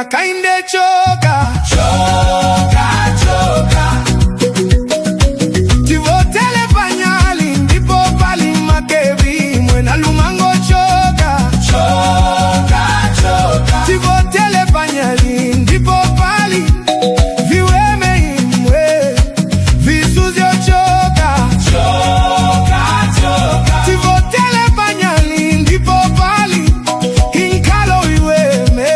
akainde choka choka choka tivotele panyali ndipo pali makevi mwena lumango choka choka choka tivotele panyali ndipo pali viweme imwe visuzyo choka choka choka tivotele panyali ndipo pali kinkalo iweme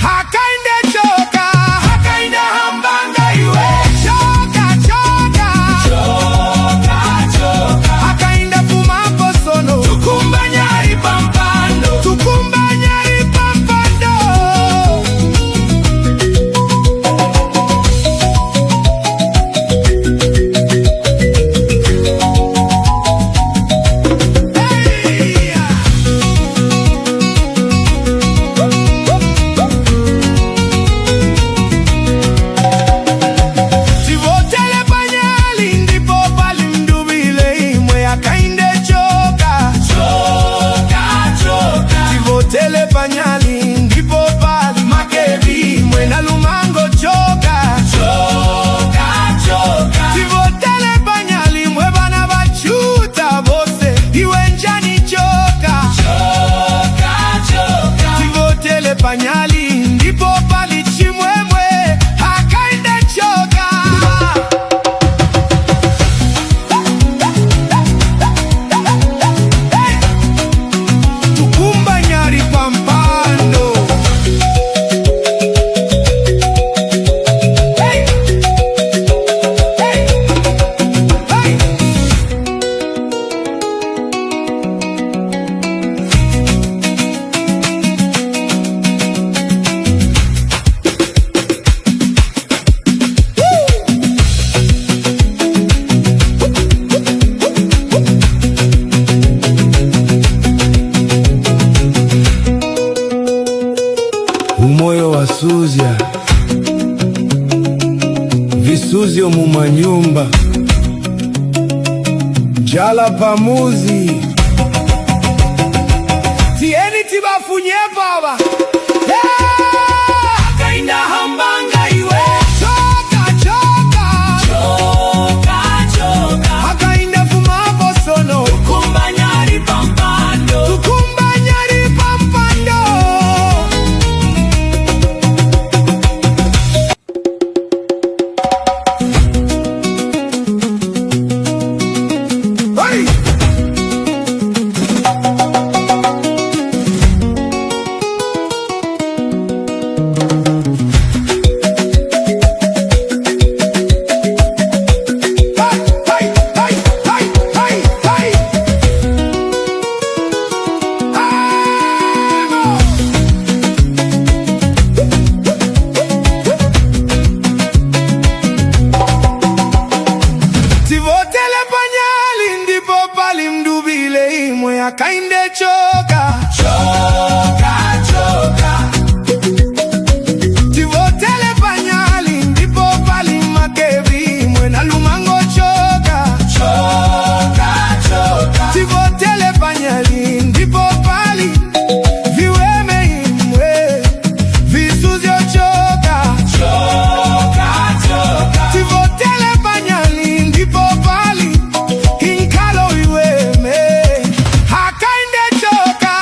hakainde choka hakainde hambanga iwe choka choka choka choka hakainde fumapo sono tukumba nyari pampando tukumba nyari pampando tivotele panyali ndipo pali mdubile imwe akainde choka choka choka tivotele panyali ndipo pali makevi mwena lumango choka choka choka tivotele panyali mwe bana bachuta bose iwe njani choka choka choka tivotele panyali ndipo pali chimwemwe akainde choka tukumba nyari pampando hey! Hey! Hey! Umoyo wa suzya visuzyo mumanyumba jala pamuzi tieni tibafunye baba akainda hambanga iwe choka choka choka choka akainda fumapo sono tukumba nyari pampando tukumba nyari pampando hey! Tivotele panyali ndipo pali mdubile imwe akainde choka choka choka tivotele panyali ndipo pali makevi mwena lumango choka choka choka tivotele panyali ndipo pali viweme imwe visuzyo choka choka choka tivotele panyali ndipo pali kinkalo iweme hakainde choka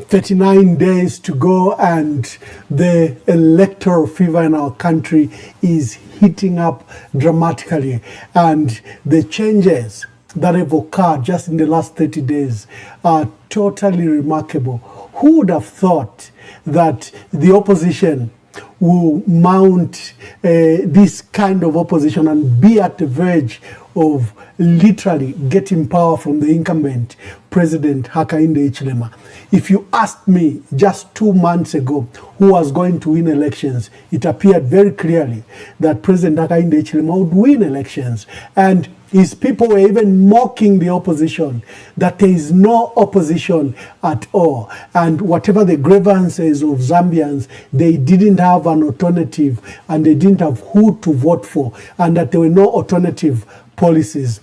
"39 days to go, and the electoral fever in our country is heating up dramatically, and the changes that have occurred just in the last 30 days are totally remarkable. Who would have thought that the opposition will mount this kind of opposition and be at the verge of literally getting power from the incumbent President Hakainde Hichilema? If you asked me just 2 months ago who was going to win elections, it appeared very clearly that President Hakainde Hichilema would win elections. And his people were even mocking the opposition, that there is no opposition at all. And whatever the grievances of Zambians, they didn't have an alternative and they didn't have who to vote for, and that there were no alternative policies.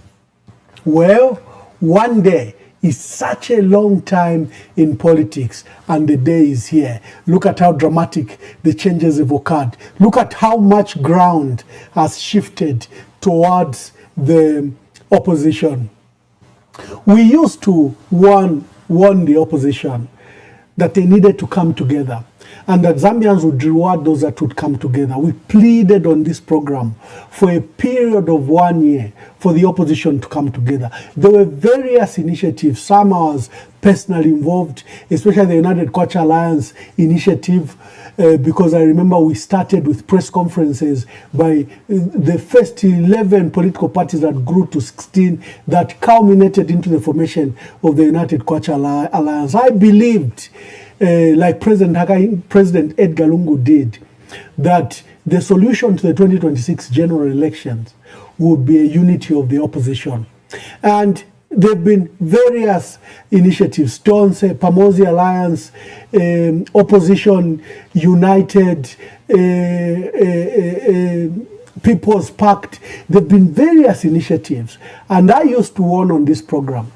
Well, one day is such a long time in politics, and the day is here. Look at how dramatic the changes have occurred. Look at how much ground has shifted towards the opposition. We used to warn the opposition that they needed to come together, and that Zambians would reward those that would come together. We pleaded on this program for a period of 1 year for the opposition to come together. There were various initiatives. Some I was personally involved, especially the United Kwacha Alliance initiative, because I remember we started with press conferences by the first 11 political parties that grew to 16 that culminated into the formation of the United Kwacha Alliance. I believed, like President Edgar Lungu did, that the solution to the 2026 general elections would be a unity of the opposition. And there have been various initiatives: Tonse, Pamosi Alliance, Opposition United, People's Pact. There have been various initiatives. And I used to warn on this program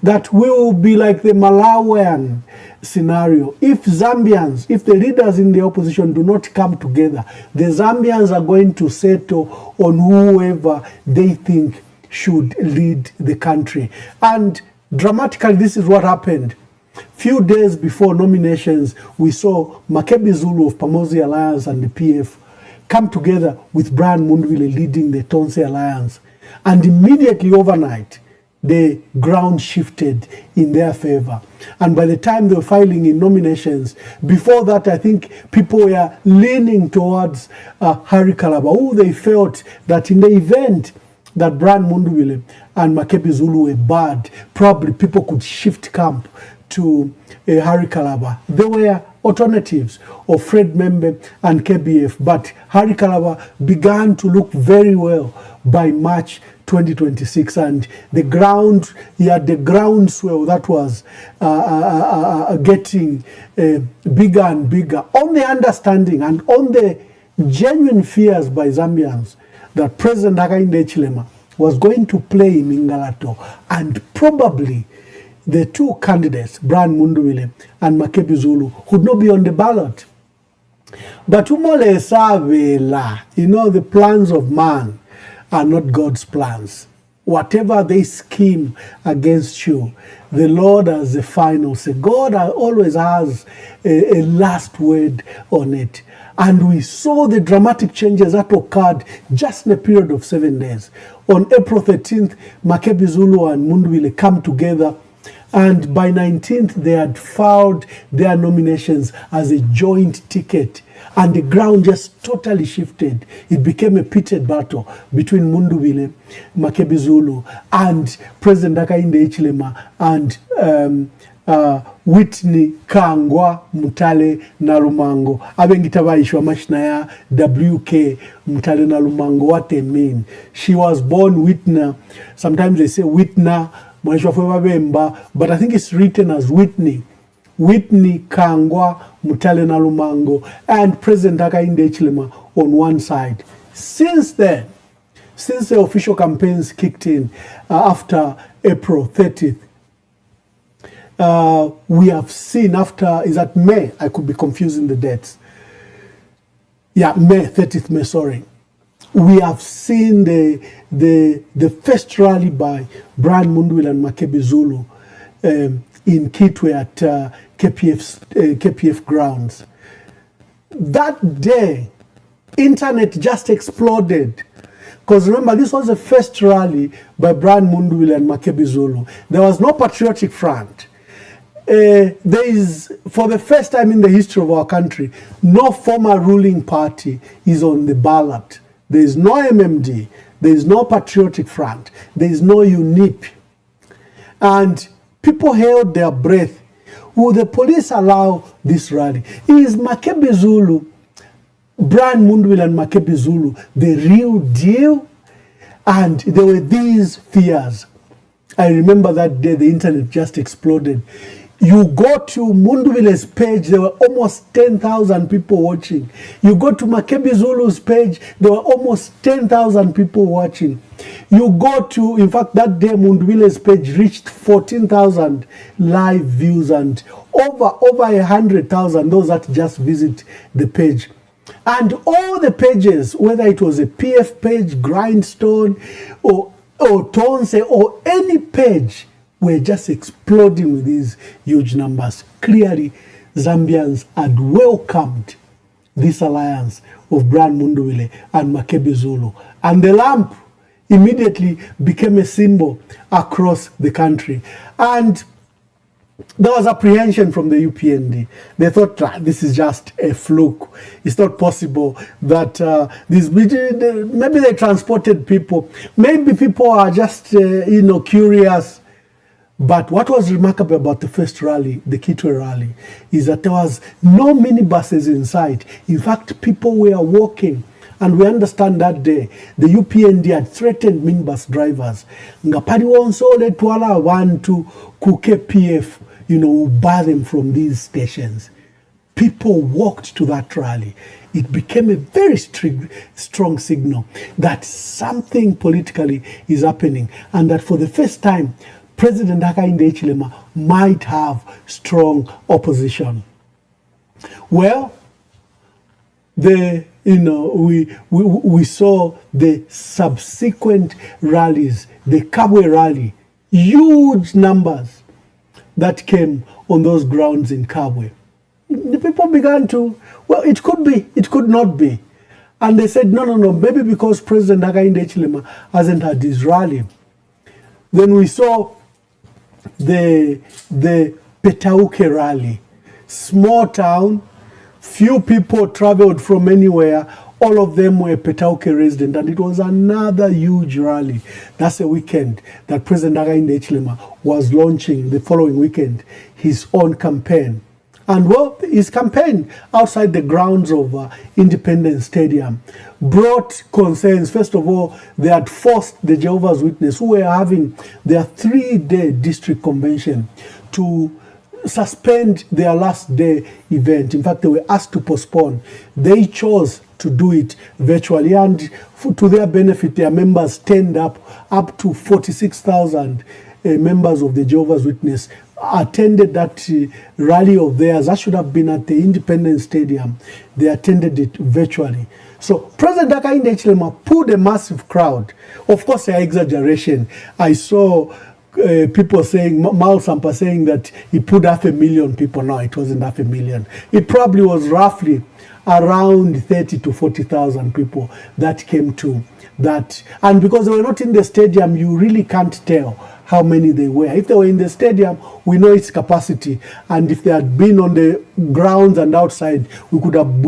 that we will be like the Malawian scenario. If the leaders in the opposition do not come together, the Zambians are going to settle on whoever they think should lead the country. And dramatically, this is what happened. Few days before nominations, we saw Makebi Zulu of Pamosi Alliance and the PF come together with Brian Mundubile leading the Tonse Alliance. And immediately overnight, the ground shifted in their favor. And by the time they were filing in nominations, before that, I think people were leaning towards Harry Kalaba, who they felt that in the event that Brian Mundubile and Makebi Zulu were bad, probably people could shift camp to Harry Kalaba. There were alternatives of Fred Membe and KBF, but Harry Kalaba began to look very well by March 2026, and the groundswell that was getting bigger and bigger on the understanding and on the genuine fears by Zambians that President Hakainde Hichilema was going to play in Ingalato, and probably the two candidates, Brian Mundubile and Makebi Zulu, would not be on the ballot. But umole savela, the plans of man are not God's plans. Whatever they scheme against you, the Lord has the final say. God always has a last word on it. And we saw the dramatic changes that occurred just in a period of 7 days. On April 13th, Makebi Zulu and Mundubile come together, and by 19th, they had filed their nominations as a joint ticket. And the ground just totally shifted. It became a pitted battle between Mundubile, Makebi Zulu, and President Hakainde Hichilema and Whitney Kangwa Mutale Nalumango. Abengita baishwa mashina ya WK Mutale Nalumango. What they mean? She was born Whitney. Sometimes they say Whitney, but I think it's written as Whitney. Whitney Kangwa Mutale Nalumango and President Hakainde Hichilema on one side. Since then, since the official campaigns kicked in after April 30th, we have seen is that May? I could be confusing the dates. Yeah, May 30th, May, sorry. We have seen the first rally by Brian Mundubile and Makebi Zulu in Kitwe at KPF grounds. That day, internet just exploded. Because remember, this was the first rally by Brian Mundubile and Makebi Zulu. There was no patriotic front. There is, for the first time in the history of our country, no former ruling party is on the ballot. There is no MMD. There is no patriotic front. There is no UNIP. And people held their breath. Will the police allow this rally? Is Makebi Zulu, Brian Mundubile and Makebi Zulu, the real deal? And there were these fears. I remember that day the internet just exploded. You go to Mundubile's page, there were almost 10,000 people watching. You go to Makebi Zulu's page, there were almost 10,000 people watching. You go to, in fact, that day Mundubile's page reached 14,000 live views and over 100,000 those that just visit the page. And all the pages, whether it was a PF page, Grindstone, or Tonse, or any page, were just exploding with these huge numbers. Clearly, Zambians had welcomed this alliance of Brian Mundubile and Makebi Zulu. And the lamp immediately became a symbol across the country. And there was apprehension from the UPND. They thought, this is just a fluke. It's not possible that maybe they transported people. Maybe people are just, curious. But what was remarkable about the first rally, the Kitwe rally, is that there was no minibuses in sight. In fact, people were walking. And we understand that day, the UPND had threatened minibus drivers. Ngapari wonso le twala abantu ku KPF, bar them from these stations. People walked to that rally. It became a very strong signal that something politically is happening, and that for the first time, President Hakainde Hichilema might have strong opposition. Well, we saw the subsequent rallies, the Kabwe rally, huge numbers that came on those grounds in Kabwe. The people began to, it could be, it could not be. And they said, no, maybe because President Hakainde Hichilema hasn't had his rally. Then we saw the Petauke rally. Small town, few people traveled from anywhere. All of them were Petauke residents, and it was another huge rally. That's a weekend that President Hakainde Hichilema was launching the following weekend his own campaign And well, his campaign outside the grounds of Independence Stadium brought concerns. First of all, they had forced the Jehovah's Witnesses, who were having their 3-day district convention, to suspend their last day event. In fact, they were asked to postpone. They chose to do it virtually, and to their benefit, their members turned up to 46,000 members of the Jehovah's Witness attended that rally of theirs. That should have been at the Independence Stadium. They attended it virtually. So President Hakainde Hichilema pulled a massive crowd. Of course, an exaggeration. I saw people saying, Mal Sampa saying that he pulled 500,000 people. No, it wasn't 500,000. It probably was roughly around 30 to 40,000 people that came to that. And because they were not in the stadium, you really can't tell how many they were. If they were in the stadium, we know its capacity. And if they had been on the grounds and outside, we could have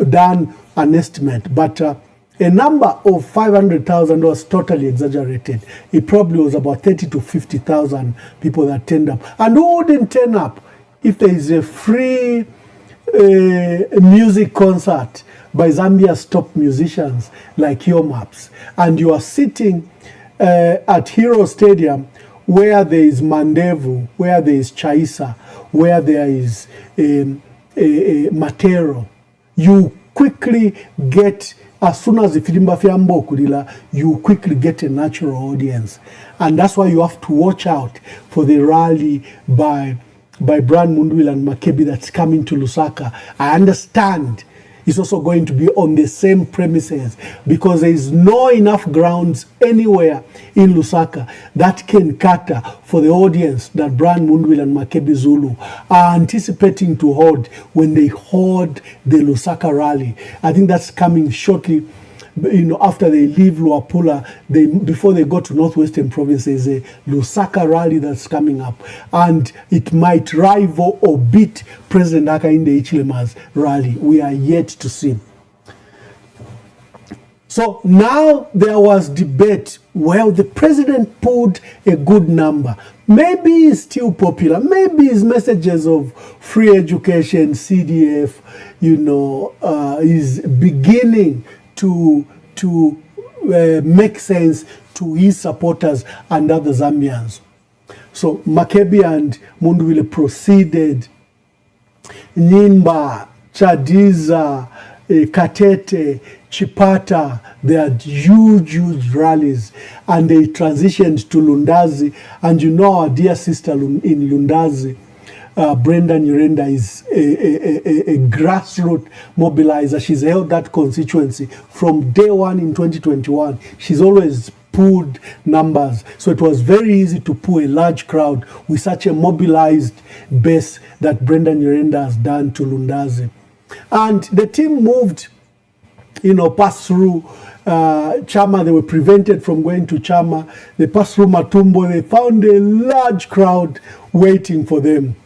done an estimate. But a number of 500,000 was totally exaggerated. It probably was about 30 to 50,000 people that turned up. And who wouldn't turn up if there is a free music concert by Zambia's top musicians like Yomaps, and you are sitting at Hero Stadium, where there is Mandevu, where there is Chaisa, where there is Matero, you quickly get, as soon as the Filimba Fiambo Kulila, you quickly get a natural audience. And that's why you have to watch out for the rally by Brian Mundwile and Makebi that's coming to Lusaka. I understand it's also going to be on the same premises, because there is no enough grounds anywhere in Lusaka that can cater for the audience that Brian Mundwile and Makebi Zulu are anticipating to hold when they hold the Lusaka rally. I think that's coming shortly. You know, after they leave Luapula, before they go to Northwestern Province, there's a Lusaka rally that's coming up, and it might rival or beat President Hakainde Hichilema's rally. We are yet to see. So now there was debate. Well, the president pulled a good number. Maybe he's still popular. Maybe his messages of free education, CDF, you know, is beginning to make sense to his supporters and other Zambians. So Makebi and Mundwile proceeded. Nyimba, Chadiza, Katete, Chipata, they had huge rallies, and they transitioned to Lundazi. And you know, our dear sister in Lundazi, Brenda Nyirenda, is a grassroots mobilizer. She's held that constituency from day one in 2021. She's always pulled numbers. So it was very easy to pull a large crowd with such a mobilized base that Brenda Nyirenda has done to Lundazi. And the team moved, you know, passed through Chama. They were prevented from going to Chama. They passed through Matumbo. They found a large crowd waiting for them.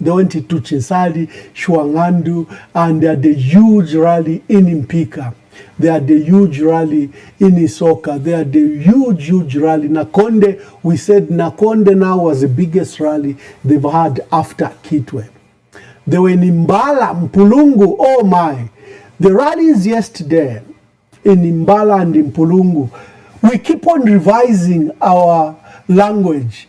They went to Chinsali, Shuangandu, and they had a huge rally in Impika. They had a huge rally in Isoka. They had a huge rally. Nakonde, we said Nakonde now was the biggest rally they've had after Kitwe. They were in Imbala, Mpulungu, oh my. The rallies yesterday in Imbala and in Mpulungu, we keep on revising our language.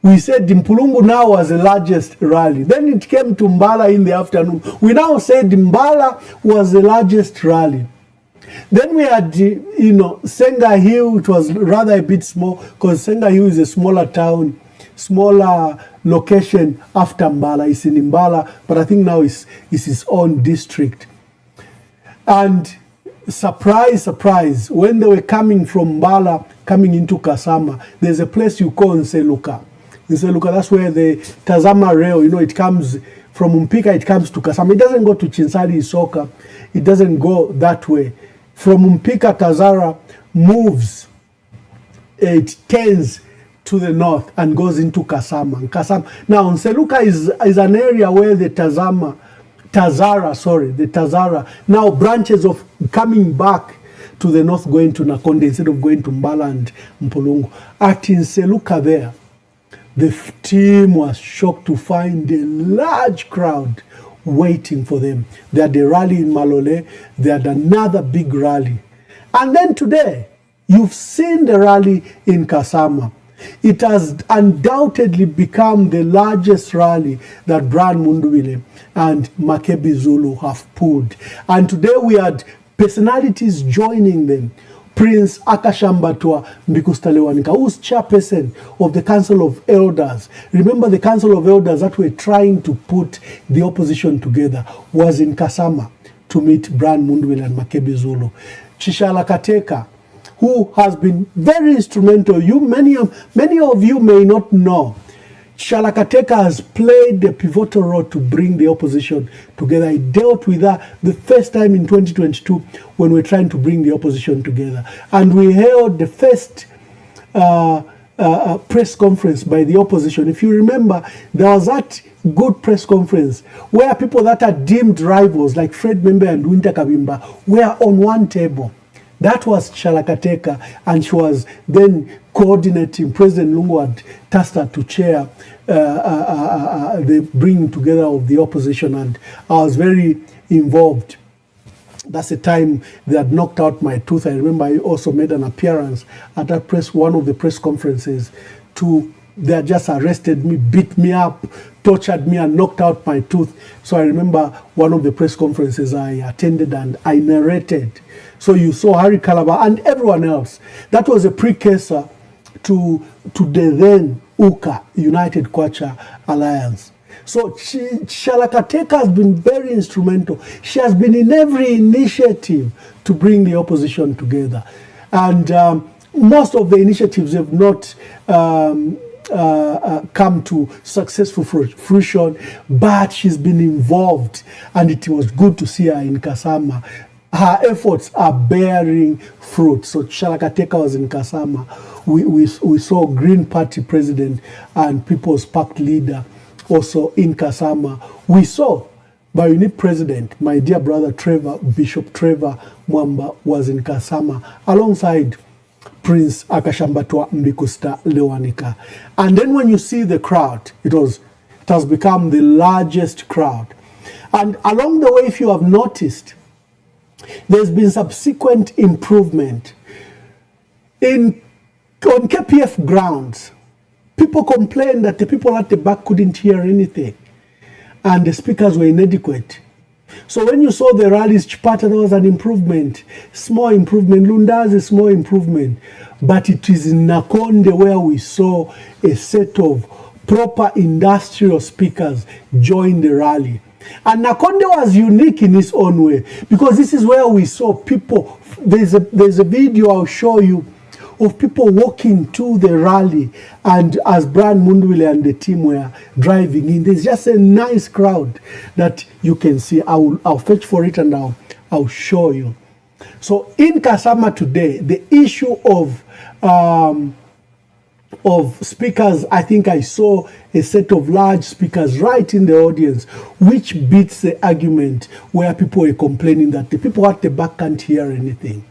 We said Mpulungu now was the largest rally. Then it came to Mbala in the afternoon. We now said Mbala was the largest rally. Then we had, you know, Senga Hill. It was rather a bit small, because Senga Hill is a smaller town, smaller location after Mbala. It's in Mbala, but I think now it's its own district. And surprise, when they were coming from Mbala, coming into Kasama, there's a place you call Nseluka. Nseluka, that's where the Tazama rail, you know, it comes from Mpika, it comes to Kasama. It doesn't go to Chinsali, Isoka. It doesn't go that way. From Mpika, Tazara moves, it turns to the north and goes into Kasama. Now, Nseluka is an area where the Tazara now branches of coming back to the north, going to Nakonde instead of going to Mbala and Mpulungu. At Nseluka there, The team was shocked to find a large crowd waiting for them. They had a rally in Malole, they had another big rally. And then today, you've seen the rally in Kasama. It has undoubtedly become the largest rally that Brian Mundubile and Makebi Zulu have pulled. And today we had personalities joining them. Prince Akashambatwa Mbikustalewanika, who's chairperson of the Council of Elders. Remember, the Council of Elders that were trying to put the opposition together was in Kasama to meet Brian Mundubile and Makebi Zulu. Chishala Kateka, who has been very instrumental. Many of you may not know. Shalakateka has played the pivotal role to bring the opposition together. He dealt with her the first time in 2022 when we were trying to bring the opposition together. And we held the first press conference by the opposition. If you remember, there was that good press conference where people that are deemed rivals like Fred Membe and Winter Kabimba were on one table. That was Shalakateka, and she was then coordinating. President Lungu had tasked her to chair the bringing together of the opposition, and I was very involved. That's the time they had knocked out my tooth. I remember I also made an appearance at that one of the press conferences. They had just arrested me, beat me up, tortured me, and knocked out my tooth. So I remember one of the press conferences I attended and I narrated. So you saw Harry Calabar and everyone else. That was a precursor to the then UKA, United Kwacha Alliance. So Shalakateka has been very instrumental. She has been in every initiative to bring the opposition together. And most of the initiatives have not come to successful fruition, but she's been involved, and it was good to see her in Kasama. Her efforts are bearing fruit. So Shalakateka was in Kasama. We saw Green Party president and People's Party leader also in Kasama. We saw Bayuni president, my dear brother Trevor, Bishop Trevor Mwamba, was in Kasama alongside Prince Akashambatwa Mbikusta Lewanika. And then when you see the crowd, it has become the largest crowd. And along the way, if you have noticed, there's been subsequent improvement. On KPF grounds, people complained that the people at the back couldn't hear anything, and the speakers were inadequate. So when you saw the rallies, Chipata, there was an improvement, small improvement. Lundazi, small improvement. But it is in Nakonde where we saw a set of proper industrial speakers join the rally. And Nakonde was unique in its own way, because this is where we saw people. There's a video I'll show you of people walking to the rally, and as Brian Mundubile and the team were driving in, there's just a nice crowd that you can see. I'll fetch for it and I'll show you. So in Kasama today, the issue of speakers, I think I saw a set of large speakers right in the audience, which beats the argument where people were complaining that the people at the back can't hear anything.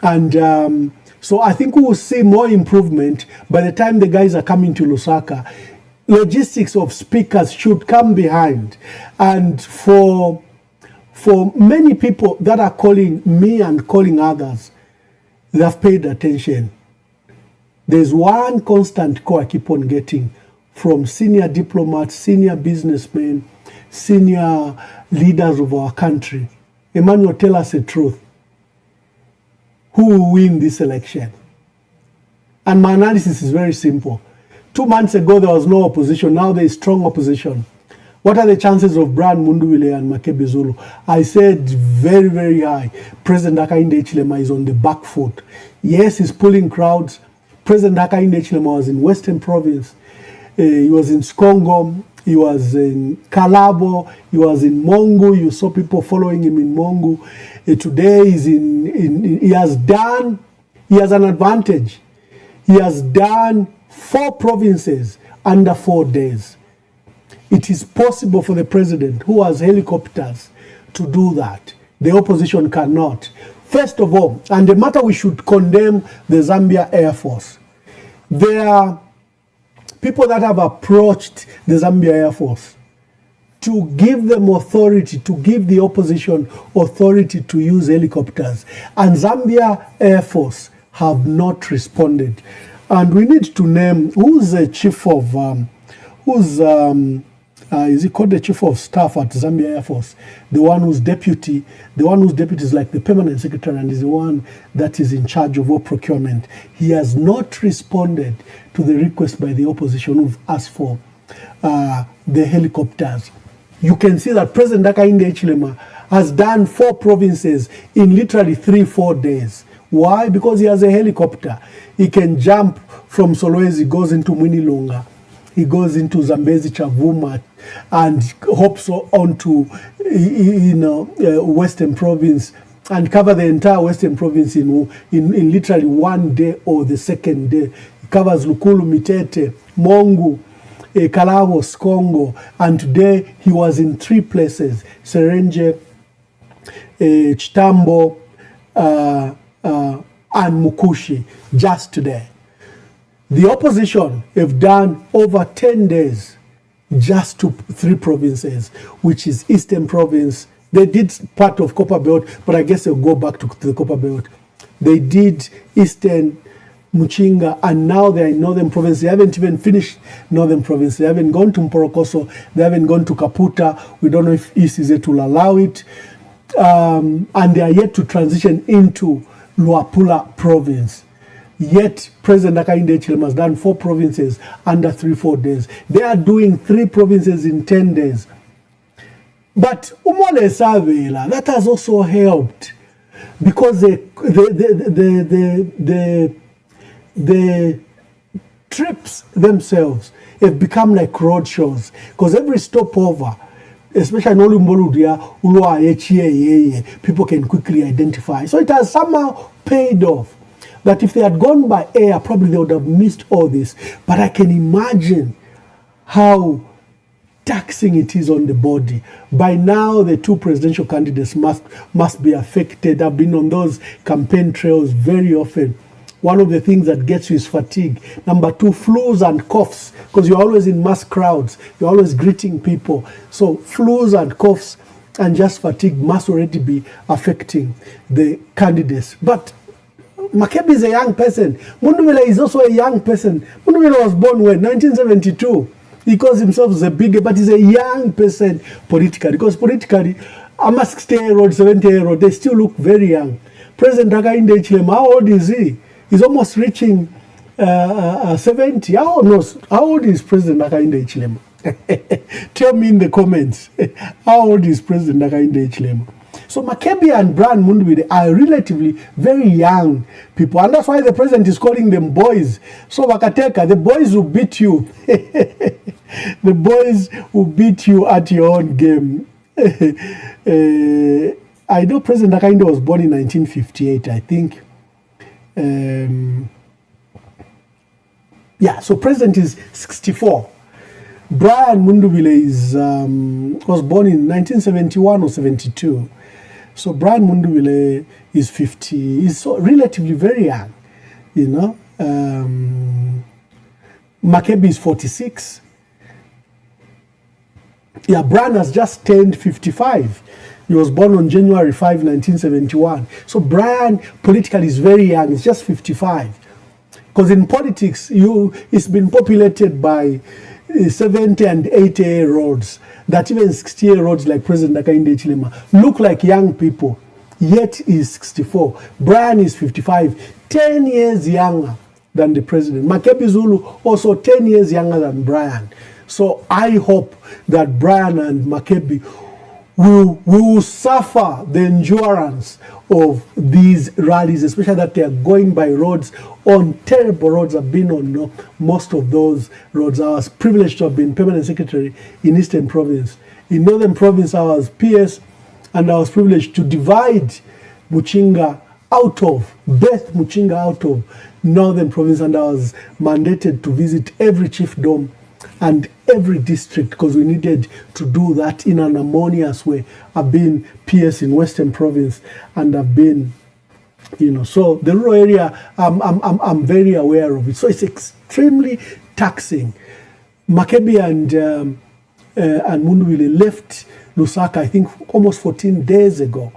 And so I think we will see more improvement by the time the guys are coming to Lusaka. Logistics of speakers should come behind. And for many people that are calling me and calling others, they have paid attention. There's one constant call I keep on getting from senior diplomats, senior businessmen, senior leaders of our country. Emmanuel, tell us the truth. Who will win this election? And my analysis is very simple. 2 months ago, there was no opposition. Now there is strong opposition. What are the chances of Brian Mundubile and Makebi Zulu? I said very, very high. President Hakainde Hichilema is on the back foot. Yes, he's pulling crowds. President Hakainde Hichilema was in Western Province. He was in Skongo. He was in Kalabo. He was in Mongu. You saw people following him in Mongu. Today he has an advantage. He has done 4 provinces under 4 days. It is possible for the president, who has helicopters, to do that. The opposition cannot. First of all, and the matter we should condemn the Zambia Air Force. Their people that have approached the Zambia Air Force to give them authority, to give the opposition authority to use helicopters. And Zambia Air Force have not responded. And we need to name who's the chief of, is he called the chief of staff at Zambia Air Force? The one whose deputy is like the permanent secretary and is the one that is in charge of all procurement. He has not responded to the request by the opposition who've asked for the helicopters. You can see that President Hakainde Hichilema has done 4 provinces in literally 3-4 days. Why? Because he has a helicopter. He can jump from Solwezi, goes into Mwinilunga, he goes into Zambezi, Chavuma, and hops onto Western Province and cover the entire Western Province in literally 1 day or the second day. He covers Lukulu, Mitete, Mongu, Kalabos, Congo, and today he was in 3 places: Serenje, Chitambo, and Mukushi, just today. The opposition have done over 10 days just to 3 provinces, which is Eastern Province. They did part of Copper Belt, but I guess they'll go back to the Copper Belt. They did Eastern, Muchinga, and now they're in Northern Province. They haven't even finished Northern Province. They haven't gone to Mporokoso. They haven't gone to Kaputa. We don't know if East is will allow it. And they are yet to transition into Luapula Province. Yet President Hakainde Hichilema has done 4 provinces under 3-4 days. They are doing 3 provinces in 10 days. But Umole Savela, that has also helped, because the trips themselves have become like road shows. Because every stopover, especially in Olumboludia, people can quickly identify. So it has somehow paid off. That if they had gone by air, probably they would have missed all this. But I can imagine how taxing it is on the body. By now, the 2 presidential candidates must be affected. I've been on those campaign trails very often. One of the things that gets you is fatigue. Number 2, flus and coughs, because you're always in mass crowds. You're always greeting people. So flus and coughs and just fatigue must already be affecting the candidates. But Makebi is a young person. Mundubile is also a young person. Mundubile was born when? 1972. He calls himself the big, but he's a young person politically. Because politically, I'm a 60-year-old, 70-year-old, they still look very young. President Hakainde Hichilema, how old is he? He's almost reaching 70. How old is President Hakainde Hichilema? Tell me in the comments. How old is President Hakainde Hichilema? So Makebi and Brian Mundubile are relatively very young people. And that's why the president is calling them boys. So Wakateka, the boys will beat you. The boys will beat you at your own game. I know President Hakainde was born in 1958, I think. Yeah, so president is 64. Brian Mundubile was born in 1971 or 72. So Brian Mundubile is 50. He's relatively very young, you know. Makebi is 46. Yeah, Brian has just turned 55. He was born on January 5, 1971. So Brian politically is very young. He's just 55. Because in politics, it's been populated by 70 and 80-year-olds, that even 60-year-olds like President Hakainde Hichilema look like young people, yet he's 64. Brian is 55, 10 years younger than the president. Makebi Zulu also 10 years younger than Brian. So I hope that Brian and Makebi will suffer the endurance of these rallies, especially that they are going by roads, on terrible roads. I've been on most of those roads. I was privileged to have been permanent secretary in Eastern Province. In Northern Province, I was PS, and I was privileged to divide Muchinga out of Northern Province, and I was mandated to visit every chiefdom and every district, because we needed to do that in an harmonious way. I've been PS in Western Province, and I've been, you know, so the rural area, I'm very aware of it. So it's extremely taxing. Makebi and Mundwile left Lusaka, I think, almost 14 days ago.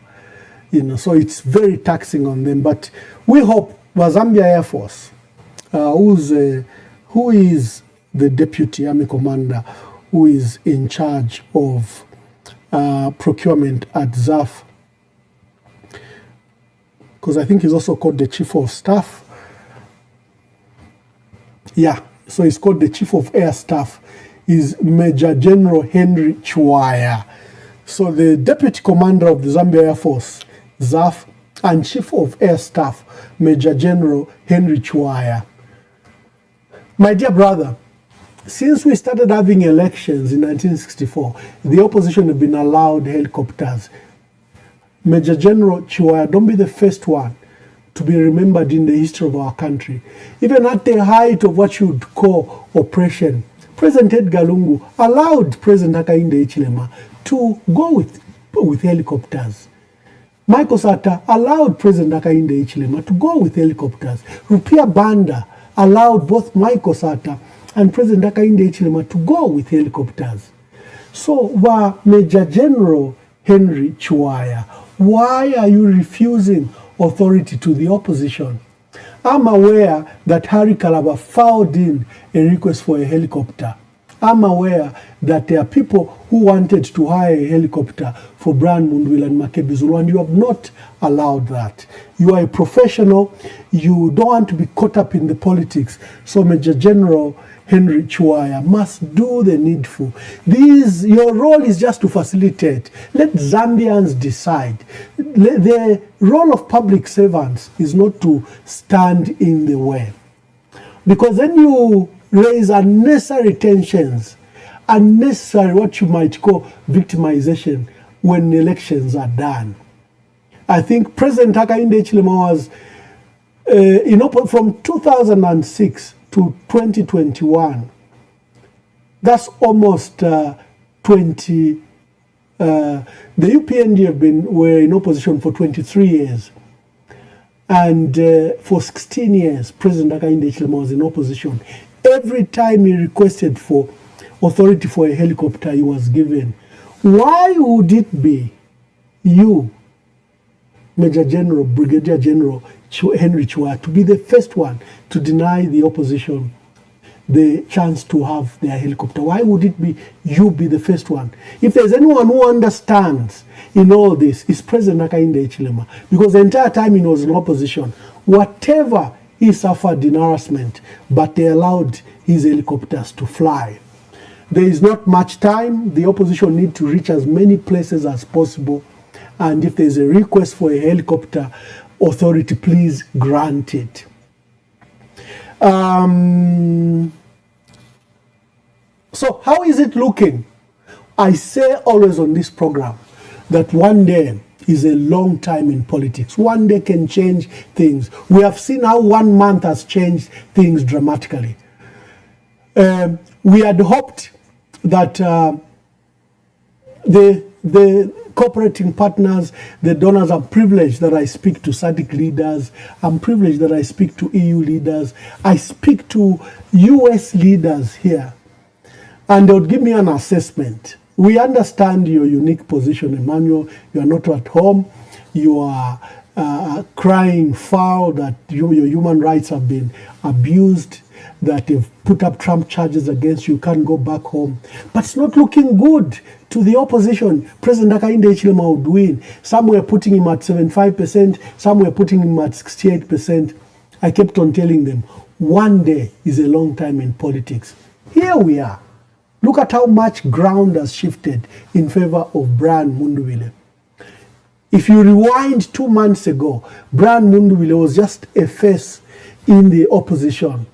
So it's very taxing on them. But we hope the Zambia Air Force, who is the deputy army commander, who is in charge of procurement at ZAF, because I think he's also called the chief of staff. Yeah, so he's called the chief of air staff, is Major General Henry Chiwaya. So the deputy commander of the Zambia Air Force, ZAF, and chief of air staff, Major General Henry Chiwaya. My dear brother, since we started having elections in 1964, the opposition have been allowed helicopters. Major General Chiwaya, don't be the first one to be remembered in the history of our country. Even at the height of what you would call oppression, President Edgar Lungu allowed President Hakainde Hichilema to go with helicopters. Michael Sata allowed President Hakainde Hichilema to go with helicopters. Rupia Banda allowed both Michael Sata and President Hakainde Hichilema to go with helicopters. So, Major General Henry Chiwaya, why are you refusing authority to the opposition? I'm aware that Harry Kalaba filed in a request for a helicopter. I'm aware that there are people who wanted to hire a helicopter for Brian Mundwile and Makebi Zulu, and you have not allowed that. You are a professional. You don't want to be caught up in the politics. So Major General Henry Chiwaya must do the needful. Your role is just to facilitate. Let Zambians decide. The role of public servants is not to stand in the way. Because then you raise unnecessary tensions, unnecessary what you might call victimization when elections are done. I think President Hakainde Hichilema was from 2006 to 2021. That's almost 20. The UPND were in opposition for 23 years. And for 16 years, President Hakainde Hichilema was in opposition. Every time he requested for authority for a helicopter, he was given. Why would it be you, Major General, Brigadier General Henry Chiwaya, to be the first one to deny the opposition the chance to have their helicopter? Why would it be you be the first one? If there's anyone who understands in all this, it's President Hakainde Hichilema, because the entire time he was in opposition, whatever he suffered in harassment, but they allowed his helicopters to fly. There is not much time. The opposition need to reach as many places as possible, and if there's a request for a helicopter, authority, please grant it. So how is it looking? I say always on this program that one day is a long time in politics. One day can change things. We have seen how 1 month has changed things dramatically. We had hoped that the cooperating partners, the donors, I'm privileged that I speak to SADC leaders. I'm privileged that I speak to EU leaders. I speak to US leaders here. And they would give me an assessment. We understand your unique position, Emmanuel. You are not at home. You are crying foul that your human rights have been abused, that they've put up Trump charges against you. You can't go back home. But it's not looking good to the opposition. President Hakainde Hichilema would win. Some were putting him at 75%. Some were putting him at 68%. I kept on telling them, one day is a long time in politics. Here we are. Look at how much ground has shifted in favor of Brian Mundwile. If you rewind 2 months ago, Brian Mundwile was just a face in the opposition.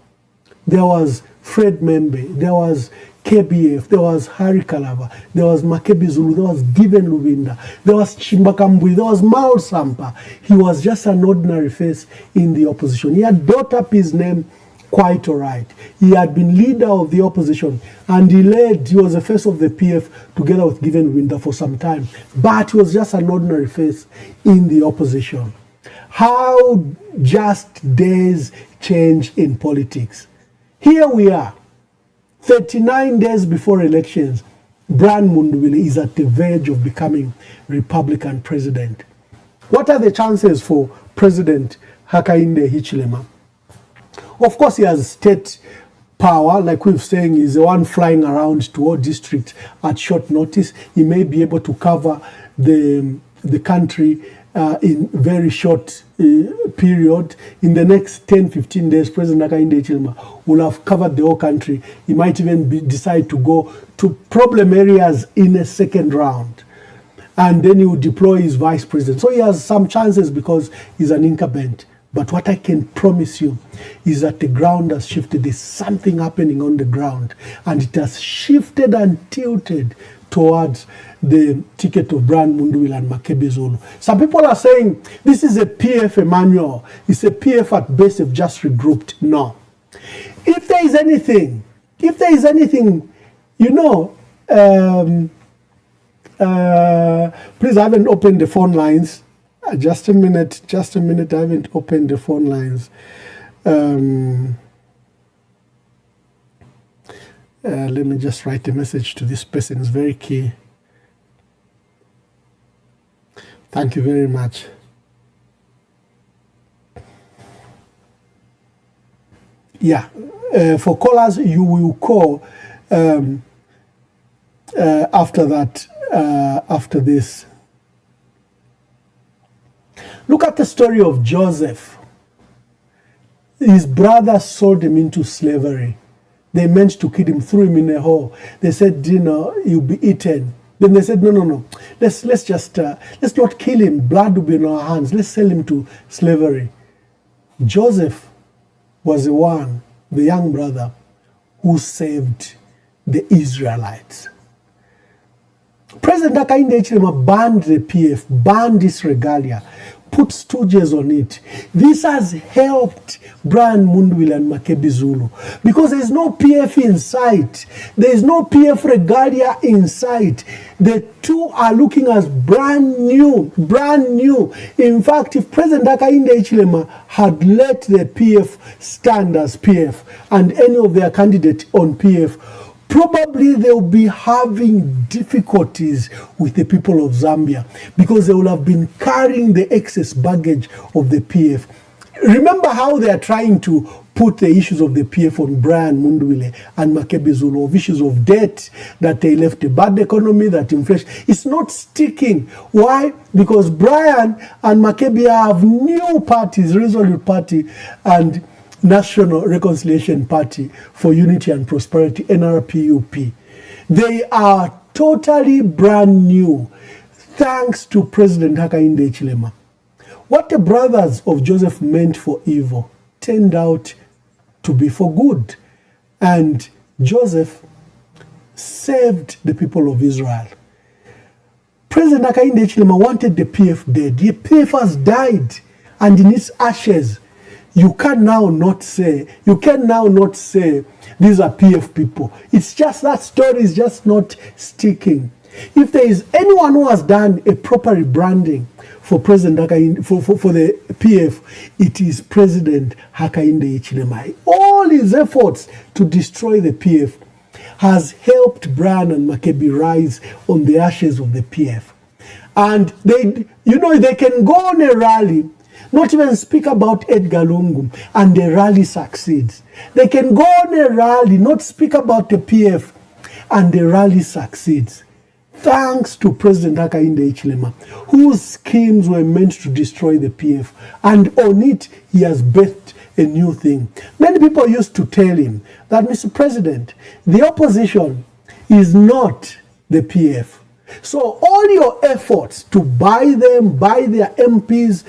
There was Fred Membe, there was KBF, there was Harry Kalaba, there was Makebi Zulu, there was Given Lubinda, there was Chimbakambui, there was Mao Sampa. He was just an ordinary face in the opposition. He had brought up his name quite all right. He had been leader of the opposition, and he was the face of the PF together with Given Lubinda for some time. But he was just an ordinary face in the opposition. How just days change in politics. Here we are. 39 days before elections, Brian Mundubile is at the verge of becoming Republican president. What are the chances for President Hakainde Hichilema? Of course, he has state power, like we've saying, he's the one flying around to all districts at short notice. He may be able to cover the country in very short period. In the next 10-15 days, President Hakainde Hichilema will have covered the whole country. He might even decide to go to problem areas in a second round. And then he will deploy his vice president. So he has some chances because he's an incumbent. But what I can promise you is that the ground has shifted. There's something happening on the ground. And it has shifted and tilted towards the ticket of Brian Mundubile and Makebi Zulu. Some people are saying this is a PF Emmanuel. It's a PF at best have just regrouped. No. If there is anything, you know, please, I haven't opened the phone lines. Just a minute, I haven't opened the phone lines. Let me just write a message to this person. It's very key. Thank you very much. Yeah, for callers, you will call after that, after this. Look at the story of Joseph. His brothers sold him into slavery. They meant to kill him, threw him in a hole. They said, you know, you'll be eaten. Then they said, no. Let's not kill him. Blood will be in our hands. Let's sell him to slavery. Joseph was the young brother, who saved the Israelites. President Hakainde Hichilema banned the PF, banned this regalia, put stooges on it. This has helped Brian Mundubile and Makebi Zulu because there is no PF in sight. There is no PF regalia in sight. The two are looking as brand new. In fact, if President Hakainde Hichilema had let the PF stand as PF and any of their candidates on PF, probably they'll be having difficulties with the people of Zambia because they will have been carrying the excess baggage of the PF. Remember how they are trying to put the issues of the PF on Brian Mundubile and Makebi Zulu, of issues of debt, that they left a bad economy, that inflation. It's not sticking. Why? Because Brian and Makebi have new parties, Resolute Party and National Reconciliation Party for Unity and Prosperity, NRPUP. They are totally brand new, thanks to President Hakainde Hichilema. What the brothers of Joseph meant for evil turned out to be for good. And Joseph saved the people of Israel. President Hakainde Hichilema wanted the PF dead. The PF has died, and in its ashes, you can now not say these are PF people. It's just that story is just not sticking. If there is anyone who has done a proper rebranding for President Hakainde, for the PF, it is President Hakainde Hichilema. All his efforts to destroy the PF has helped Brian and Makebi rise on the ashes of the PF. And they can go on a rally, not even speak about Edgar Lungu, and the rally succeeds. They can go on a rally, not speak about the PF, and the rally succeeds. Thanks to President Hakainde Hichilema, whose schemes were meant to destroy the PF. And on it, he has birthed a new thing. Many people used to tell him that, Mr. President, the opposition is not the PF. So all your efforts to buy their MPs,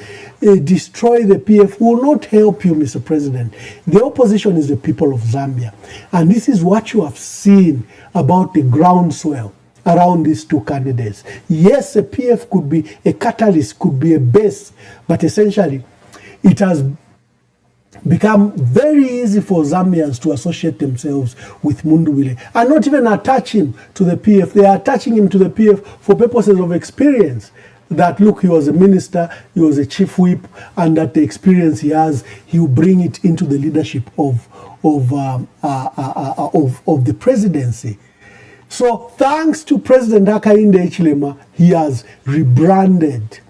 destroy the PF will not help you, Mr. President. The opposition is the people of Zambia. And this is what you have seen about the groundswell around these two candidates. Yes, a PF could be a catalyst, could be a base, but essentially it has become very easy for Zambians to associate themselves with Mundubile and not even attach him to the PF. They are attaching him to the PF for purposes of experience. That, look, he was a minister, he was a chief whip, and that the experience he has, he will bring it into the leadership of of the presidency. So thanks to President Hakainde Hichilema, he has rebranded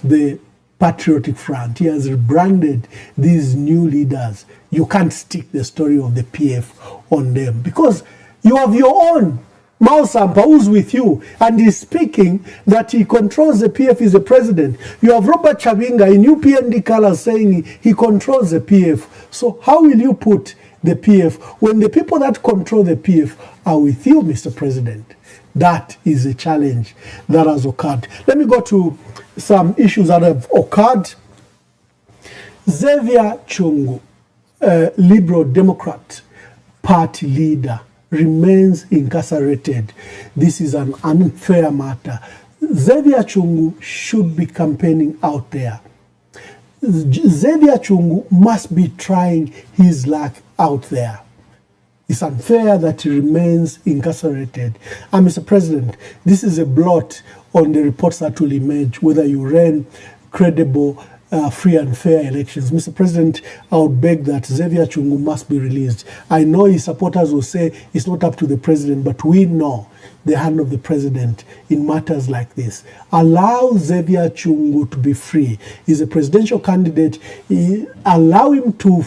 the Patriotic Front. He has rebranded these new leaders. You can't stick the story of the PF on them because you have your own Mao Sampa who's with you and he's speaking that he controls the PF, is the president. You have Robert Chavinga in UPND colors saying he controls the PF. So how will you put the PF when the people that control the PF are with you, Mr. President? That is a challenge that has occurred. Let me go to some issues that have occurred. Xavier Chungu, Liberal Democrat Party leader, remains incarcerated. This is an unfair matter. Xavier Chungu should be campaigning out there. Xavier Chungu must be trying his luck out there. It's unfair that he remains incarcerated. And Mr. President, this is a blot on the reports that will emerge whether you ran credible, free and fair elections. Mr. President, I would beg that Xavier Chungu must be released. I know his supporters will say it's not up to the president, but we know the hand of the president in matters like this. Allow Xavier Chungu to be free. He's a presidential candidate. Allow him to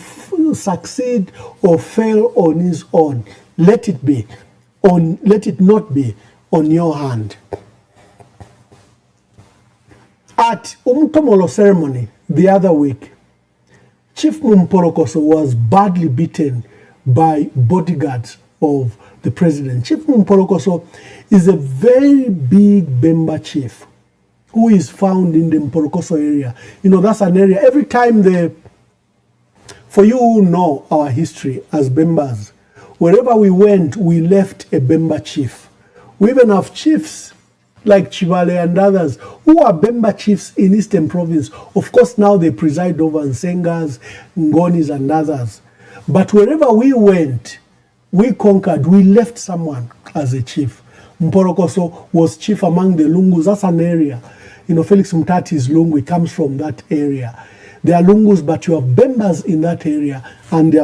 succeed or fail on his own. Let it be. Let it not be on your hand. At Umtomolo ceremony the other week, Chief Mumpolokoso was badly beaten by bodyguards of the president. Chief Mumpolokoso is a very big Bemba chief who is found in the Mpolokoso area. You know, that's an area, every time for you who know our history as Bembas, wherever we went, we left a Bemba chief. We even have chiefs like Chivale and others, who are Bemba chiefs in Eastern Province. Of course, now they preside over Nsengas, Ngonis, and others. But wherever we went, we conquered, we left someone as a chief. Mpolokoso was chief among the Lungus. That's an area. You know, Felix Mutati's Lungu comes from that area. There are Lungus, but you have Bembas in that area, and they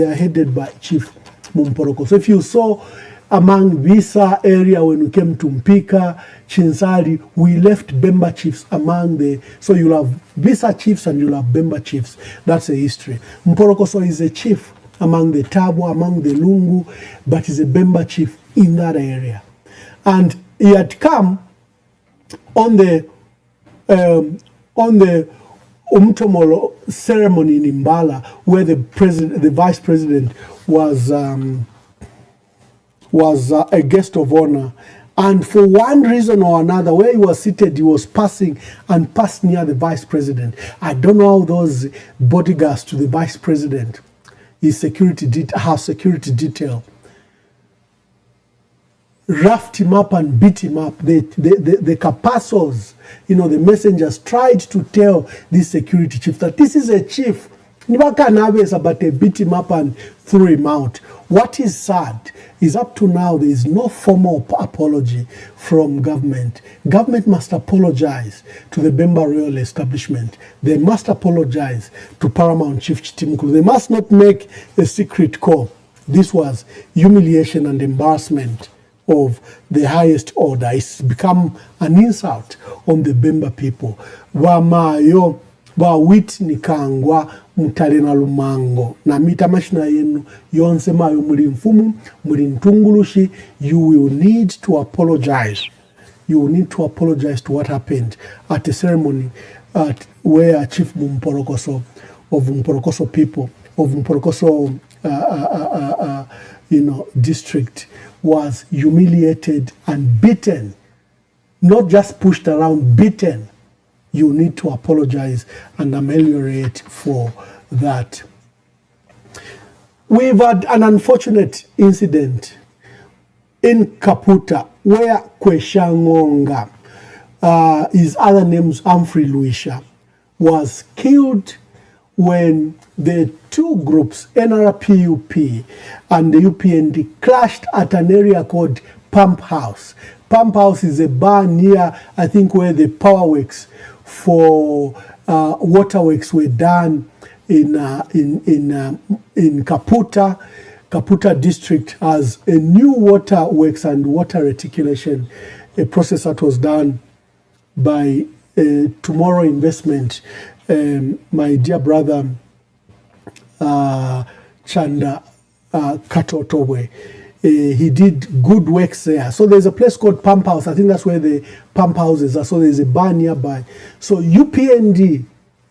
are headed by Chief Mumpolokoso. If you saw among Visa area when we came to Mpika, Chinsali, we left Bemba chiefs among so you'll have Visa chiefs and you'll have Bemba chiefs. That's a history. Mpolokoso is a chief among the Tabo, among the Lungu, but he's a Bemba chief in that area. And he had come on the Umtomolo ceremony in Imbala, where the vice president was a guest of honor, and for one reason or another, where he was seated, he was passing and passed near the vice president. I don't know how those bodyguards to the vice president, his security detail, roughed him up and beat him up. The Capasos, you know, the messengers tried to tell this security chief that this is a chief, but they beat him up and threw him out. What is sad is up to now there is no formal apology from government. Government must apologize to the Bemba Royal establishment. They must apologize to Paramount Chief Chitimukulu. They must not make a secret call. This was humiliation and embarrassment of the highest order. It's become an insult on the Bemba people. Wamayo Wawiti Kangwa Mutale na Lumango na mita mashina yenu yonse mayo muli mfumu muli ntungulushi. You will need to apologize. You will need to apologize to what happened at the ceremony where Chief Mumpolokoso of Mpolokoso people of Mpolokoso district was humiliated and beaten, not just pushed around, beaten. You need to apologize and ameliorate for that. We've had an unfortunate incident in Kaputa where Kweshangonga, his other name's Humphrey Luisha, was killed when the two groups, NRPUP and the UPND, clashed at an area called Pump House. Pump House is a bar near, I think, where the power works for waterworks were done in Kaputa. Kaputa district has a new water works and water reticulation, a process that was done by Tomorrow Investment. My dear brother Chanda Katotowe, he did good works there. So there's a place called Pump House. I think that's where the pump houses are. So there's a bar nearby. So UPND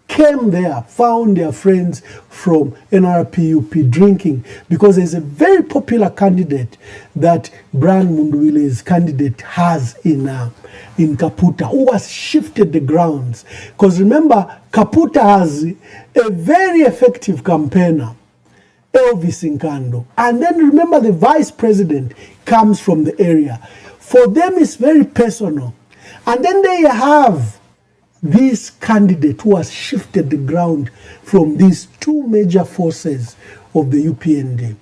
came there, found their friends from NRPUP drinking, because there's a very popular candidate that Brian Munduwile's candidate has in Kaputa, who has shifted the grounds. Because remember, Kaputa has a very effective campaigner, Elvis Nkando. And then remember, the vice president comes from the area. For them, it's very personal. And then they have this candidate who has shifted the ground from these two major forces of the UPND.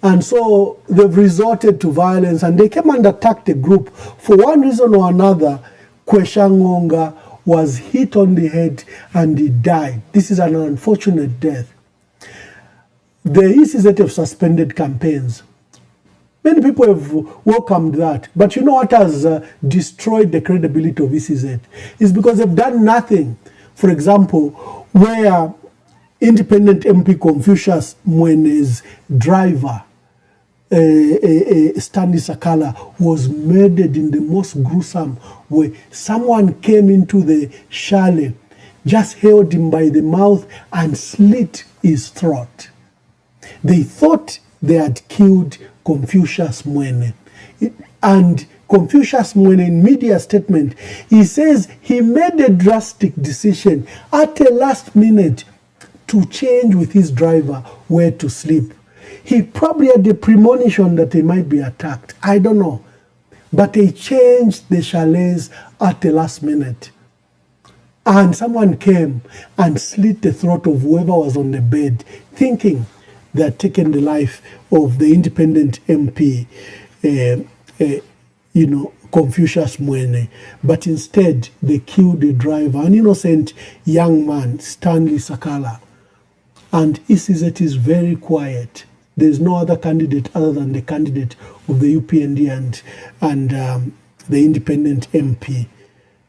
And so they've resorted to violence, and they came and attacked the group. For one reason or another, Kwesha Ngonga was hit on the head and he died. This is an unfortunate death. The ECZ have suspended campaigns. Many people have welcomed that. But you know what has destroyed the credibility of ECZ? Is because they've done nothing. For example, where independent MP Confucius Mwene's driver, Stanley Sakala, was murdered in the most gruesome way. Someone came into the chalet, just held him by the mouth and slit his throat. They thought they had killed Confucius Mwene. And Confucius Mwene, in media statement, he says he made a drastic decision at the last minute to change with his driver where to sleep. He probably had the premonition that he might be attacked. I don't know. But they changed the chalets at the last minute. And someone came and slit the throat of whoever was on the bed, thinking they had taken the life of the independent MP, Confucius Mwene. But instead, they killed the driver, an innocent young man, Stanley Sakala. And ECZ is very quiet. There's no other candidate other than the candidate of the UPND and the independent MP.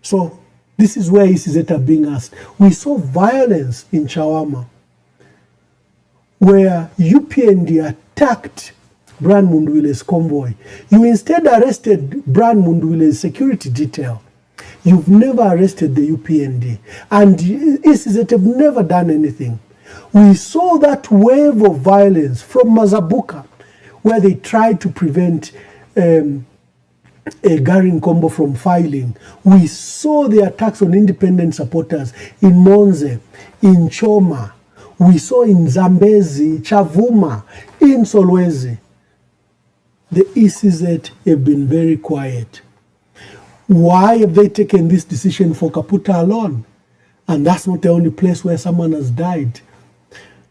So this is where ECZ are being asked. We saw violence in Chawama, where UPND attacked Brian Munduwile's convoy. You instead arrested Brian Munduwile's security detail. You've never arrested the UPND. And ECZ have never done anything. We saw that wave of violence from Mazabuka, where they tried to prevent Gary Nkombo from filing. We saw the attacks on independent supporters in Monze, in Choma. We saw in Zambezi, Chavuma, in Solwezi. The ECZ have been very quiet. Why have they taken this decision for Kaputa alone? And that's not the only place where someone has died.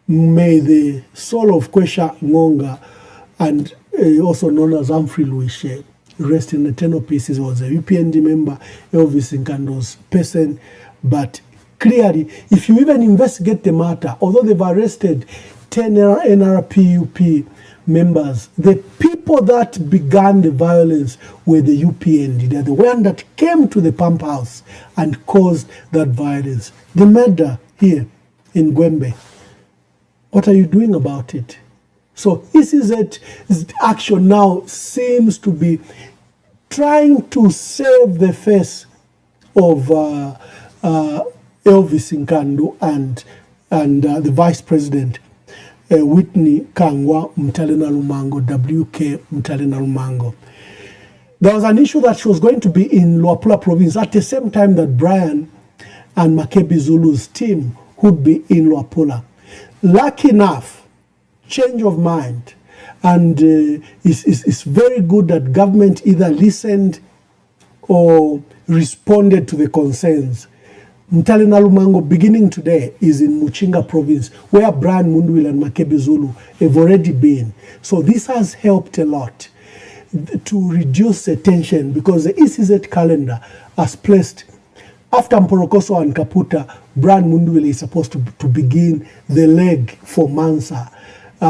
May the soul of Kwesha Ngonga, and also known as Humphrey Luishe, rest in eternal peace. He was a UPND member, Elvis Nkando's person. But clearly, if you even investigate the matter, although they've arrested 10 NRPUP members, the people that began the violence were the UPND. They're the one that came to the pump house and caused that violence. The murder here in Gwembe. What are you doing about it? So ECZ's action now seems to be trying to save the face of Elvis Nkando and the Vice President, Whitney Kangwa Mtalena Lumango, WK Mtalena Lumango. There was an issue that she was going to be in Luapula province at the same time that Brian and Makebi Zulu's team would be in Luapula. Lucky enough, change of mind, and it's very good that government either listened or responded to the concerns. Mtalena Lumango, beginning today, is in Muchinga province, where Brian Munduwile and Makebi Zulu have already been. So this has helped a lot to reduce the tension, because the ECZ calendar has placed after Mporokoso and Kaputa, Brian Mundwele is supposed to begin the leg for Mansa,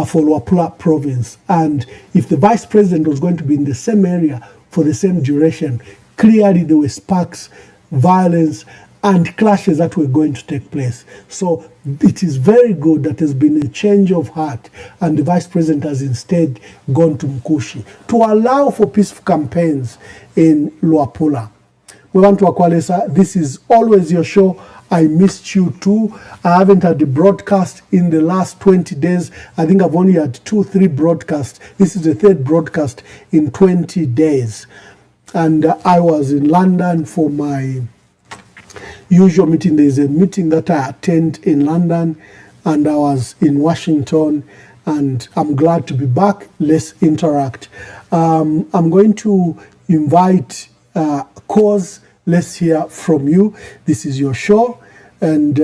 for Luapula province. And if the vice president was going to be in the same area for the same duration, clearly there were sparks, violence, and clashes that were going to take place. So it is very good that there's been a change of heart, and the vice president has instead gone to Mkushi to allow for peaceful campaigns in Luapula. Webantu Wakwalesa, this is always your show. I missed you too. I haven't had a broadcast in the last 20 days. I think I've only had 2-3 broadcasts. This is the 3rd broadcast in 20 days. And I was in London for my usual meeting. There's a meeting that I attend in London, and I was in Washington, and I'm glad to be back. Let's interact. I'm going to invite Cause. Let's hear from you. This is your show, and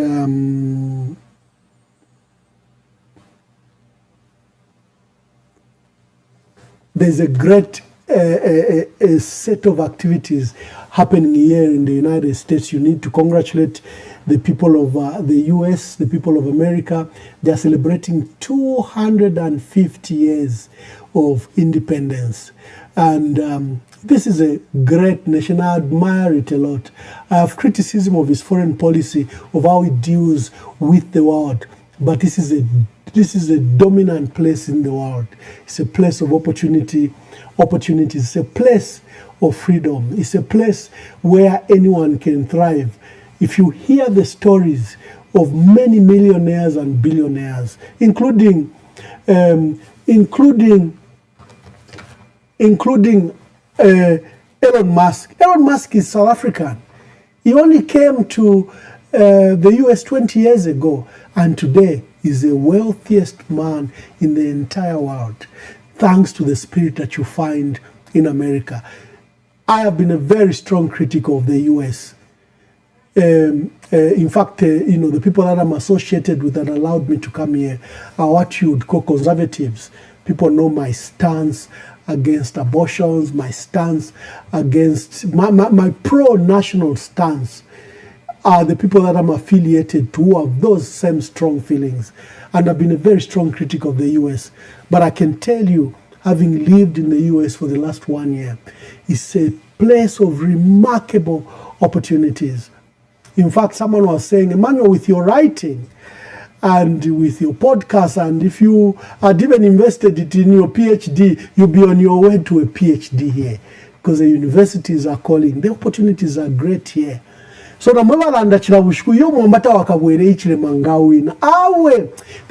there's a great a set of activities happening here in the United States. You need to congratulate the people of the US, the people of America. They're celebrating 250 years of independence. And this is a great nation. I admire it a lot. I have criticism of his foreign policy, of how it deals with the world. But this is a dominant place in the world. It's a place of opportunities. It's a place of freedom. It's a place where anyone can thrive. If you hear the stories of many millionaires and billionaires, including Elon Musk. Elon Musk is South African. He only came to the US 20 years ago, and today is the wealthiest man in the entire world, thanks to the spirit that you find in America. I have been a very strong critic of the US. In fact, the people that I'm associated with that allowed me to come here are what you would call conservatives. People know my stance against abortions, my stance against, my pro-national stance are the people that I'm affiliated to who have those same strong feelings. And I've been a very strong critic of the US. But I can tell you, having lived in the US for the last 1 year, it's a place of remarkable opportunities. In fact, someone was saying, Emmanuel, with your writing and with your podcast, and if you had even invested it in your PhD, you'll be on your way to a PhD here, because the universities are calling. The opportunities are great here. So the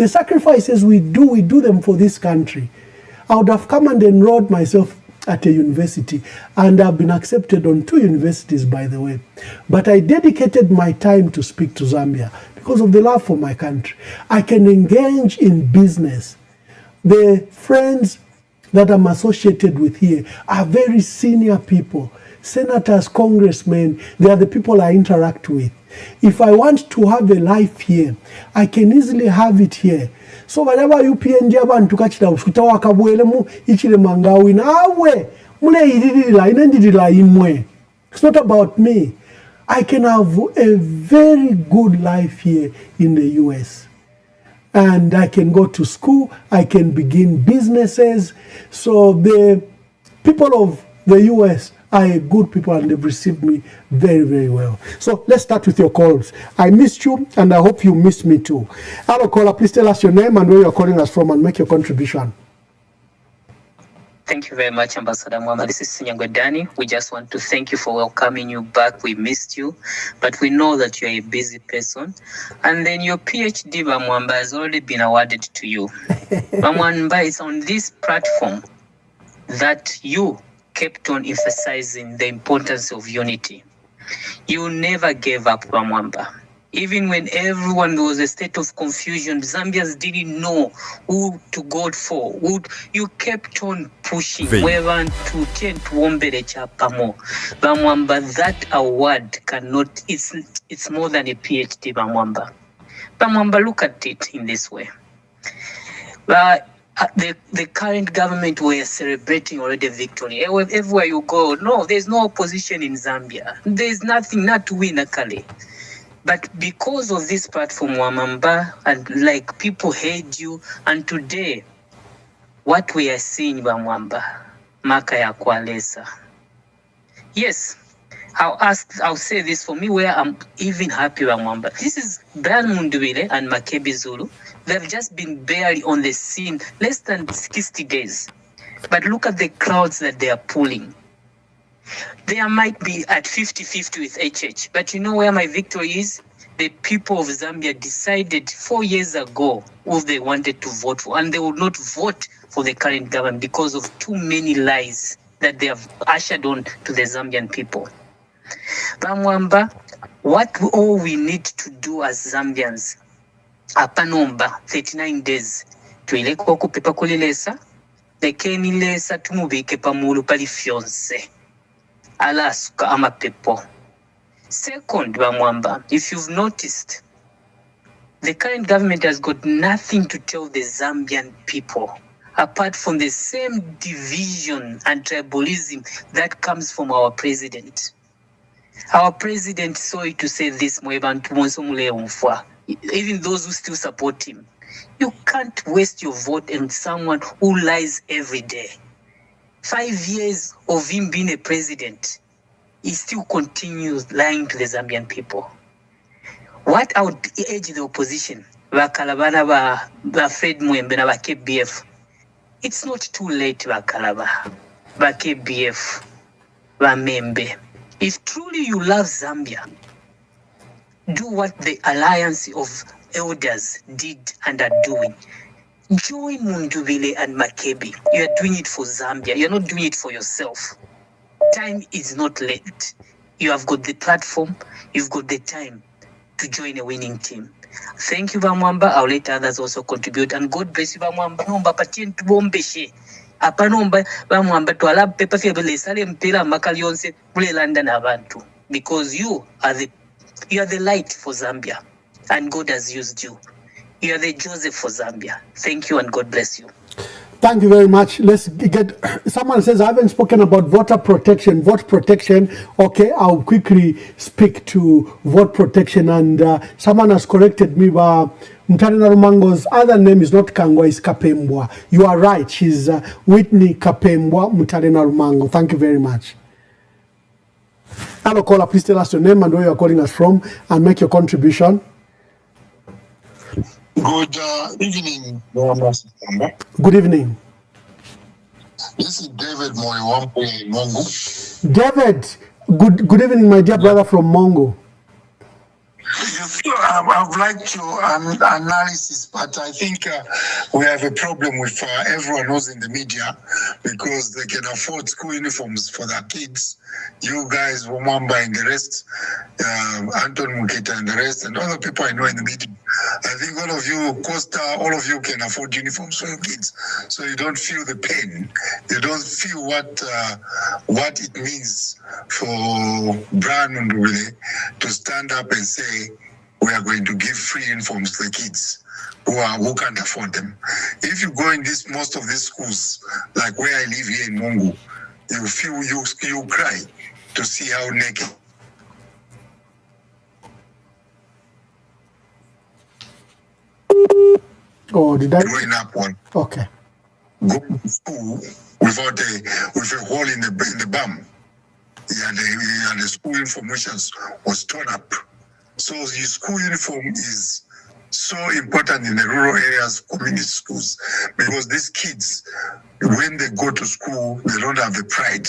sacrifices we do them for this country. I would have come and enrolled myself at a university, and I've been accepted on 2 universities, by the way. But I dedicated my time to speak to Zambia because of the love for my country. I can engage in business. The friends that I'm associated with here are very senior people. Senators, congressmen, they are the people I interact with. If I want to have a life here, I can easily have it here. So whatever you PNG abantu kachita uskuta wakabwelemu ichile mangawi nawe mule idirila inendirila imwe. It's not about me. I can have a very good life here in the US. And I can go to school, I can begin businesses. So the people of the US are good people, and they've received me very, very well. So let's start with your calls. I missed you, and I hope you missed me too. Hello, caller, please tell us your name and where you're calling us from, and make your contribution. Thank you very much, Ambassador Mwamba. This is Sinyangwe Dani. We just want to thank you for welcoming you back. We missed you, but we know that you're a busy person. And then your PhD, Mwamba, has already been awarded to you. Mwamba, it's on this platform that you kept on emphasizing the importance of unity. You never gave up, Mwamba. Even when everyone, there was a state of confusion, Zambians didn't know who to go for. You kept on pushing. Mwamba, that award cannot, it's more than a PhD, Mwamba. Mwamba, look at it in this way. the current government were celebrating already victory. Everywhere you go, no, there's no opposition in Zambia. There's nothing, not to win Akale. But because of this platform, Wamamba, and like people hate you, and today, what we are seeing, Wamamba, Maka ya Kwalesa. Yes, I'll say this for me, where I'm even happy, Wamamba. This is Brian Mundubile and Makebi Zulu. They've just been barely on the scene less than 60 days. But look at the crowds that they are pulling. They might be at 50-50 with HH. But you know where my victory is? The people of Zambia decided 4 years ago who they wanted to vote for. And they would not vote for the current government because of too many lies that they have ushered on to the Zambian people. Bamwamba, what all we need to do as Zambians, apanomba 39 days, tuileko kupepa kulilesa, lekeni lesa tumubike pamulu pali fionse. Ala suka ama pepo. Second, Bamwamba, if you've noticed, the current government has got nothing to tell the Zambian people apart from the same division and tribalism that comes from our president. Our president, sorry to say this, even those who still support him, you can't waste your vote on someone who lies every day. 5 years of him being a president, he still continues lying to the Zambian people. What I would urge the opposition, Bakalabana ba Fred Mwembe na ba KBF, it's not too late, Bakalaba, ba KBF, ba Membe. If truly you love Zambia, do what the Alliance of Elders did and are doing. Join Mundubile and Makebi. You are doing it for Zambia. You're not doing it for yourself. Time is not late. You have got the platform. You've got the time to join a winning team. Thank you, Bamwamba. I'll let others also contribute. And God bless you, Bamwamba. Nomba patien tubombeshe. Apanomba Bamwamba twala pepa febele sale mpira makalionse kule London abantu. Because you are the light for Zambia. And God has used you. You are the Joseph for Zambia. Thank you and God bless you. Thank you very much. Let's get, someone says, I haven't spoken about voter protection. Vote protection. Okay, I'll quickly speak to vote protection. And someone has corrected me. Mutare Narumango's other name is not Kangwa, it's Kapembwa. You are right. She's Whitney Kapembwa Mutare Narumango. Thank you very much. Hello, caller. Please tell us your name and where you are calling us from and make your contribution. Good evening, Good evening. This is David Moiwampe Mongo. David, good evening, my dear brother from Mongo. I've liked your analysis, but I think we have a problem with everyone who's in the media because they can afford school uniforms for their kids. You guys, Wamamba and the rest, Anton Muketa and the rest, and other people I know in the media. I think all of you, Costa, all of you can afford uniforms for your kids, so you don't feel the pain. You don't feel what it means for Brian Mundubile to stand up and say, we are going to give free uniforms to the kids who can't afford them. If you go in most of these schools, like where I live here in Mongo, you feel you cry to see how naked. Oh, did I? Growing up one. Okay. Going to school with a hole in the bum. And the school uniform was torn up. So the school uniform is so important in the rural areas, community schools, because these kids, when they go to school, they don't have the pride.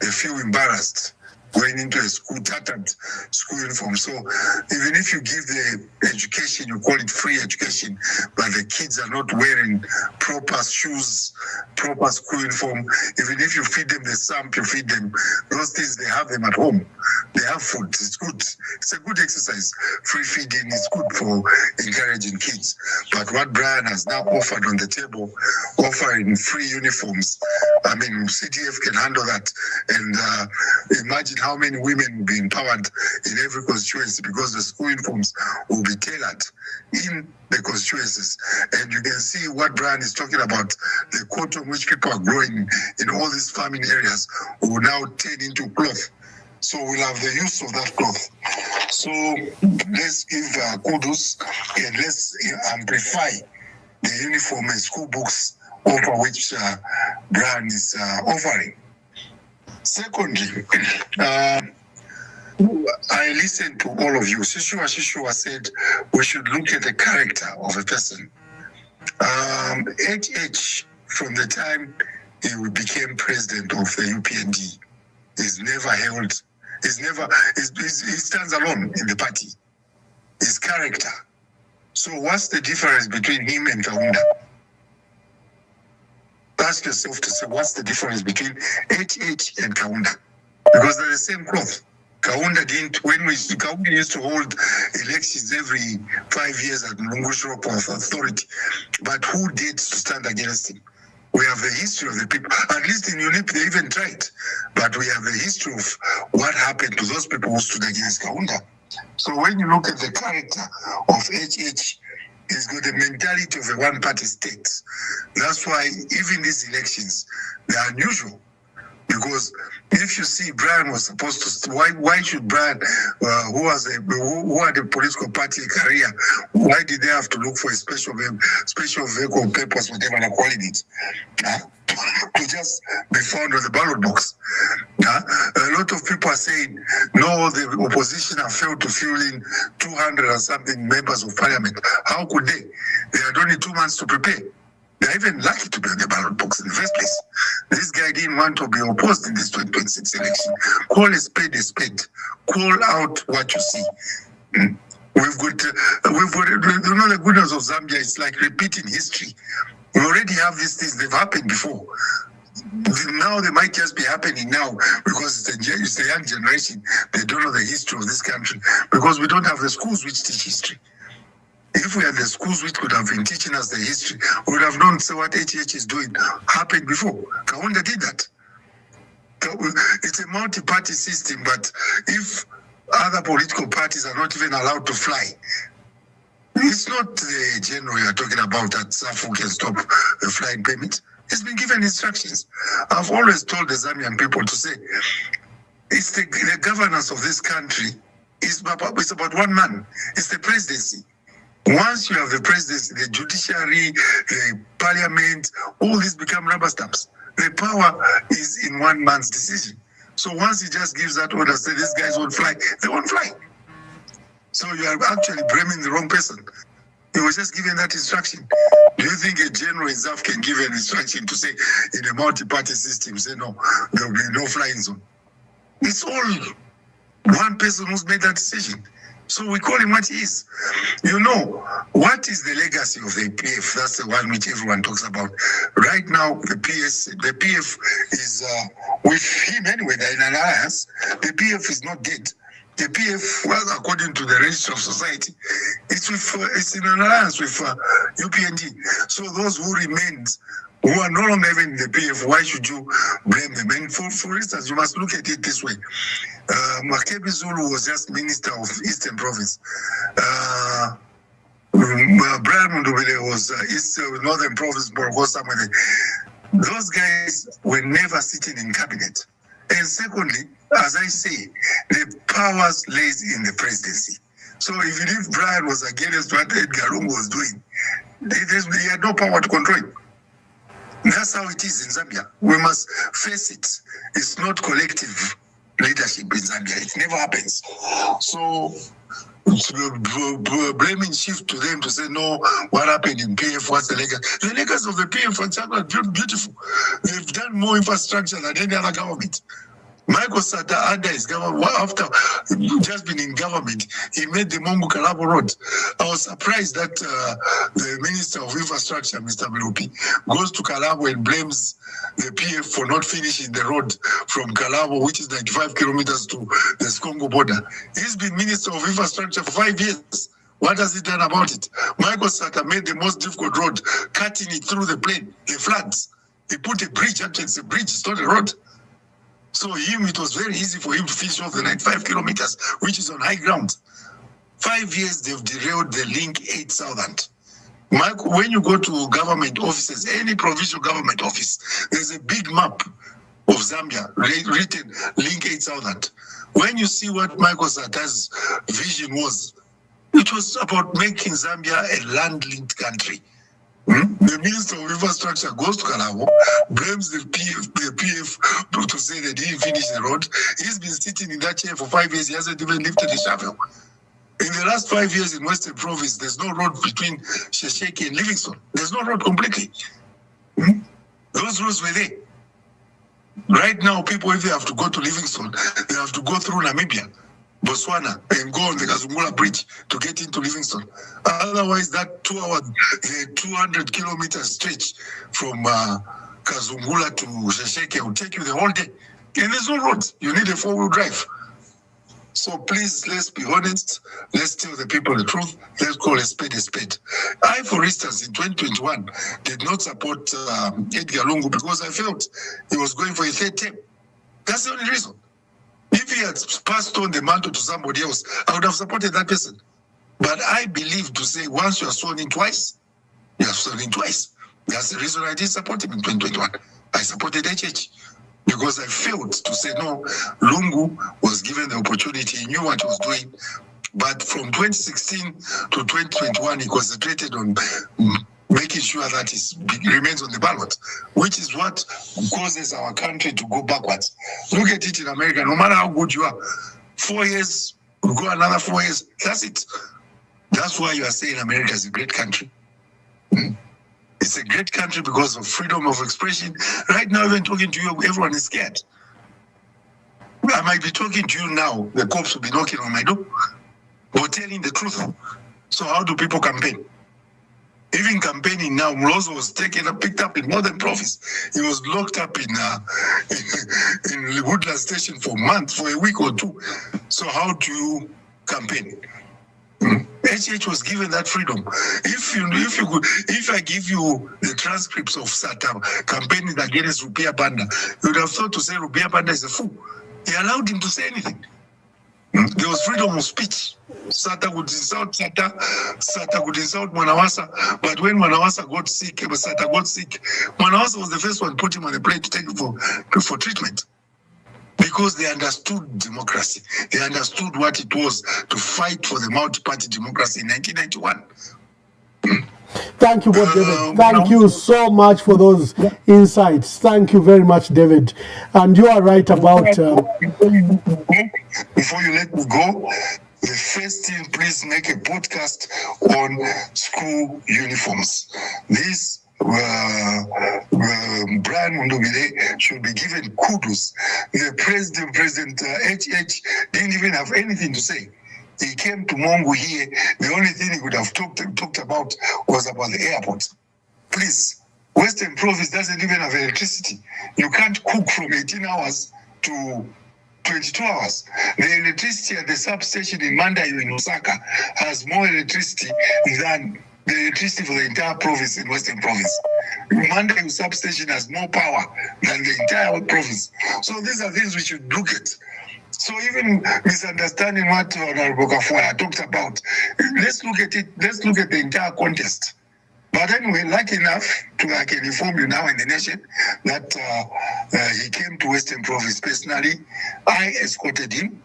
They feel embarrassed going into a tattered school uniform. So even if you give the education, you call it free education, but the kids are not wearing proper shoes, proper school uniform. Even if you feed them the samp, you feed them those things, they have them at home. They have food. It's good. It's a good exercise. Free feeding is good for encouraging kids. But what Brian has now offered on the table, offering free uniforms, I mean, CTF can handle that. And imagine how many women will be empowered in every constituency, because the school uniforms will be tailored in the constituencies. And you can see what Brian is talking about, the cotton which people are growing in all these farming areas will now turn into cloth. So we'll have the use of that cloth. So let's give kudos and let's amplify the uniform and school books over which Brian is offering. Secondly, I listened to all of you. Shishua said we should look at the character of a person. HH, from the time he became president of the UPND, is never held. He stands alone in the party. His character. So what's the difference between him and Kaunda? Ask yourself to say, what's the difference between HH and Kaunda? Because they're the same cloth. Kaunda didn't, Kaunda used to hold elections every 5 years at Lungushropo Authority. But who did to stand against him? We have the history of the people. At least in UNIP, they even tried. But we have the history of what happened to those people who stood against Kaunda. So when you look at the character of HH, he's got the mentality of a one-party state. That's why even these elections, they're unusual. Because if you see Brian was supposed to, why should Brian, who had a political party career, why did they have to look for a special vehicle papers, whatever they're calling it, to just be found on the ballot box? A lot of people are saying, no, the opposition have failed to fill in 200 and something members of parliament. How could they? They had only 2 months to prepare. They're even lucky to be on the ballot box in the first place. This guy didn't want to be opposed in this 2026 election. Call a spade a spade. Call out what you see. We've got, you know, the goodness of Zambia is like repeating history. We already have these things, they've happened before. Now they might just be happening now because it's the young generation. They don't know the history of this country because we don't have the schools which teach history. If we had the schools which could have been teaching us the history, we would have known what HH is doing happened before. Kaunda did that. It's a multi-party system, but if other political parties are not even allowed to fly, it's not the general you're talking about that SAFU can stop the flying permit. He's been given instructions. I've always told the Zambian people to say, it's the governance of this country is about one man. It's the presidency. Once you have the presidency, the judiciary, the parliament, all these become rubber stamps. The power is in one man's decision. So once he just gives that order, say these guys won't fly, they won't fly. So you are actually blaming the wrong person. He was just given that instruction. Do you think a general himself can give an instruction to say in a multi-party system, say no, there will be no flying zone? It's all one person who's made that decision. So we call him what he is. You know, what is the legacy of the PF? That's the one which everyone talks about. Right now, the PF is with him anyway, they're in an alliance. The PF is not dead. The PF, well, according to the Register of Society, it's in an alliance with UPND. So those who remained, who are no longer even in the PF, why should you blame them? And for instance, you must look at it this way. Makebi Zulu was just Minister of Eastern Province. Brian Mundubile was Northern Province, somewhere there. Those guys were never sitting in cabinet. And secondly, as I say, the powers lays in the presidency. So even if Brian was against what Edgar Lungu was doing, he had no power to control him. That's how it is in Zambia. We must face it. It's not collective leadership in Zambia. It never happens. So blaming shift to them to say, no, what happened in PF, what's the legacy? The legacy of the PF and Zambia are beautiful. They've done more infrastructure than any other government. Michael Sata under his government, after just been in government, he made the Mongo Kalabo Road. I was surprised that the Minister of Infrastructure, Mr. Mlupi, goes to Kalabo and blames the PF for not finishing the road from Kalabo, which is 95 kilometers to the Skongo border. He's been Minister of Infrastructure for 5 years. What has he done about it? Michael Sata made the most difficult road, cutting it through the plain, the floods. He put a bridge, actually it's a bridge, it's not a road. So it was very easy for him to finish off the 95 kilometers, which is on high ground. 5 years, they've derailed the Link 8000. Mike, when you go to government offices, any provincial government office, there's a big map of Zambia written Link 8000. When you see what Michael Sata's vision was, it was about making Zambia a land-linked country. The Minister of Infrastructure goes to Kalabo, blames the PF to say they didn't finish the road. He's been sitting in that chair for 5 years. He hasn't even lifted a shovel. In the last 5 years in Western Province, there's no road between Shesheki and Livingstone. There's no road completely. Those roads were there. Right now, people, if they have to go to Livingstone, they have to go through Namibia, Botswana, and go on the Kazungula Bridge to get into Livingstone. Otherwise, that 2 hours, the 200-kilometer stretch from Kazungula to Shesheki will take you the whole day. And there's no roads. You need a 4-wheel drive. So please, let's be honest. Let's tell the people the truth. Let's call a spade a spade. I, for instance, in 2021, did not support Edgar Lungu because I felt he was going for a third term. That's the only reason. If he had passed on the mantle to somebody else, I would have supported that person. But I believe to say once you are sworn in twice, you are sworn in twice. That's the reason I didn't support him in 2021. I supported HH. Because I failed to say no. Lungu was given the opportunity, he knew what he was doing. But from 2016 to 2021, he concentrated on making sure that he remains on the ballot, which is what causes our country to go backwards. Look at it in America, no matter how good you are, 4 years, we'll go another 4 years, that's it. That's why you are saying America is a great country. It's a great country because of freedom of expression. Right now, even talking to you, everyone is scared. I might be talking to you now, the cops will be knocking on my door, but telling the truth. So how do people campaign? Even campaigning now, Mlozo was picked up in Northern Province. He was locked up in Woodland Station for months, for a week or two. So how do you campaign? HH was given that freedom. If I give you the transcripts of SATA campaigning against Rupiah Banda, you would have thought to say Rupiah Banda is a fool. He allowed him to say anything. There was freedom of speech. SATA would insult SATA would insult Mwanawasa, but when Mwanawasa got sick, SATA got sick, Mwanawasa was the first one to put him on the plane to take him for treatment. Because they understood democracy. They understood what it was to fight for the multi-party democracy in 1991. Thank you, David. Thank you so much for those insights. Thank you very much, David. And you are right about... Before you let me go, the first thing, please make a podcast on school uniforms. This Brian Mundugire should be given kudos. The President HH didn't even have anything to say. He came to Mongu here. The only thing he could have talked about was about the airport. Please, Western Province doesn't even have electricity. You can't cook from 18 hours to 22 hours. The electricity at the substation in Mandayu in Osaka has more electricity than the electricity for the entire province in Western Province. Mandayu substation has more power than the entire province. So these are things we should look at. So even misunderstanding what Honorable Kafwaya talked about, let's look at it. Let's look at the entire context. But anyway, lucky enough, I can inform you now in the nation that he came to Western Province personally. I escorted him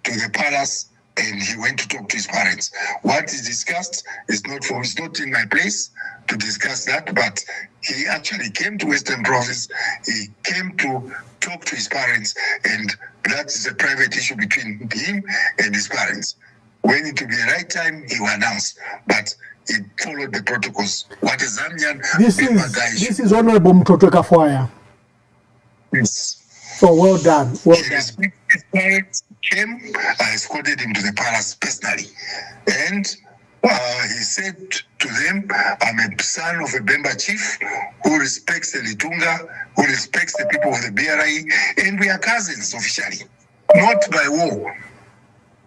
to the palace and he went to talk to his parents. What is discussed is it's not in my place to discuss that, but he actually came to Western Province. He came to talk to his parents, and that is a private issue between him and his parents. When it will be the right time, he will announce. But he followed the protocols. What is Zambian? This is Honorable Mtoto Kafwaya. Yes. So well done. Well done. His parents came. I escorted him to the palace personally, and he said to them, "I'm a son of a Bemba chief who respects the Litunga, who respects the people of the BRI, and we are cousins officially, not by war.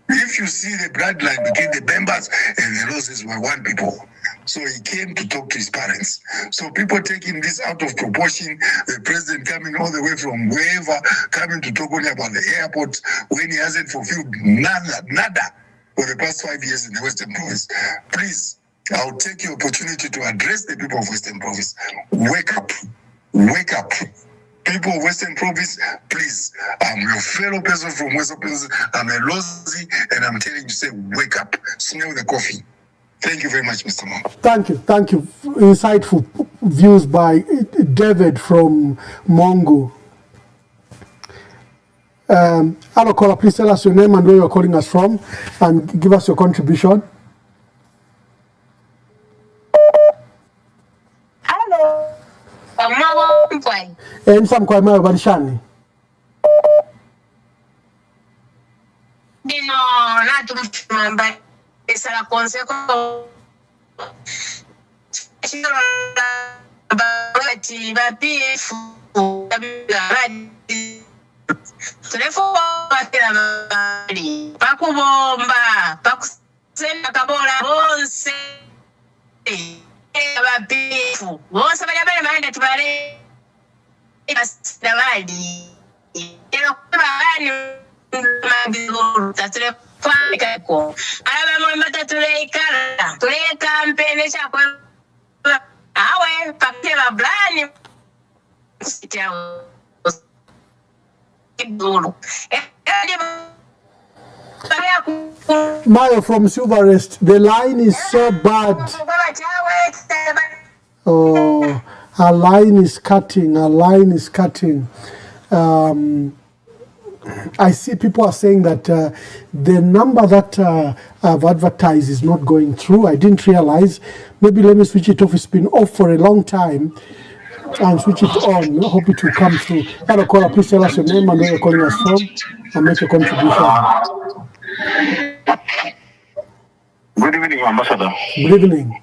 If you see the bloodline between the Bembas and the Roses, were one people. So he came to talk to his parents. So people taking this out of proportion, the president coming all the way from wherever, coming to talk only about the airport when he hasn't fulfilled nada for the past 5 years in the Western Province. Please, I'll take the opportunity to address the people of Western Province. Wake up. Wake up. People of Western Province, please, I'm your fellow person from Western Province. I'm a Lozi, and I'm telling you, say, wake up. Smell the coffee. Thank you very much, Mr. Mongo. Thank you. Thank you. Insightful views by David from Mongo. Hello, caller. Please tell us your name and where you're calling us from and give us your contribution. Hello. Ensam kwa mayo balishani. Dino na tumamba esala consejo bati BPF pakubomba pakusenda kabola bonse BPF bonse bajabale maenda tubale basdawali ero kubani mabizuru tatule kwako aba mama tatule ikala tule kampeni chako awe pakela blani sitao Mayo from Silverest, the line is so bad. Oh, her line is cutting. Her line is cutting. I see people are saying that the number that I've advertised is not going through. I didn't realize. Maybe let me switch it off. It's been off for a long time. And switch it on. I hope it will come through. Hello, caller. Please tell us your name and where you're calling us from and make a contribution. Good evening, Ambassador. Good evening.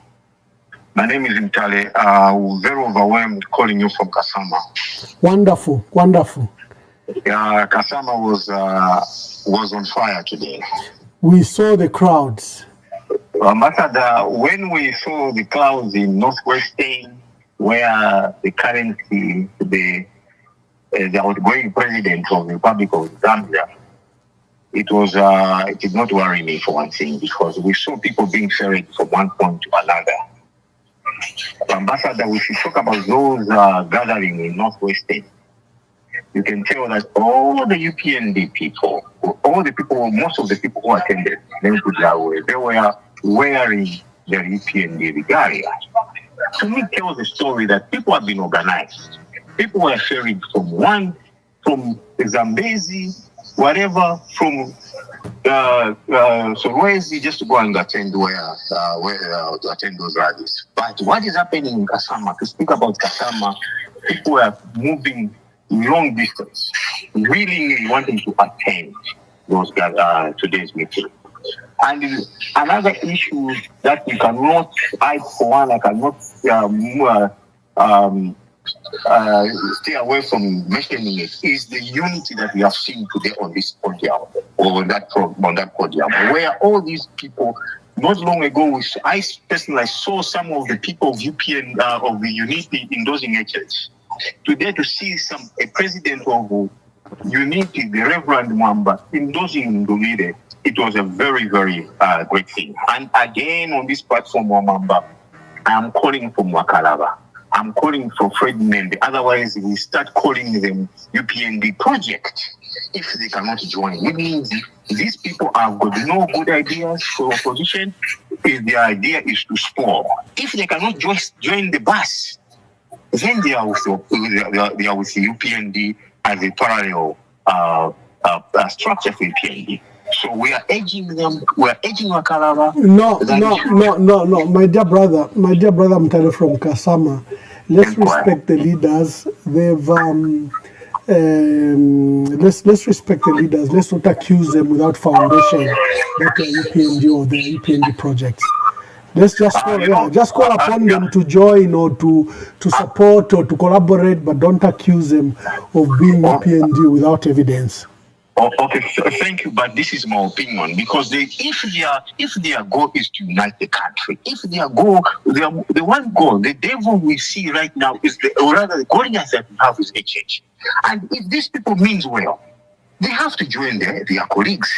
My name is Mtale. Very overwhelmed calling you from Kasama. Wonderful, wonderful. Kasama was on fire today. We saw the crowds. Ambassador, when we saw the clouds in northwestern, where the currently the outgoing president of the Republic of Zambia, it did not worry me for one thing, because we saw people being ferried from one point to another. Ambassador, if you talk about those gathering in northwestern, you can tell that all the UPND people, most of the people who attended, they were wearing their UPND regalia. To me, tells the story that people have been organized. People were ferried from Zambezi, whatever, from Solwezi, just to go and attend to attend those rallies. But what is happening in Kasama? To speak about Kasama, people are moving long distance, willingly wanting to attend those today's meeting. And another issue that you cannot, I for one, I cannot stay away from mentioning it, is the unity that we have seen today on this podium, or on that podium, where all these people, not long ago, I personally saw some of the people of UPN, of the Unity endorsing HH. Today, to see a president of Unity, the Reverend Mwamba, endorsing Ndumire, it was a very, very great thing. And again, on this platform, Mwamba, I'm calling for Mwakalaba. I'm calling for Fred Mende. Otherwise, we start calling them UPND project. If they cannot join, it means these people have got no good ideas for opposition. If their idea is to spoil, if they cannot join the bus, then they are with the UPND as a parallel structure for UPND. So we are urging them. We are urging Wakalaba. No. My dear brother Mtale from Kasama. Let's respect the leaders. They've let's respect the leaders. Let's not accuse them without foundation that they're UPND or the UPND projects. Let's just call upon them to join or to support or to collaborate, but don't accuse them of being UPND without evidence. Oh, okay, thank you, but this is my opinion because if their goal is to unite the country, if their goal, the one goal, the devil we see right now is or rather the Goliath that we have is HH, and if these people means well, they have to join their colleagues,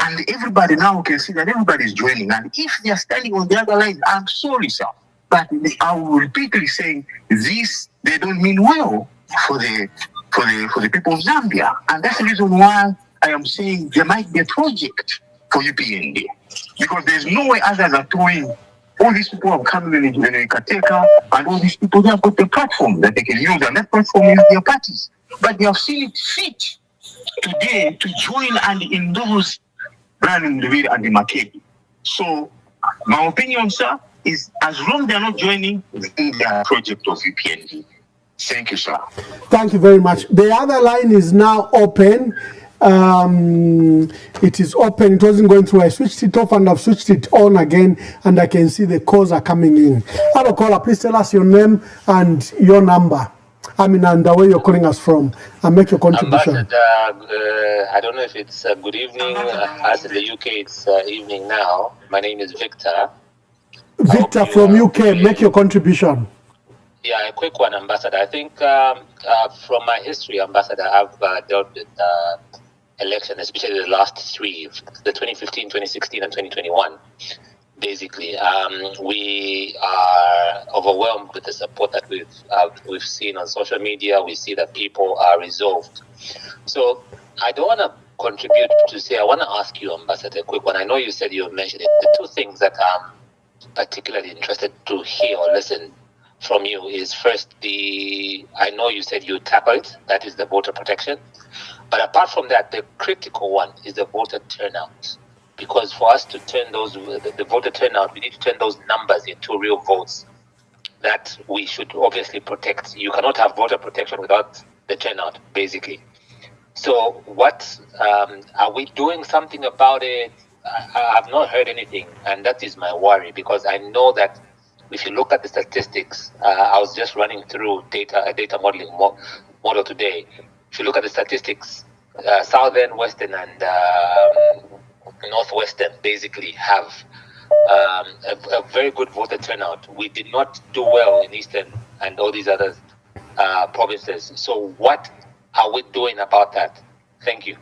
and everybody now can see that everybody is joining, and if they are standing on the other line, I'm sorry, sir, but I will repeatedly say this, they don't mean well for the people of Zambia. And that's the reason why I am saying there might be a project for UPND. Because there's no way other than doing all these people have come in Kateka and all these people, they have got the platform that they can use, and that platform is their parties. But they have seen it fit today to join and endorse Brian Ndubiri and the Makedi. So my opinion, sir, is as long as they're not joining the project of UPND. Thank you, sir. Thank you very much. The other line is now open. It is open. It wasn't going through. I switched it off and I've switched it on again, and I can see the calls are coming in. Hello, caller. Please tell us your name and your number. And where you're calling us from, and make your contribution. I don't know if it's good evening. As in the UK, it's evening now. My name is Victor. Victor from UK, make your contribution. Yeah, a quick one, Ambassador. I think from my history, Ambassador, I've dealt with election, especially the last three, the 2015, 2016, and 2021. Basically, we are overwhelmed with the support that we've seen on social media. We see that people are resolved. So I don't want to contribute to say, I want to ask you, Ambassador, a quick one. I know you said you mentioned it. The two things that I'm particularly interested to hear or listen from you is first I know you said you tackled, that is the voter protection. But apart from that, the critical one is the voter turnout. Because for us to turn the voter turnout, we need to turn those numbers into real votes that we should obviously protect. You cannot have voter protection without the turnout, basically. So what, are we doing something about it? I've not heard anything, and that is my worry, because I know that if you look at the statistics, I was just running through a data modeling model today. If you look at the statistics, Southern, Western, and Northwestern basically have a very good voter turnout. We did not do well in Eastern and all these other provinces. So what are we doing about that? Thank you.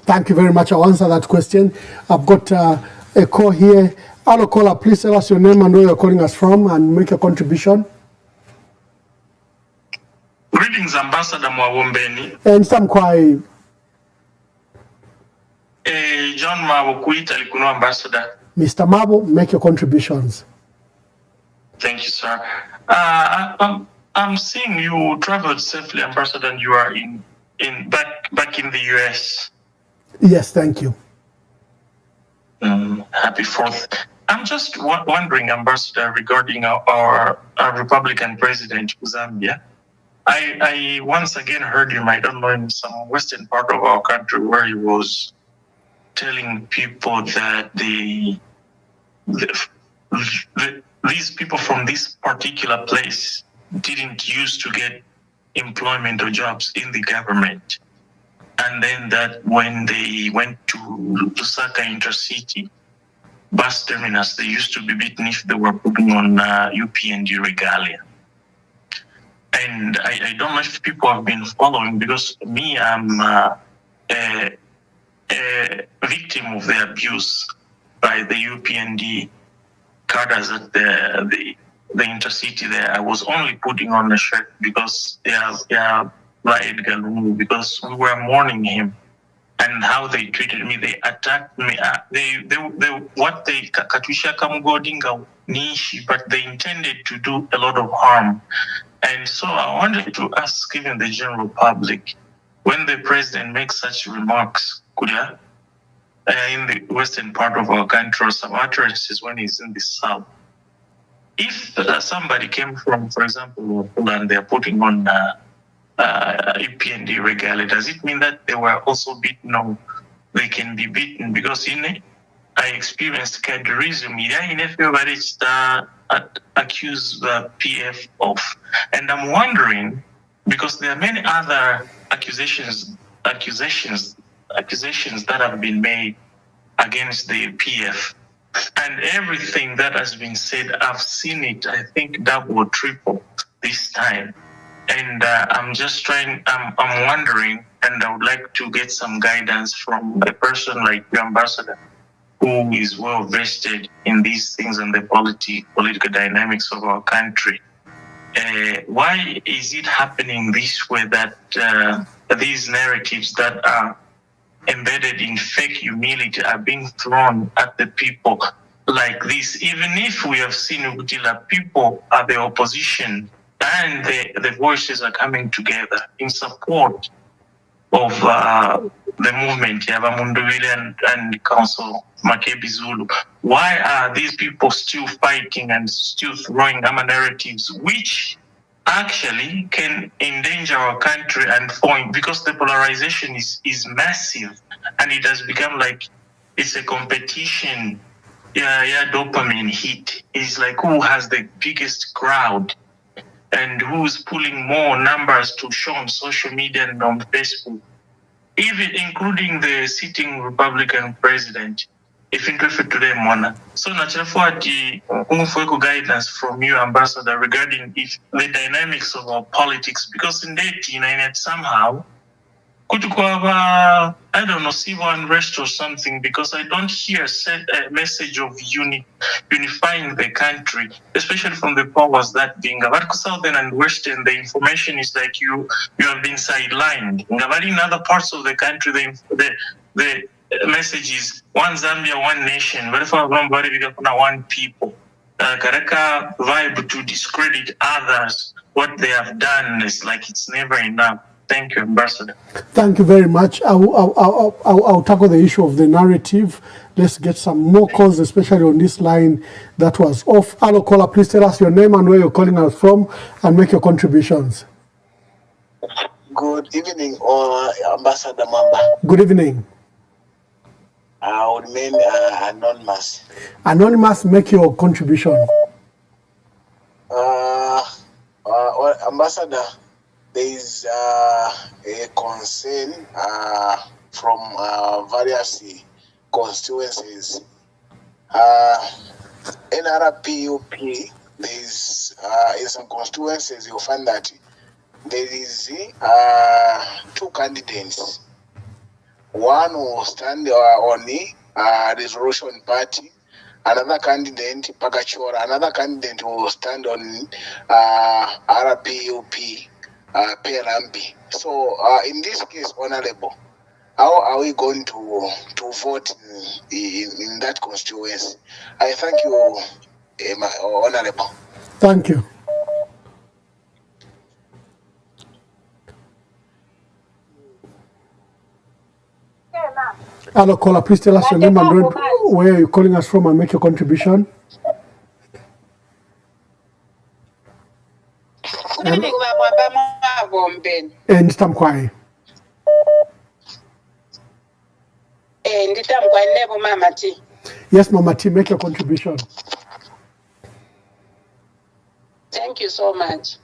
Thank you very much. I'll answer that question. I've got a call here. Hello, caller. Please tell us your name and where you're calling us from and make a contribution. Greetings, Ambassador Mwawombeni. And some kwai. John Mabo Kuita Likuno, Ambassador. Mr. Mabo, make your contributions. Thank you, sir. I'm seeing you traveled safely, Ambassador, and you are back in the US. Yes, thank you. Happy 4th. I'm just wondering, Ambassador, regarding our Republican president, Zambia. I once again heard him, I don't know, in some western part of our country, where he was telling people that these people from this particular place didn't used to get employment or jobs in the government. And then that when they went to Lusaka Intercity bus terminus, they used to be beaten if they were putting on UPND regalia. And I don't know if people have been following, because me, I'm a victim of the abuse by the UPND cadres at the Intercity there. I was only putting on a shirt because they are by Edgar Lungu, because we were mourning him, and how they treated me. They attacked me. They Katusha Kamugodinga Nishi, but they intended to do a lot of harm. And so I wanted to ask even the general public, when the president makes such remarks, in the western part of our country, or some utterances when he's in the south, if somebody came from, for example, Poland, they're putting on EPND regalia, does it mean that they were also beaten, or they can be beaten? Because I experienced cadreism. Accuse the PF of, and I'm wondering, because there are many other accusations accusations that have been made against the PF. And everything that has been said, I've seen it, I think, double or triple this time. And I'm wondering, and I would like to get some guidance from a person like the ambassador, who is well vested in these things and the political dynamics of our country. Why is it happening this way, that these narratives that are embedded in fake humility are being thrown at the people like this? Even if we have seen Ugutila, people are the opposition and the voices are coming together in support of the movement, Yabamunduvile and Council Makebi Zulu. Why are these people still fighting and still throwing narratives which actually can endanger our country and point, because the polarization is massive and it has become like it's a competition. Dopamine hit. It's like who has the biggest crowd and who's pulling more numbers to show on social media and on Facebook, even including the sitting Republican president. If interested to them, Mona. So, natural guidance from you, Ambassador, regarding if the dynamics of our politics, because in 1898 somehow, I don't know, civil unrest or something, because I don't hear a message of unifying the country, especially from the powers that being. But Southern and Western, the information is like you have been sidelined. In other parts of the country, the message is one Zambia, one nation. But if I remember, one people. Karaka vibe to discredit others, what they have done is like it's never enough. Thank you, Ambassador. Thank you very much. I'll tackle the issue of the narrative. Let's get some more calls, especially on this line that was off. Hello, caller, please tell us your name and where you're calling us from and make your contributions. Good evening, Ambassador Mamba. Good evening. I would remain anonymous. Anonymous, make your contribution. Ambassador, there is a concern from various constituencies. NRPUP, there is in some constituencies you'll find that there is two candidates. One will stand on the resolution party. Another candidate, Pakachora, another candidate will stand on RPUP, PLMP. So in this case, Honorable, how are we going to vote in that constituency? I thank you, Honorable. Thank you. Hello, caller, please tell us your name and where you're calling us from and make your contribution. Good evening, and Tamkwai. Yes, Mama T, make your contribution. Thank you so much.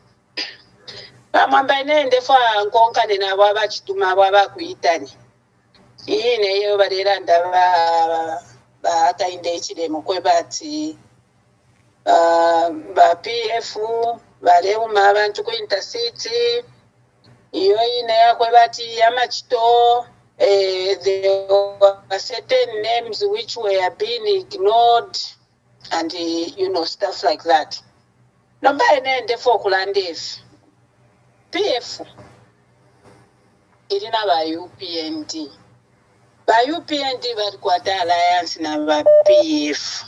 Iyo bareranda bakainde ekiremo kwe bati ba PF barema abantu ku intercity iyo ine yakwe bati amachito there were certain names which were being ignored and stuff like that. Number nende for kulandefu PF irina ba UPND. Ba UPND bari kwata alliance na ba PF.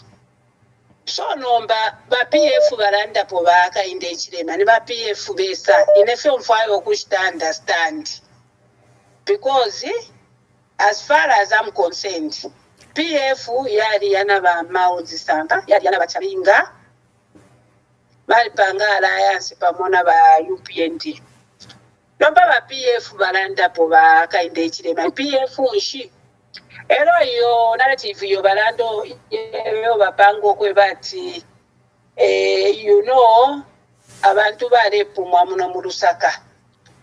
So nomba ba PF baranda po baka inde chirema ni ba PF besa inefe mfayo kushita understand. Because as far as I'm concerned, PF yari yana ba Mauzi Samba, yari yana ba Chalinga, bari panga alliance pamona ba UPND. Nomba ba PF baranda po baka inde chirema PF unshi. Ero yo narrative yo balando yo bapango kwe bati abantu barepu mwamuno mu Lusaka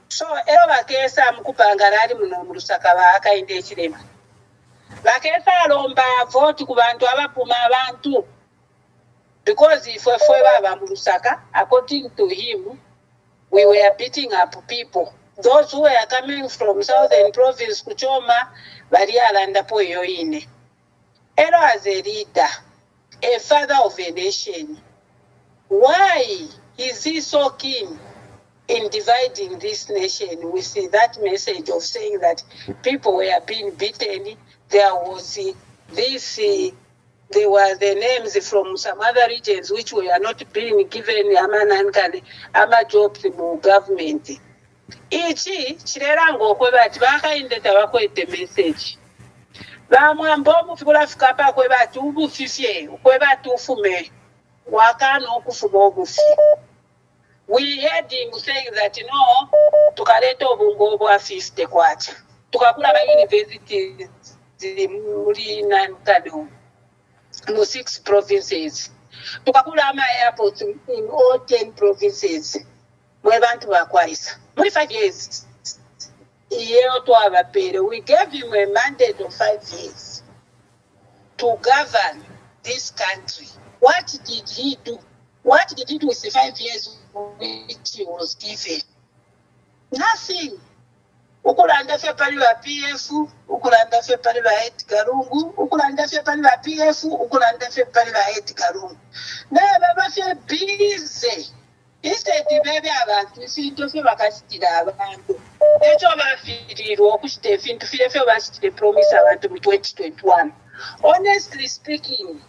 So ero bakesa mukupanga lali muno mu Lusaka Hakainde Chilema. Bakesa alomba vote ku bantu abapuma abantu. Because if we baba mu Lusaka, according to him, we were beating up people. Those who were coming from southern province Kuchoma, bali alanda po yoine. Ero as a leader, a father of a nation, why is he so keen in dividing this nation with that message of saying that people were being beaten? There was there were the names from some other regions which were not being given ama jobs mu government. Ichi chirera ngokwe bati Hakainde tabakwete message. Bamwamba omufula fukapa kwe bati ubufifye kwe bati ufume wakana okufuma obufi. We heard him saying that no, tukaleta obungo bwa 50 kwacha. Tukakula ba universities muri nankado mu 6 provinces. Tukakula ama airports in all 10 provinces. Mwe bantu bakwaisa. Muri 5 years. We gave him a mandate of 5 years to govern this country. What did he do? What did he do with the 5 years which he was given? Nothing. Ukulanda fe pali wa PF, ukulanda fe pali wa Edgarungu, ukulanda fe pali wa PF, ukulanda fe pali wa Edgarungu. Na baba fe busy. Instead baby abantu isinto fe bakasitira abantu. Echo bafirirwa okushite efintu fire fe basitire promise abantu mu 2021. Honestly speaking,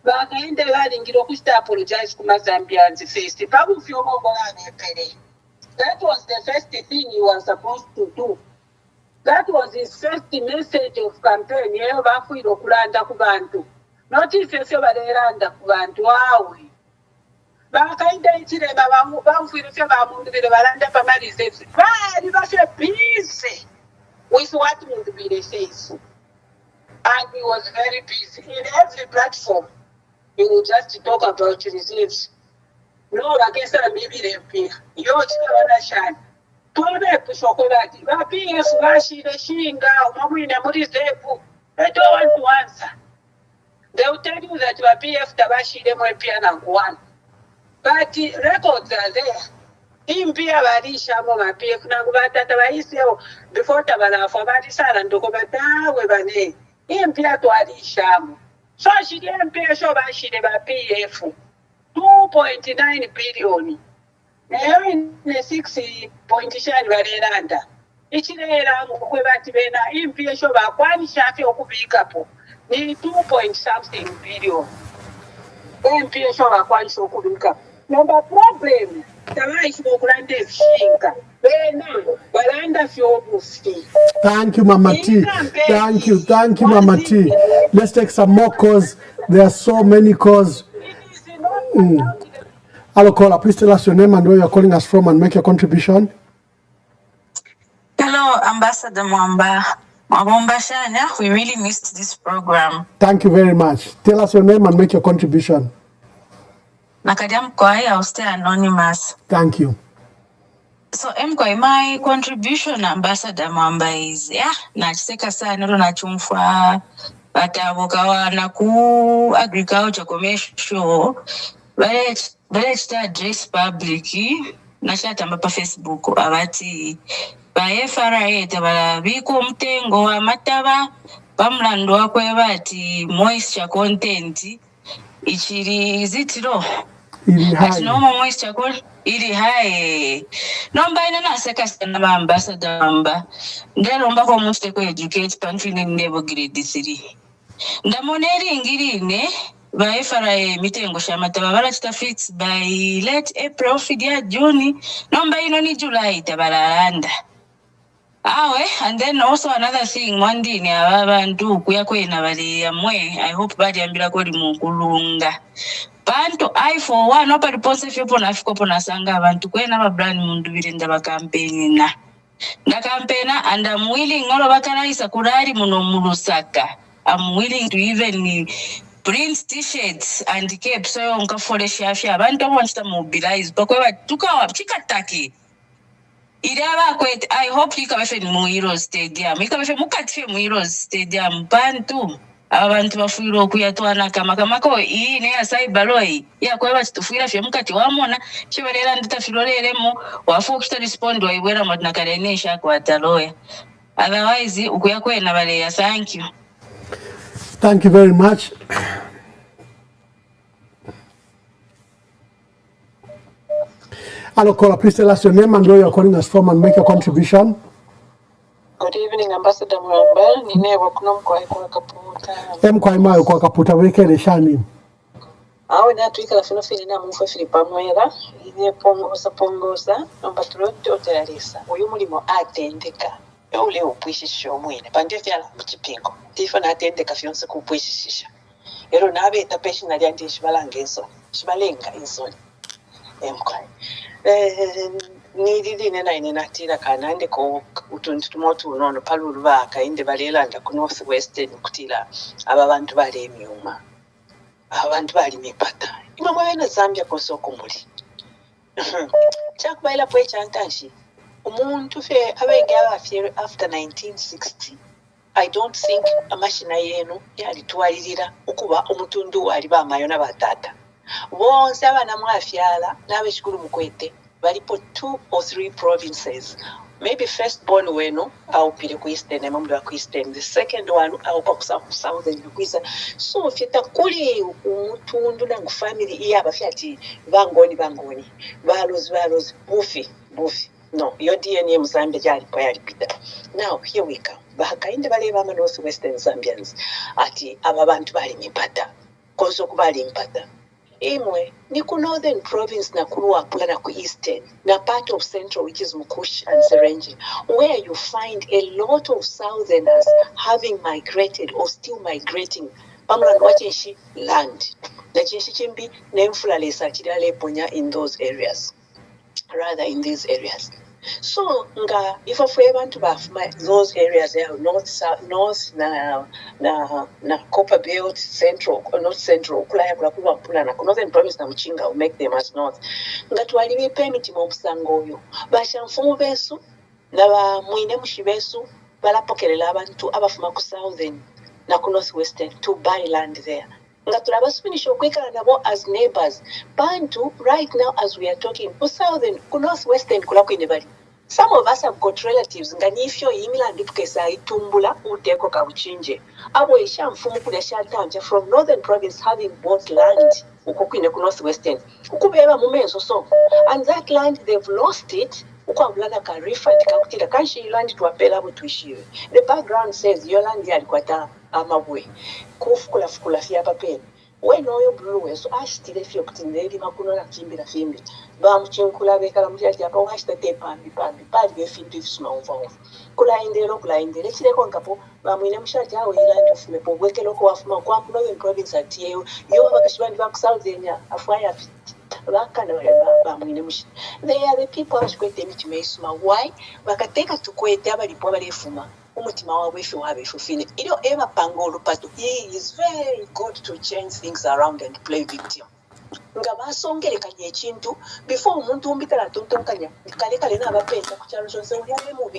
Hakainde balingira okushita apologize ku Zambians first. Babufi obogola nepere. That was the first thing he was supposed to do. That was his first message of campaign. Yeyo bafuire okulanda ku bantu. Not if you baleranda ku bantu awe. Hakainde Chilema bafuire fe bamundu bere balanda pamalize. Bali bashe busy with what Mundubire says. And he was very busy in every platform. He would just talk about reserves. No, against a baby MP. Yo, Chilema Tobe Pushokati. Bapi Flashi, the Shinga, Mamina Murizepu. They don't want to answer. They will tell you that PF Tabashi, them will be an one. But records are there. Impia Barisha, Mama PF Nagubata Tabaisio, before Tabana for Barisa and Dokobata, Webane. Impia to Adisham. So she didn't pay so much she never PF 2.9 billion. Now in the 60 point shine Varanda. Each day, Webana, Impia Shoba, one shafi okubikapo. Ni 2.something billion. Impia Shoba, one shokubika. Number problem, Thank you, Mama T. Thank you, Mama T. Let's take some more calls. There are so many calls. Hello, caller. Please tell us your name and where you're calling us from and make your contribution. Hello, Ambassador Mwamba. Shania, we really missed this program. Thank you very much. Tell us your name and make your contribution. Nakadiam Kwai, I'll stay anonymous. Thank you. So Mkwai, my contribution, Ambassador Mwamba, is nachiseka sana ndo nachumfwa batabokawa na ku agriculture commercial bale chita address public nachatamba pa Facebook abati ba FRA tabala biko mtengo wa mataba bamlando wakwe bati moisture content ichiri zitiro ati no moisture content ili high nomba ina naseka sana Ambassador Mwamba ndalomba ko musteko educate pantry ni level grade 3 ndamoneri ingirine ba FRA mitengo shamataba balachita fix by late April fidia June nomba ino ni July tabalanda awe. And then also another thing mwandi ni abantu kuyakwena bali amwe I hope bali ambira kodi mukulunga bantu I for one opa riponse fyopo na fikopo na sanga abantu kwena ba brand mundu birinda ba campaign na campaign and I'm willing ngolo bakaraisa kurari muno mu Lusaka. I'm willing to even print t-shirts and capes so nkafole shafya abantu bonsta mobilize bakwe batuka wapchikataki Iraba kwet, I hope ikabefe mu Heroes Stadium. Ikabefe mukatife mu Heroes Stadium. Bantu. Abantu bafuira okuyatwana kamako iyi ne asai baloi ya kweba chitufuira fye mukati wamona chibalera nditafiroreremo wafu kusta respond wa ibwera matna karenesha kwa taloya. Otherwise ukuyakwena baleya. Thank you. Thank you very much. Hello, caller, please tell us your name and where you're calling us from and make your contribution. Good evening, Ambassador Mwamba. Ninewa kuno mkwai kwa Kaputa. Mkwai mayo kwa Kaputa wekele shani. Awe na tuika la fino fili na mufwe Filipa Mwera. Ile pongoza. Nomba tulote otelarisa. Uyu mulimo atendeka. Ule upwishisho mwine. Pandia fiala mchipingo. Tifa na atendeka fionse kupwishisha. Ero nabe itapeshi na liandi shibalangezo. Shibalenga insoni. Mkwai. Nilili nena inenatira kanande ko utuntu tumotu unono palulu baka inde balelanda ku North Western kutila aba bantu bali emyuma abantu bali mipata imwe mwena Zambia kosoko muli chakubaila pwe chantashi umuntu fe abenge abafye after 1960. I don't think amashina yenu yali twalirira ukuba omutundu wali bamayona batata bonse abana mwafyala nabe shikulu mukwete balipo 2 or 3 provinces. Maybe first born weno au pili ku Eastern na mambo ya ku Eastern, the second one au pa ku Southern kuisa. So fyeta kuli umutundu na family iya bafyati bangoni balozi bufi no your DNA Mzambia jali pa yalipita. Now here we come bahakainde bale bama North Western Zambians ati aba bantu bali mipata koso kubali mpata imwe ni ku Northern Province na kuruwa pula na ku Eastern na part of Central, which is Mukush and Serengeti, where you find a lot of Southerners having migrated or still migrating pamulano wachenshi land na chenshi chimbi nemfula lesa chidale ponya in those areas, rather in these areas. So nga if of abantu bafuma those areas there, north na Copper Belt, Central or North Central kulaya kula na Northern Province na Mchinga will make them as north nga twaliwe permit mu busango oyo bashamfumu besu na mwine mushibesu balapokelela abantu abafuma ku Southern na ku North Western to buy land there nga tulabasubinisha okwekala nabo as neighbors. Bantu right now as we are talking ku Southern ku North Western kulakwine bali. Some of us have got relatives nga nifyo yimila ndipukesa itumbula uteko kabuchinje abo isha mfumu kule shatanja from Northern Province having bought land ukokwine ku North Western ukubeba mumezo so, and that land they've lost it ukwabulana ka refund kakutira kanshi land tuwapela abo tuishiwe. The background says your land yalikwata amabwe kufukula fya papeni weno oyo blue so ashitire fyo kutindeli makunola kimbira fimbi bamuchinkula bekala mujati apa washite pambi pali befintu ifisuma uva kulaindele chileko ngapo bamwine mushati awo ilandi ufume pobwekelo ko wafuma kwa Northern Province atiyo yo bakashibandi ba Southern afaya bakana bamwine mushi. They are the people ashkwete michime isuma. Why bakateka tukwete abalipo balefuma umutima wawe ife wabe fufine ilo eba pangolo pato. He is very good to change things around and play victim nga basongerekanya ekintu before omuntu umbitala tontonkanya kale na abapenda ku kyalo kyonse uli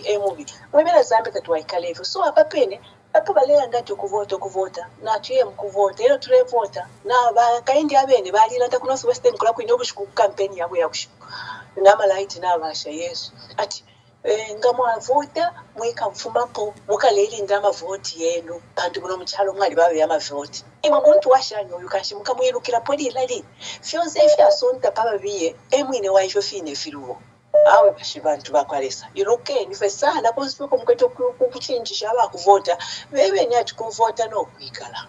emubi mwebera Zambia katwaikalevo so abapene apo balera ngati okuvota na tuye mukuvota ero tulevota na bakaindi abene balira ta ku North Western kula kwine obushiku campaign yabo yakushiku na malaiti na abasha Yesu ati nga mwavota mweka mfumapo mukaleli ndama vote yenu bantu muno mukyalo mwali babe yamavoti imwe muntu washanyo yukashi mukamwirukira poli lali fyonse fyasonta paba biye emwine waisho fine firuwo awe bashibantu bakwalesa iroke nife sana pozifiko mukweto kuchinjisha abakuvota bebe nyati kuvota no kwikala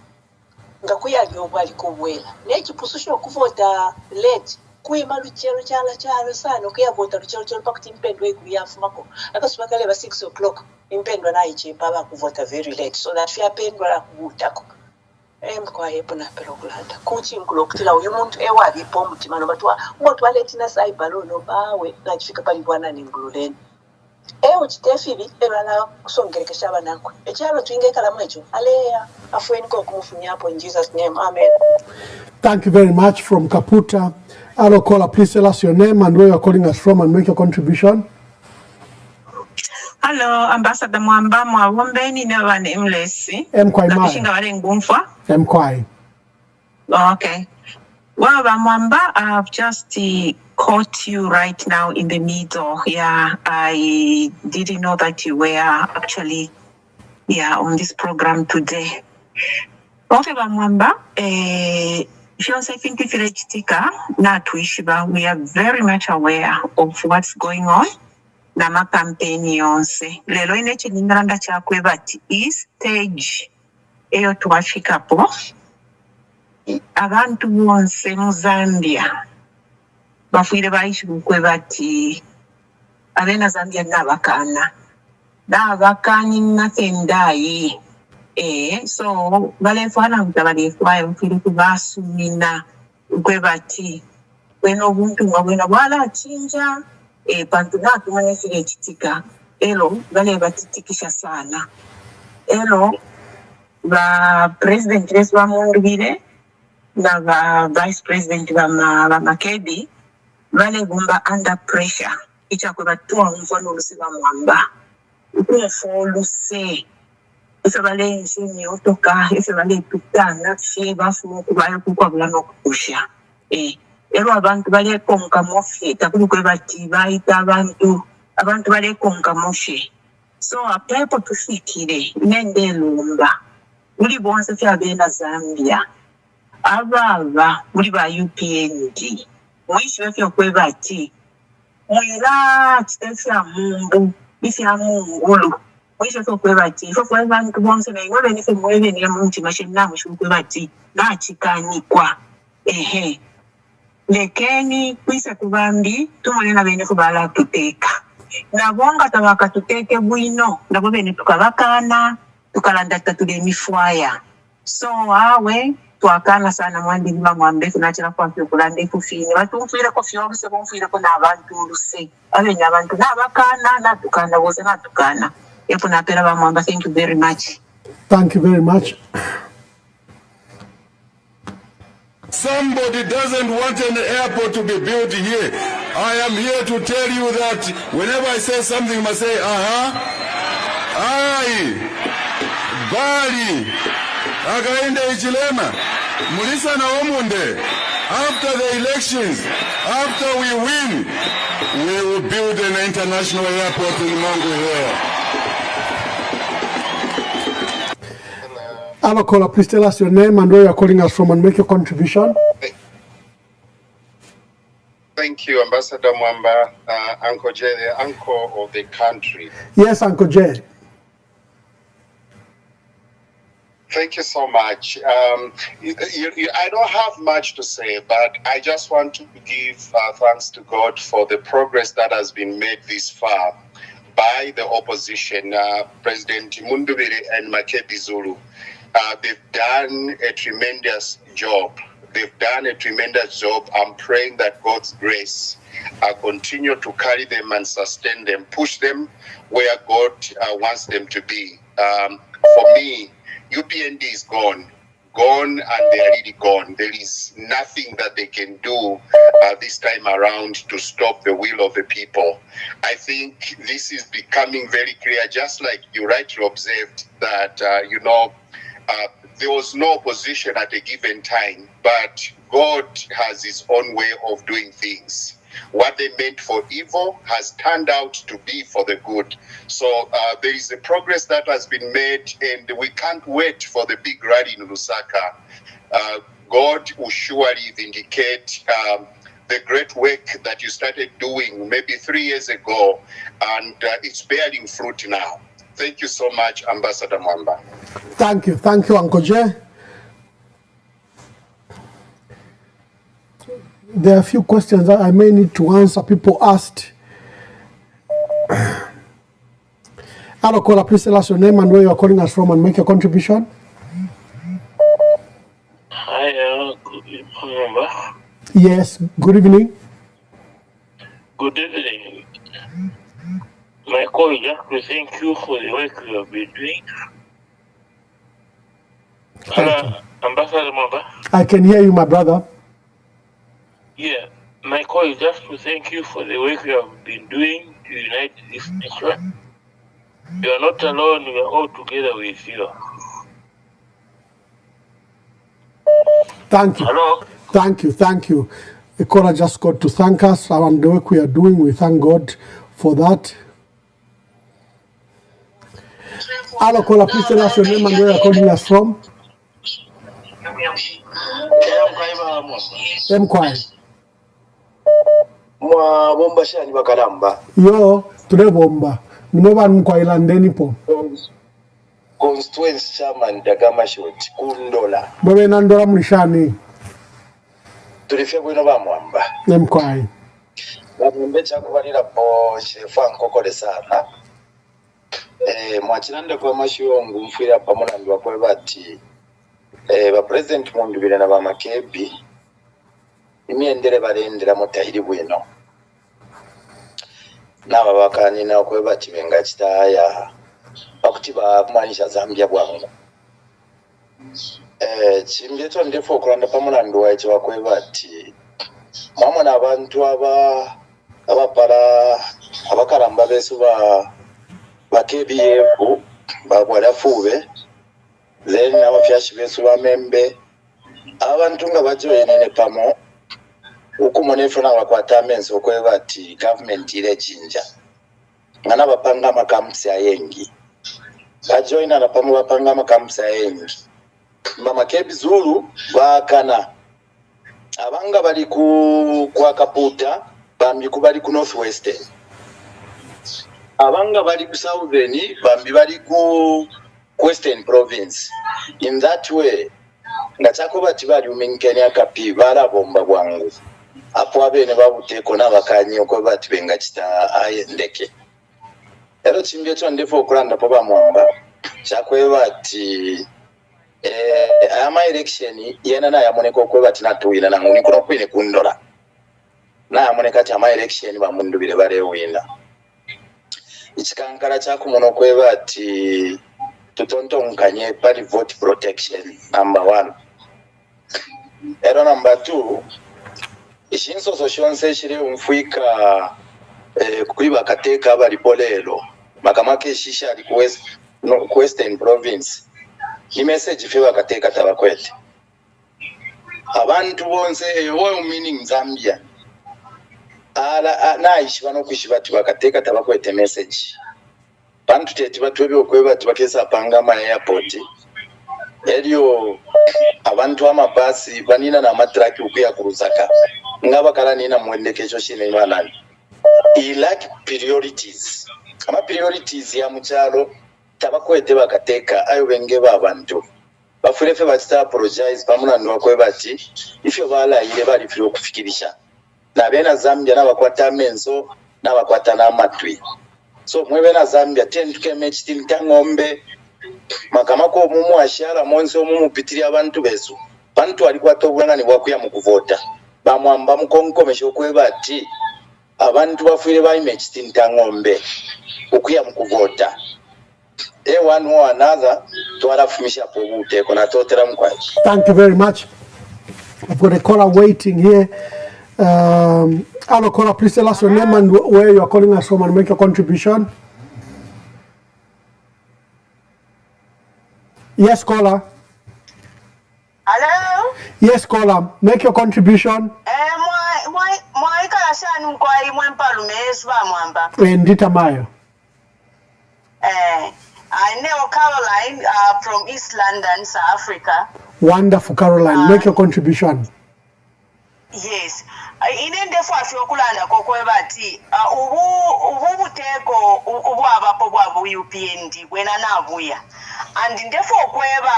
nga kuyali obwali kubwela nechipususho kuvota late kuima luchero chala sana kuyavota luchero pakuti impendwa ikuyafumako akasubakale ba 6 o'clock impendwa nayichepa abakuvota very late so that fyapendwa lakubutako emkwayepo napelokulanda kuchi nkulokutila uyu muntu ewalipo omutima nobatwa ngotwaletina saibalono bawe nakifika pali bwana ningululeni uchitefibi ebala kusongerekesha abanakwe ekyalo tuyingekalamu ekyo aleya afweniko okumufunyapo in Jesus name, amen. Thank you very much from Kaputa. Hello caller, please tell us your name and where you're calling us from and make your contribution. Hello, Ambassador Mwamba Mwawombeni never nameless. Mkwai Wale ngumfa. Mkwai. Okay. Well, Mwamba, I've just caught you right now in the middle. Yeah, I didn't know that you were actually on this program today. Okay, Mwamba, Fiance Finti Filechitika, Natuishiba, we are very much aware of what's going on. Nama campaign yonse. Lelo ineche ningranda chakwe bati stage eyo tuwashikapo. Abantu bonse mu Zambia bafuire bayishi kwe bati abena Zambia n'abakani natendai so balefana mtabalefuayo mfiri kubasumina kwe bati weno buntu mwabwena wala chinja pantu natu mwenye file chitika elo bale batitikisha sana elo ba president resu wa Mundubile na ba vice president ba Makebi vale gumba under pressure icha kwe batuwa mfano ulusi wa Mwamba ukufo ulusi ife vale nchini otoka ife vale pitana fie bafu kubayo kukwa bulano kukusha ero abantu bale konka mofi takulu kwe bati baita abantu bale konka moshi so apepo tufikire nende lumba uli bonse fya bena Zambia ababa muri ba UPND mwishi wefyo kwe bati mwira chitefya mungu bifya mungulu mwishi wefyo kwe bati ifo kwe bantu bonse na ingwebe nife mwebe ni munti mashina mwishi kwe bati na chikanikwa lekeni kwisa kubambi tumonena bene kubala tuteka nabonga tabaka tuteke bwino nabo bene tukabakana tukalanda tatule mifwaya so awe twakana sana mwandi bima Mwambe tunachira kwa kulande kufini batumfire ko fyobuse bomfire ko nabantu luse abenya abantu nabakana natukana bose natukana epo napera ba Mwamba. Thank you very much. Thank you very much. Somebody doesn't want an airport to be built here. I am here to tell you that whenever I say something, you must say, Aye, Bali, Againde Ichilema, Mulisa na Omunde. After the elections, after we win, we will build an international airport in Mongo here. Alakola, please tell us your name and where you're calling us from and make your contribution. Thank you, Ambassador Mwamba, Uncle Jay, the uncle of the country. Yes, Uncle Jay. Thank you so much. I don't have much to say, but I just want to give thanks to God for the progress that has been made this far by the opposition, President Mundubile and Makebi Zulu. They've done a tremendous job. I'm praying that God's grace continue to carry them and sustain them, push them where God wants them to be. For me, UPND is gone, and they are really gone. There is nothing that they can do this time around to stop the will of the people. I think this is becoming very clear, just like you rightly observed that, there was no opposition at a given time, but God has his own way of doing things. What they meant for evil has turned out to be for the good. So there is a progress that has been made, and we can't wait for the big rally in Lusaka. God will surely vindicate the great work that you started doing maybe 3 years ago, and it's bearing fruit now. Thank you so much, Ambassador Mwamba. Thank you, Uncle Jay. There are a few questions that I may need to answer. People asked. Hello, caller, please tell us your name and where you are calling us from and make your contribution. Hi, good evening. Yes, good evening. Good evening. My call is just to thank you for the work you have been doing. Hello, Ambassador Mwamba. I can hear you, my brother. Yeah, my call is just to thank you for the work you have been doing to unite this nation. You are not alone. We are all together with you. Thank you. Hello. Thank you. The caller just got to thank us and the work we are doing. We thank God for that. Hello, caller, please tell us your name and where you're calling us from. Mkwai. Bomba shani bakalamba. Yo, tule bomba. Mnoba Mkwai landeni po. Constituency chairman Dagama Shoti Kundola. Bwe nandola mulishani. Tulifia bwino bamwamba. Mkwai. Bamwembe chakubalira po shefa nkokole sana. Mwachilanda kwa mashiongu mfira pamona mbiwa kwe bati ba president mundubile na ba makebi imiendele balendera mutahiri bwino naba bakanina kwe bati benga kitaya bakuti bakumanisha Zambia bwangu chimbyeto ndefo okulanda pamona nduwa ekiwa kwe bati mama n'abantu abapala abakalamba besu KBF babwalafube then abafyashi besu bamembe abantu nga bajoyene pamo ukumonefuna bakwata amenso okweba ati government ile chinja ngana bapanga amakampusi ayengi bajoyina na pamo bapanga amakampusi ayengi mama kebi zulu bakana abanga bali kwa Kaputa bambi kubali ku Northwestern abanga bali ku Southern bambi bali ku Western Province. In that way ngachako bati bali umenkenya kapi bala bomba bwangu apo abene babuteko n'abakanyi okwe bati benga kita ayendeke ero chimbye cho ndefo okulanda po bamwamba chakwe bati ama election yena na yamoneka okwe bati natuwina na nguni kuno kwine kundola na yamoneka cha ama election bamundubire bare wina ichikankala chakumono okwe bati tutontonkanye party vote protection number 1. Ero number 2 ishinso soshonse shiri umfuika kuiba kateka bali polelo makamake shisha ali ku Western Province ni message fiwa kateka tabakwete abantu bonse oyo meaning Zambia ala naishi banokuishi bati bakateka tabakwete message bantu tete batwebe okweba tubakesa panga ama airport elio abantu amabasi banina na matraki ukuya kuruzaka ngaba kala nina mwendekesho shine imanani ilaki priorities kama priorities ya mchalo tabakwete bakateka ayo benge babantu bafurefe batita apologize pamuna ndo akweba ati ifyo bala ile bali firo kufikirisha na bena Zambia na bakwata menso na bakwata na matwi so mwebe na Zambia tentuke mechi ngombe makamako mumu ashara monse mumu pitiri abantu besu bantu alikuwa tobulanga ni bwakuya mukuvota bamwamba mukonkomesho kweba ati abantu bafuire ba mechi ngombe okuya mukuvota one or another twalafumisha pobute kona totera mkwai. Thank you very much. I've got a caller waiting here. Hello, caller, please tell us your name and where you are calling us from and make your contribution. Yes, caller. Hello? Yes, caller, make your contribution. Ndita Mayo. I know Caroline from East London, South Africa. Wonderful, Caroline. Make your contribution. Yes. Inendefu afyokulanda kokweba ati ubuteko ubwabapo bwabu UPND wena navuya and ndefu okweba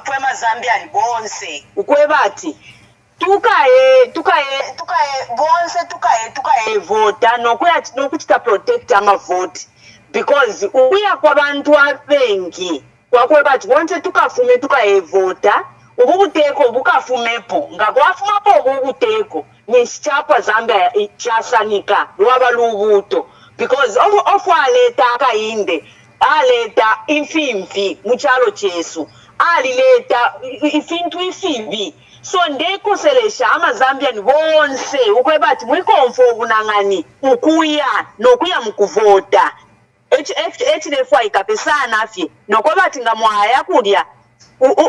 pwema Zambian bonse ukweba ati tukaye bonse tukaye vota nokuchita protect ama vote because uya kwa bantu abengi kwakweba ati bonse tukafume tukaye vota ubuteko bukafumepo ngakwafumapo ubuteko nisichapa Zambia chasanika lwaba lubuto because of aleta akainde aleta infimfi muchalo chesu alileta ifintu ifibi so ndeko selesha ama Zambian bonse ukwebati mwikomfo bunangani ukuya nokuya mkuvota ekirefu ayikapesa nafi nokoba tinga mwaya kulya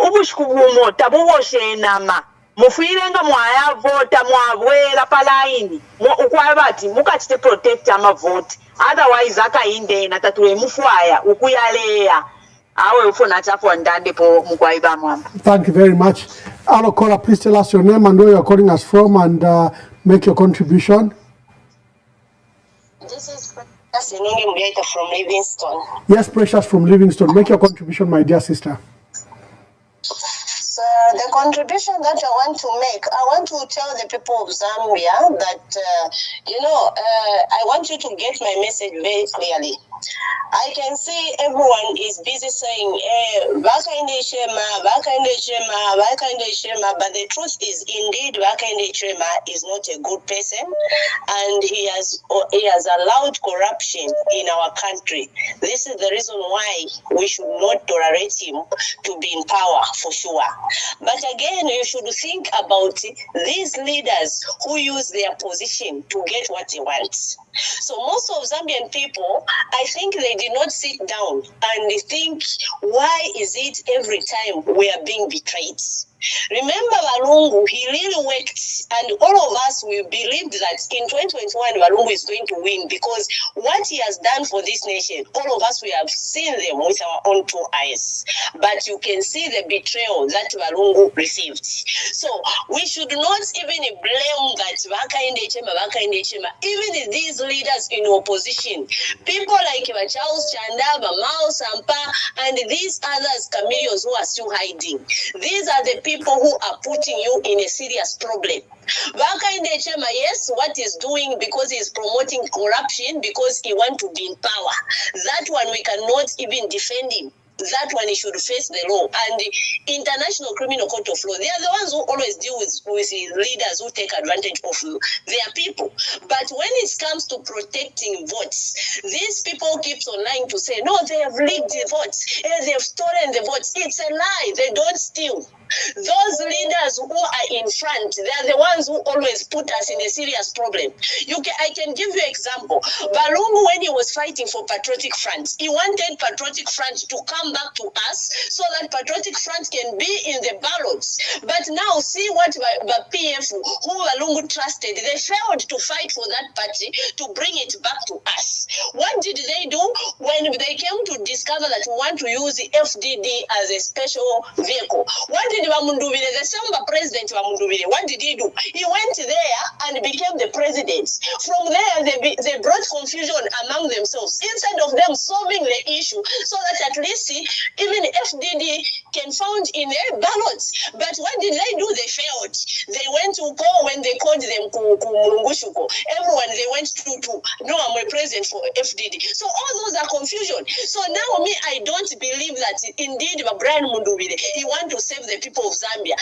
ubushikubumo tabuboshe enama mufirenga mwaya vota mwabwera palaini ukwaba ati mukachite protect amavote otherwise akainde na tatule mufwaya ukuyaleya awe ufuna chafo ndande po mukwaiba mwamba. Thank you very much. Alokola, please tell us your name and where you're calling us from and make your contribution. This is Sinungi Mugeta from Livingston. Yes, Precious from Livingston. Make your contribution, my dear sister. So the contribution that I want to make, I want to tell the people of Zambia that, I want you to get my message very clearly. I can see everyone is busy saying, Bakainde Chema, but the truth is indeed Bakainde Chema is not a good person and he has allowed corruption in our country. This is the reason why we should not tolerate him to be in power for sure. But again, you should think about these leaders who use their position to get what they want. So most of Zambian people, I think they did not sit down and think, why is it every time we are being betrayed? Remember Walungu, he really worked, and all of us, we believed that in 2021 Walungu is going to win because what he has done for this nation, all of us, we have seen them with our own two eyes. But you can see the betrayal that Walungu received. So we should not even blame that Bakainde Chema. Even these leaders in opposition, people like Charles Chanda, Mao Sampa, and these others, chameleons who are still hiding. These are the people who are putting you in a serious problem. Bakainde Chema, yes, what he's doing because he's promoting corruption because he wants to be in power. That one we cannot even defend him. That one he should face the law and the International Criminal Court of Law. They are the ones who always deal with leaders who take advantage of their people. But when it comes to protecting votes, these people keep on lying to say, no, they have rigged the votes, they have stolen the votes. It's a lie. They don't steal. Those leaders who are in front, they are the ones who always put us in a serious problem. I can give you an example. Walungu, when he was fighting for Patriotic Front, he wanted Patriotic Front to come back to us so that Patriotic Front can be in the ballots. But now see what the PF, who Walungu trusted, they failed to fight for that party to bring it back to us. What did they do when they came to discover that we want to use the FDD as a special vehicle? What did Wamundubile, the Samba president Wamundubile, what did he do? He went there and became the president. From there, they brought confusion among themselves instead of them solving the issue so that at least even FDD can found in their ballots. But what did they do? They failed. They went to call when they called them Mulungushuko. Everyone, they went to no, I'm a president for FDD. So all those are confusion. So now I don't believe that indeed Brian Mundubile, he want to save the people of Zambia.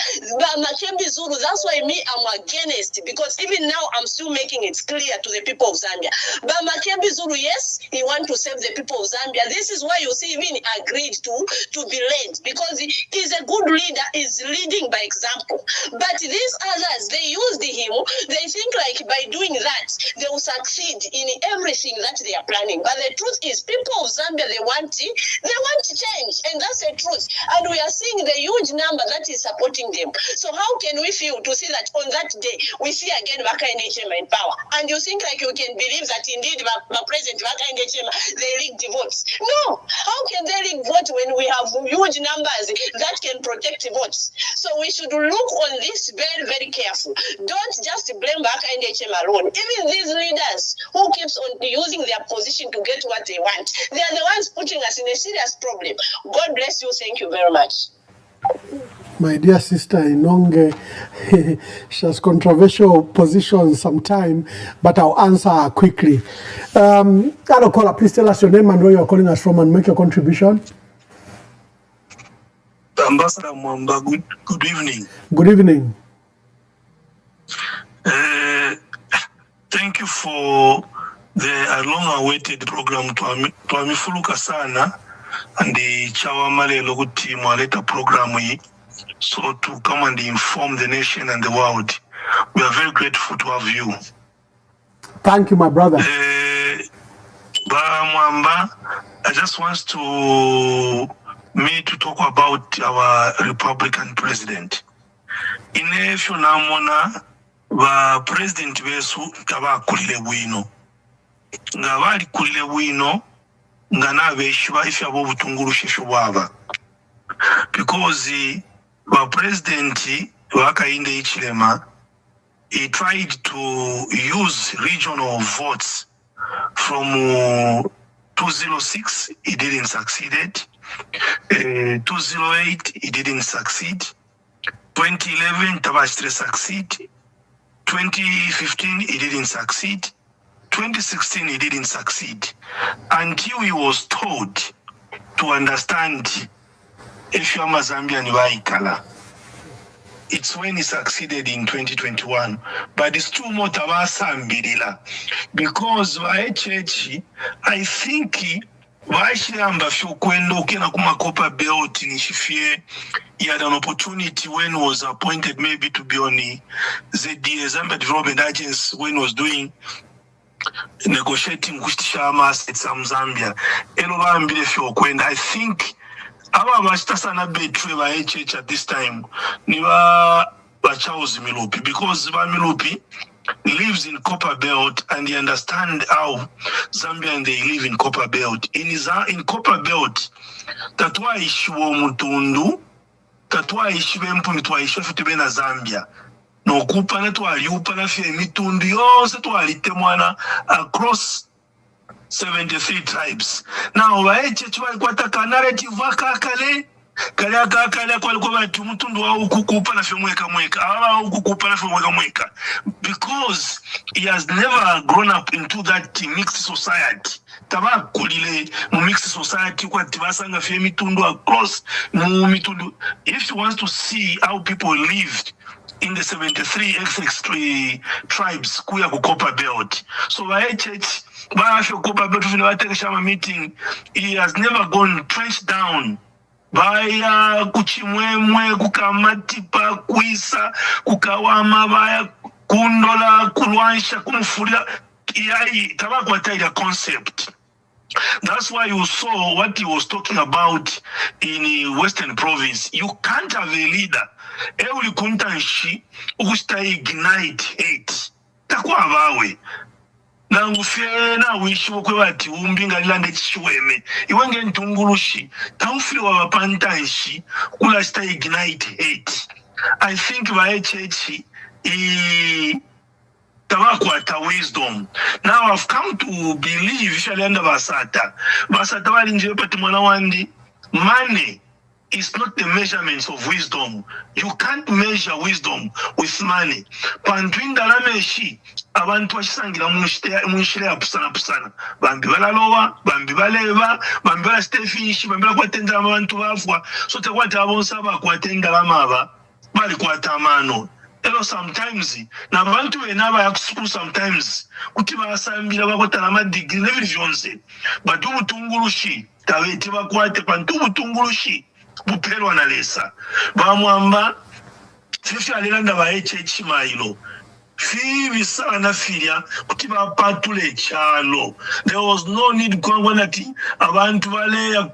Makembe Zulu, that's why I'm against, because even now I'm still making it clear to the people of Zambia. But Makembe Zulu, yes, he want to save the people of Zambia. This is why you see even agreed to be led, because he's a good leader, is leading by example. But these others, they used him, they think like by doing that, they will succeed in everything that they are planning. But the truth is, people of Zambia, they want change, and that's the truth. And we are seeing the huge number that is supporting them. So how can we feel to see that on that day we see again Bakainde Chema in power? And you think like you can believe that indeed President Bakainde Chema, they rigged the votes? No. How can they rig votes when we have huge numbers that can protect votes? So we should look on this very, very careful. Don't just blame Bakainde Chema alone. Even these leaders who keeps on using their position to get what they want, they are the ones putting us in a serious problem. God bless you. Thank you very much. My dear sister Inonge, she has controversial positions sometimes, but I'll answer her quickly. Hello, caller, please tell us your name and where you're calling us from and make your contribution. Ambassador Mwamba, good evening. Good evening. Thank you for the long-awaited program twamifuluka sana and the Chawamale logo team waleta program so to come and inform the nation and the world. We are very grateful to have you. Thank you, my brother. Mwamba, I just want to talk about our Republican president. Inefyo namona ba president besu tabakulile bwino. Nga bali kulile bwino nga nabeshwa ifya bo butungurushisho bwaba. Because ba president wakainde Hichilema, he tried to use regional votes from 206, he didn't succeed. 208, he didn't succeed. 2011, Tabashtre succeed. 2015, he didn't succeed. 2016, he didn't succeed. Until he was told to understand if you're Zambian Waikala. It's when he succeeded in 2021. But it's too much because I think he had an opportunity when he was appointed maybe to be on the ZDA, Zambia Development Agency, when he was doing negotiating with Shamas at some Zambia. I think aba bastasana betwe ba HH at this time niwa ba Charles Milupi, because ba Milupi lives in Copper Belt and he understand how Zambian they live in Copper Belt. In Copper Belt, tatwa ishiwo mutundu, tatwa ishiwe mpumitwa ishiwe fitubena Zambia. No kupa na twali upa na fie mitundu yose twali temwana across 73 tribes. Now, kwa narrative wakakale, because he has never grown up into that mixed society. Mixed society across. If you want to see how people lived in the 73 XX tribes, kuya Copper Belt. So meeting, he has never gone trenched down. Baya kuchimwemwe, kukamatipa, kuisa, kukawama, baya kundola, kulwansha, kumfuria. Tabakwa concept. That's why you saw what he was talking about in Western Province. You can't have a leader. Every kuntanshi usta ignite hate. Takwa abawe. Na ngufena wisho kwe bati umbinga lande chishweme. Iwange ntungurushi. Taufili wa wapantanshi kula sta ignite hate. I think by HH tabakwata wisdom. Now I've come to believe Shalenda Basata. Basata walinje pati mwana wandi. Money is not the measurements of wisdom. You can't measure wisdom with money. Pantwinga lameshi abantu washisangira munshire apusana. Bambi balalowa, bambi baleva, bambi bala stay fish, bambi bala kwatenda abantu bafwa. So te kwata abonsa ba kwatenda lamaba, bali kwatamano. Sometimes na bantu wenaba ya school sometimes kuti basambira bakotana ma degree nevisionse batu butungurushi taweti bakwate pantu butungurushi buperwa na lesa bamwamba fifi alenda ba HH mailo fibi sana filia kuti bapatule chalo. There was no need kwangwa nati abantu bale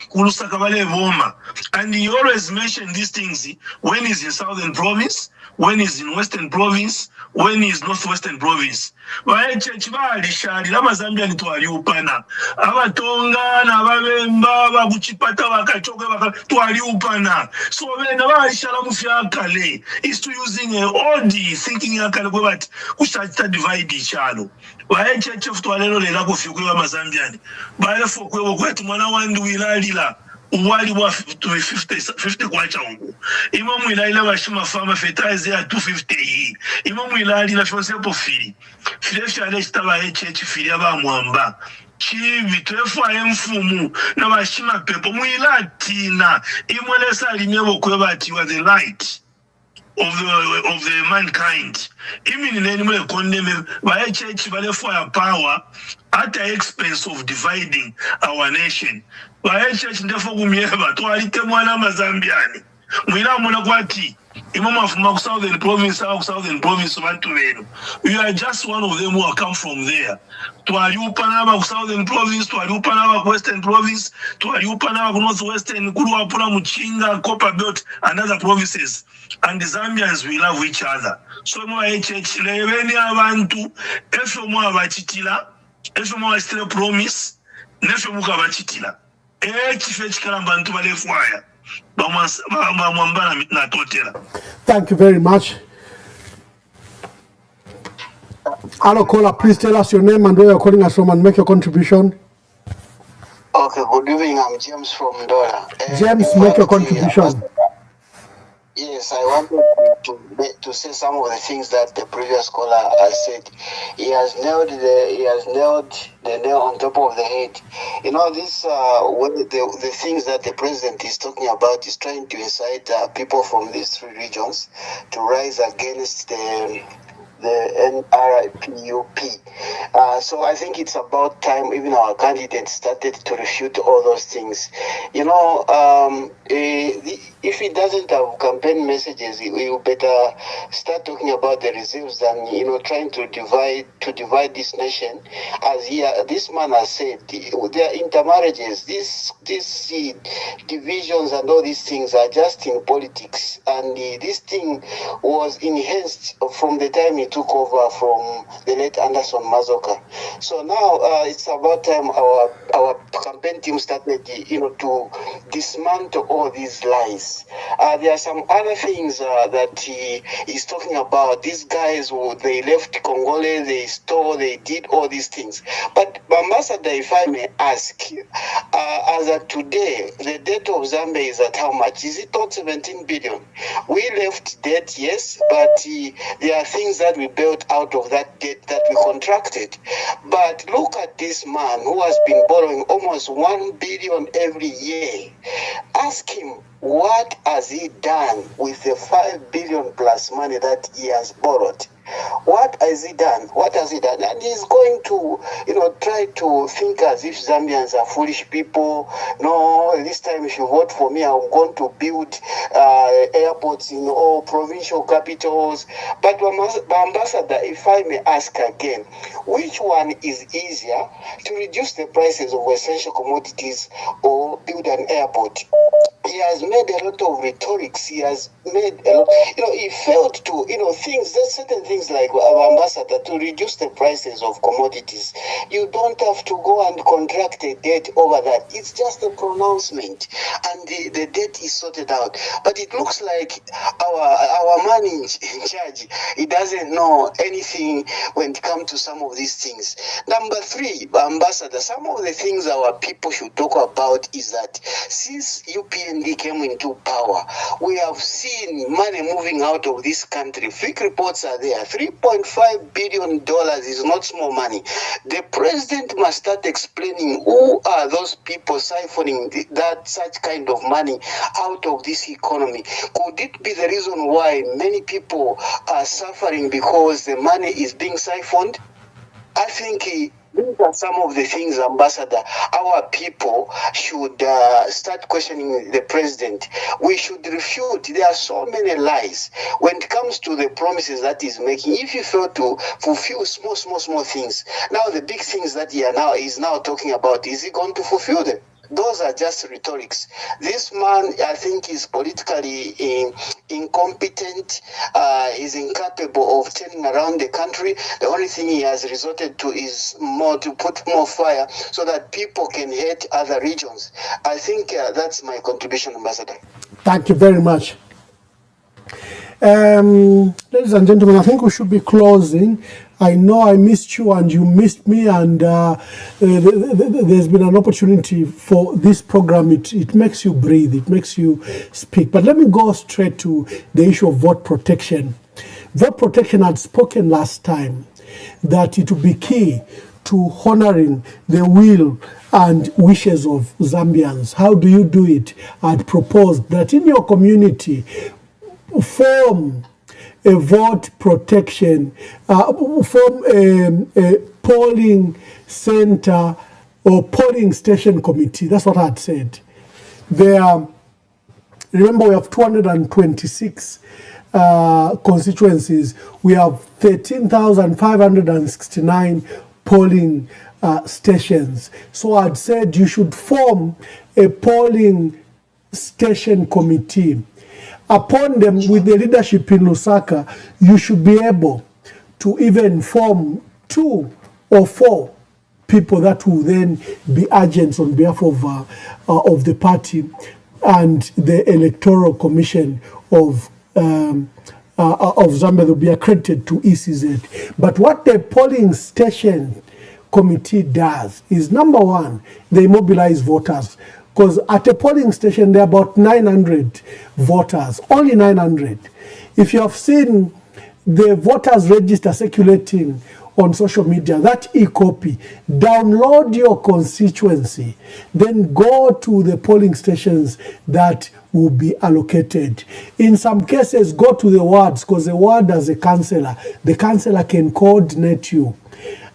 kulusaka bale voma. And he always mentioned these things when he's in Southern Province, when he's in Western Province, when he's Northwestern Province. HH balishali lama Zambia ni twali upana. Abatonga na babemba bakuchipata bakachoka twali upana. So bena balishala mufya kale is to using all the thinking yakale kwa bati kushata divide chalo. HH futwalelo lela kufikuwa mazambiani. Bale fokwe kwati mwana wandu wilalila. Uwali wa 50 kwa changu. Imamu ilaila washima fama fetaize ya 250 hii. Imamu ilaila shonse po fili. Filefi aleshita wa HH fili ya ba mwamba. Chivi tuefu wa mfumu na washima pepo. Muilatina. Imwelesa alimyewo kwebati wa the light of the mankind. Imi ni neni mwe kondeme wa HH walefu ya power at the expense of dividing our nation. Wa HH ndefo gumieba tuwalite mwana mazambiani. Mwila muna kwati Imama from Southern Province, Southern Province, you are just one of them who have come from there. To Ariupanaba, Southern Province, to Ariupanaba, Western Province, to Ariupanaba, Northwestern, Kuruapura, Muchinga, Copper Belt, and other provinces. And the Zambians, we love each other. So, more HH, Leveni Avantu, Efemo Avachitila, Efemo Estelle Promise, Nefemo Avachitila. HH Kalambantu Valefwaya. Thank you very much. Hello, caller, please tell us your name and where you're calling us from and make your contribution. Okay, good evening. I'm James from Dora. James, make your contribution. Yes, I wanted to say some of the things that the previous caller has said. He has nailed the nail on top of the head. You know, this the things that the president is talking about is trying to incite people from these three regions to rise against the NRPUP. So I think it's about time even our candidates started to refute all those things. You know, if he doesn't have campaign messages, he will better start talking about the reserves than, you know, trying to divide this nation. As this man has said, their intermarriages, these divisions and all these things are just in politics. And this thing was enhanced from the time he took over from the late Anderson Mazoka. So now it's about time our campaign team started, you know, to dismantle all these lies. There are some other things that he is talking about. These guys, they left Congole, they stole, they did all these things. But Ambassador, if I may ask, as of today, the debt of Zambia is at how much? Is it not 17 billion? We left debt, yes, but there are things that we built out of that debt that we contracted. But look at this man who has been borrowing almost 1 billion every year. Ask him, what has he done with the 5 billion plus money that he has borrowed? What has he done? What has he done? And he's going to, you know, try to think as if Zambians are foolish people. No, this time if you vote for me, I'm going to build airports in all provincial capitals. But Ambassador, if I may ask again, which one is easier, to reduce the prices of essential commodities or build an airport? He has made a lot of rhetorics. He has made a lot, you know, he failed to, you know, there's certain things like our Ambassador, to reduce the prices of commodities. You don't have to go and contract a debt over that. It's just a pronouncement and the debt is sorted out. But it looks like our man in charge, he doesn't know anything when it comes to some of these things. Number three, Ambassador, some of the things our people should talk about is that since UPND came into power, we have seen money moving out of this country. Fake reports are there. $3.5 billion is not small money. The president must start explaining who are those people siphoning such kind of money out of this economy. Could it be the reason why many people are suffering because the money is being siphoned? I think these are some of the things, Ambassador, our people should start questioning the president. We should refute. There are so many lies when it comes to the promises that he's making. If you fail to fulfill small things, now the big things that he is now talking about, is he going to fulfill them? Those are just rhetorics. This man, I think, is politically incompetent, is incapable of turning around the country. The only thing he has resorted to is to put more fire so that people can hate other regions. I think that's my contribution, Ambassador. Thank you very much. Ladies and gentlemen, I think we should be closing. I know I missed you and you missed me, and there's been an opportunity for this program. It makes you breathe, it makes you speak. But let me go straight to the issue of vote protection. Vote protection had spoken last time that it would be key to honoring the will and wishes of Zambians. How do you do it? I'd proposed that in your community, form a vote protection, form a polling center or polling station committee. That's what I'd said. There Remember, we have 226 constituencies. We have 13,569 polling stations. So I'd said you should form a polling station committee. Upon them, with the leadership in Lusaka, you should be able to even form 2 or 4 people that will then be agents on behalf of the party and the Electoral Commission of Zambia will be accredited to ECZ. But what the polling station committee does is, number one, they mobilize voters. Because at a polling station, there are about 900 voters, only 900. If you have seen the voters register circulating on social media, that e-copy, download your constituency, then go to the polling stations that will be allocated. In some cases, go to the wards, because the ward has a councillor. The councillor can coordinate you,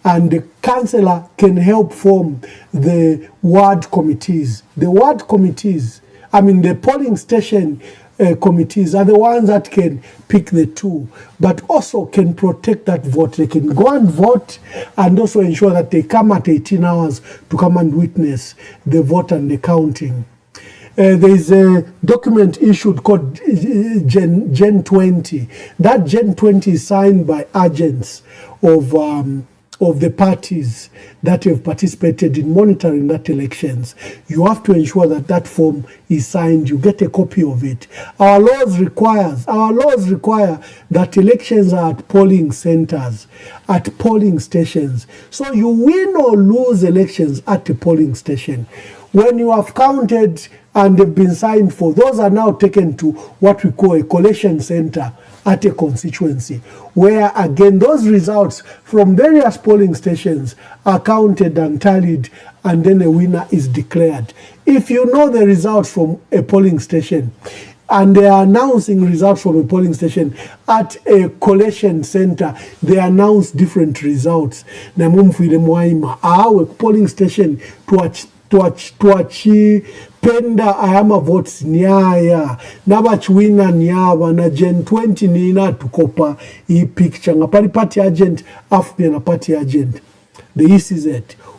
and the councillor can help form the ward committees. The ward committees, the polling station committees are the ones that can pick the 2, but also can protect that vote. They can go and vote and also ensure that they come at 18 hours to come and witness the vote and the counting. There is a document issued called Gen 20. That Gen 20 is signed by agents of the parties that have participated in monitoring that elections. You have to ensure that that form is signed. You get a copy of it. Our laws require that elections are at polling centers, at polling stations. So you win or lose elections at a polling station. When you have counted and they've been signed for, those are now taken to what we call a collation center at a constituency, where again those results from various polling stations are counted and tallied, and then a winner is declared. If you know the results from a polling station and they are announcing results from a polling station at a collation center, they announce different results. Namumfile mwaima awe polling station twachipenda ayama votes nyaya nabachwina nyaba na Gen 20 nina tukopa hii picture ngapali party agent afu na party agent. The ECZ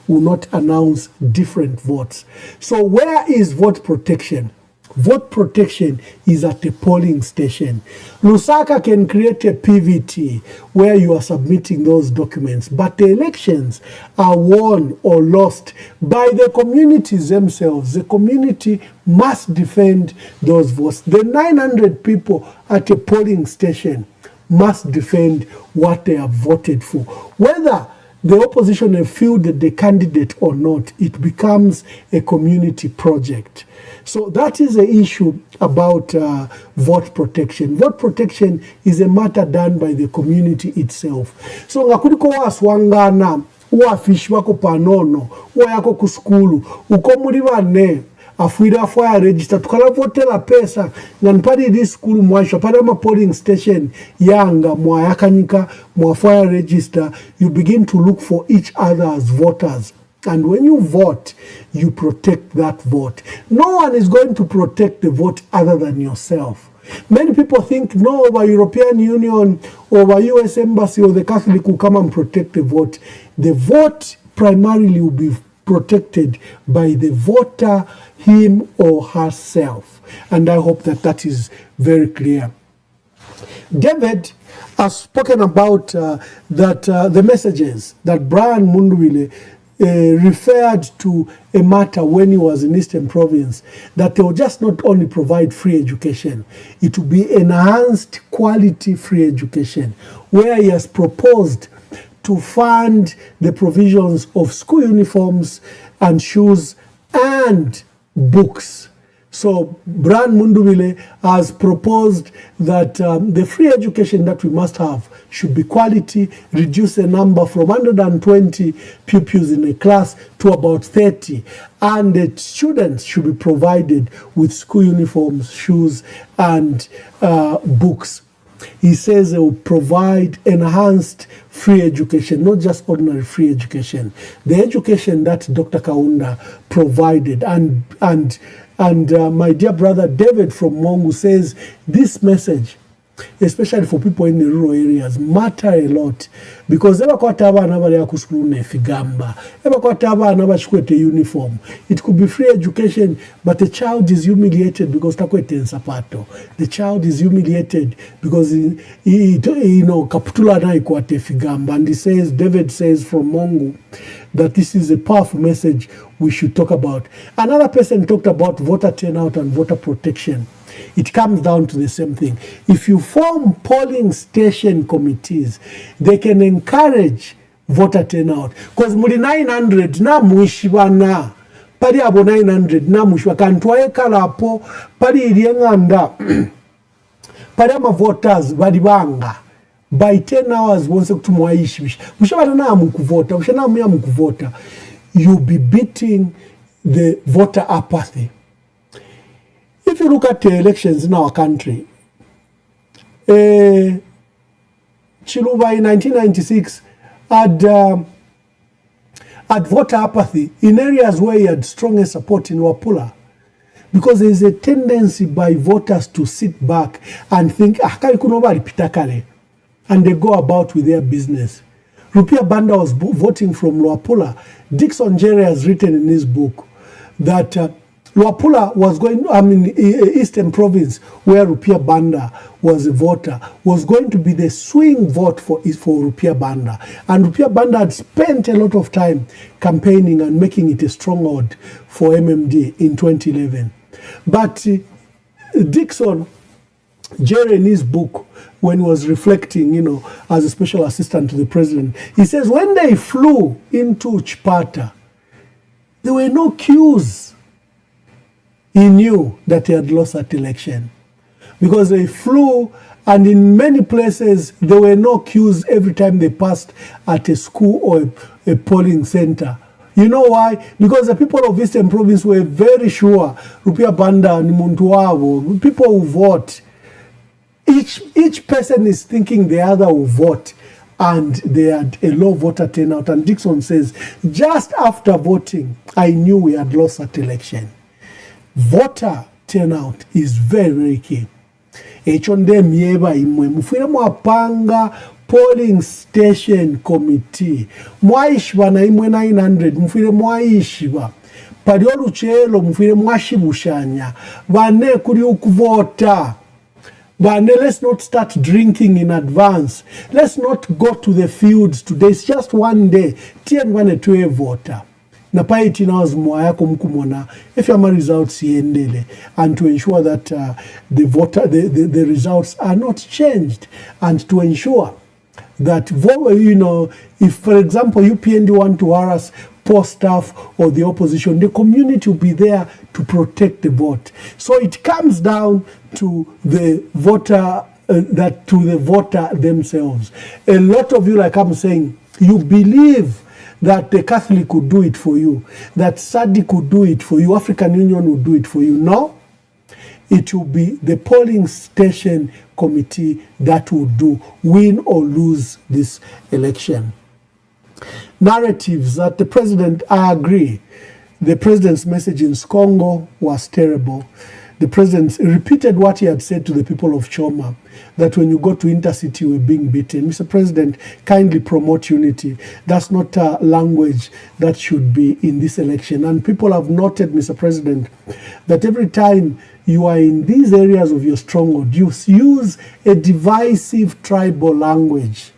will not announce different votes. So where is vote protection? Vote protection is at the polling station. Lusaka can create a PVT where you are submitting those documents, but the elections are won or lost by the communities themselves. The community must defend those votes. The 900 people at a polling station must defend what they have voted for. Whether the opposition have fielded the candidate or not, it becomes a community project. So that is the issue about vote protection. Vote protection is a matter done by the community itself. So ngakuliko waswangana, uwafishi wako panono, uwayako kuskulu, ukomuli wane, afuira afwaya register, tukala votela pesa, nganpadi di skulu mwasha, pada ma polling station, yanga, mwayakanika, mwafwaya register, you begin to look for each other as voters. And when you vote, you protect that vote. No one is going to protect the vote other than yourself. Many people think, no, the European Union or the US Embassy or the Catholic will come and protect the vote. The vote primarily will be protected by the voter, him or herself. And I hope that that is very clear. David has spoken about the messages that Brian Mundubile referred to a matter when he was in Eastern Province, that they will just not only provide free education, it will be enhanced quality free education, where he has proposed to fund the provisions of school uniforms and shoes and books. So Brian Mundubile has proposed that the free education that we must have should be quality, reduce the number from 120 pupils in a class to about 30, and the students should be provided with school uniforms, shoes, and books. He says they will provide enhanced free education, not just ordinary free education. The education that Dr. Kaunda provided and And my dear brother David from Mongu says this message, especially for people in the rural areas, matter a lot, because ebakwata abana bali akusukulu nefigamba, ebakwata abana bachikwete uniform. It could be free education, but the child is humiliated because takwete nsapato. The child is humiliated because kaputula na ikwate figamba. And he says, David says from Mongu, that this is a powerful message we should talk about. Another person talked about voter turnout and voter protection. It comes down to the same thing. If you form polling station committees, they can encourage voter turnout. Because muri 900 na muishibana, pari abo 900 na muishwa kantwae kalapo, pari ilienganda, pari ama voters badibanga. By 10 hours, once you you'll be beating the voter apathy. If you look at the elections in our country, Chiluba in 1996 had voter apathy in areas where he had strongest support in Wapula. Because there is a tendency by voters to sit back and think, and they go about with their business. Rupia Banda was voting from Luapula. Dixon Jerry has written in his book that Luapula was going, Eastern Province, where Rupia Banda was a voter, was going to be the swing vote for Rupia Banda. And Rupia Banda had spent a lot of time campaigning and making it a stronghold for MMD in 2011. But Dixon Jerry, in his book, when he was reflecting, as a special assistant to the president, he says when they flew into Chipata, there were no queues. He knew that he had lost that election because they flew, and in many places there were no queues every time they passed at a school or a polling center. You know why? Because the people of Eastern Province were very sure Rupia Banda ni muntu wabo, people who vote. Each person is thinking the other will vote, and they had a low voter turnout. And Dixon says, just after voting, I knew we had lost that election. Voter turnout is very, very key. Echonde mieba imwe mufire mwapanga polling station committee mwaishwa na imwe 900 mufire mwaishwa pali oluchelo mufire mwashibushanya bane kuri ukuvota. But let's not start drinking in advance. Let's not go to the fields today. It's just one day. Tienwane tuwe voter. Na pa 18 hours mwaya kumkumona. If your results yendele, and to ensure that the results are not changed, and to ensure that if for example UPND want to harass poor staff or the opposition, the community will be there to protect the vote. So it comes down to the voter, to the voter themselves. A lot of you, like I'm saying, you believe that the Catholic could do it for you, that SADC could do it for you, African Union would do it for you. No, it will be the polling station committee that will win or lose this election. Narratives that the president, I agree, the president's message in Congo was terrible. The president repeated what he had said to the people of Choma, that when you go to intercity, you were being beaten. Mr. President, kindly promote unity. That's not a language that should be in this election. And people have noted, Mr. President, that every time you are in these areas of your stronghold, you use a divisive tribal language.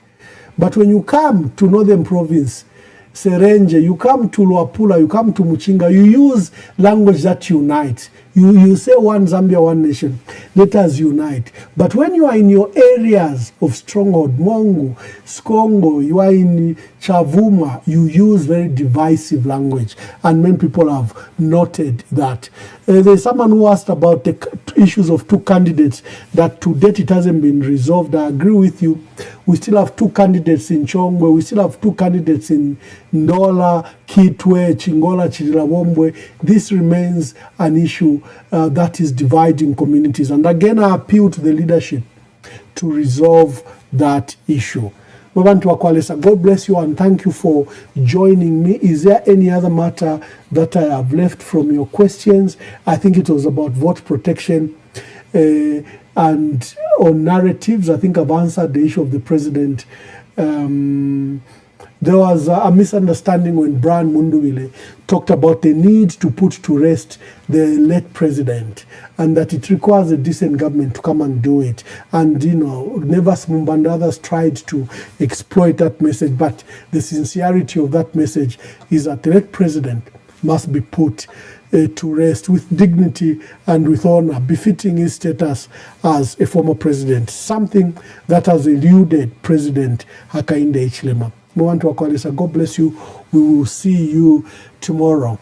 But when you come to Northern Province, Serenje, you come to Luapula, you come to Muchinga, you use language that unites. You say one Zambia, one nation. Let us unite. But when you are in your areas of stronghold, Mongo, Skongo, you are in Chavuma, you use very divisive language. And many people have noted that. There's someone who asked about the issues of two candidates, that to date it hasn't been resolved. I agree with you. We still have two candidates in Chongwe. We still have two candidates in Ndola, Kitwe, Chingola, Chirilabombwe. This remains an issue that is dividing communities. And again, I appeal to the leadership to resolve that issue. Mabantu Wakwalesa, God bless you and thank you for joining me. Is there any other matter that I have left from your questions? I think it was about vote protection and on narratives. I think I've answered the issue of the president. There was a misunderstanding when Brian Mundubile talked about the need to put to rest the late president and that it requires a decent government to come and do it. And, you know, Nevas Mumba and others tried to exploit that message, but the sincerity of that message is that the late president must be put to rest with dignity and with honor, befitting his status as a former president, something that has eluded President Hakainde Hichilema. Mabantu Wakwalesa, God bless you. We will see you tomorrow.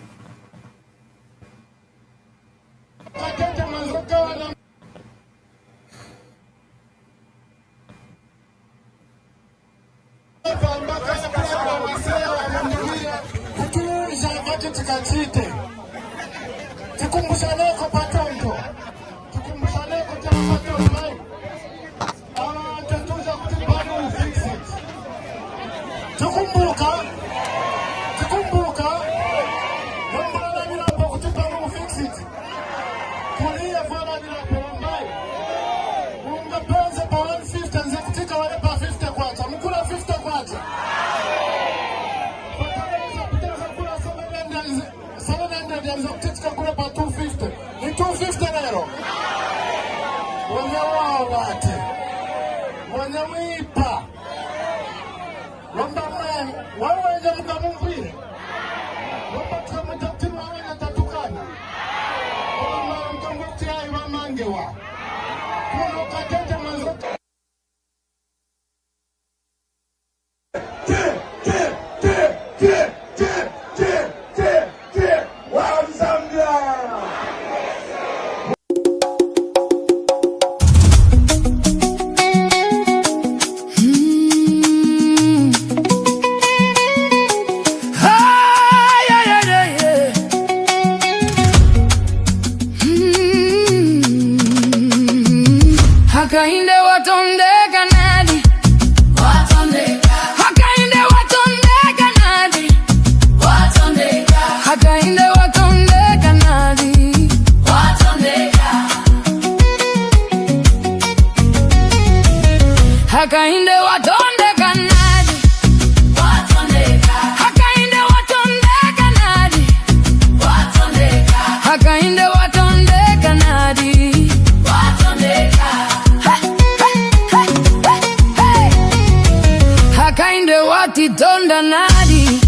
Donda nadi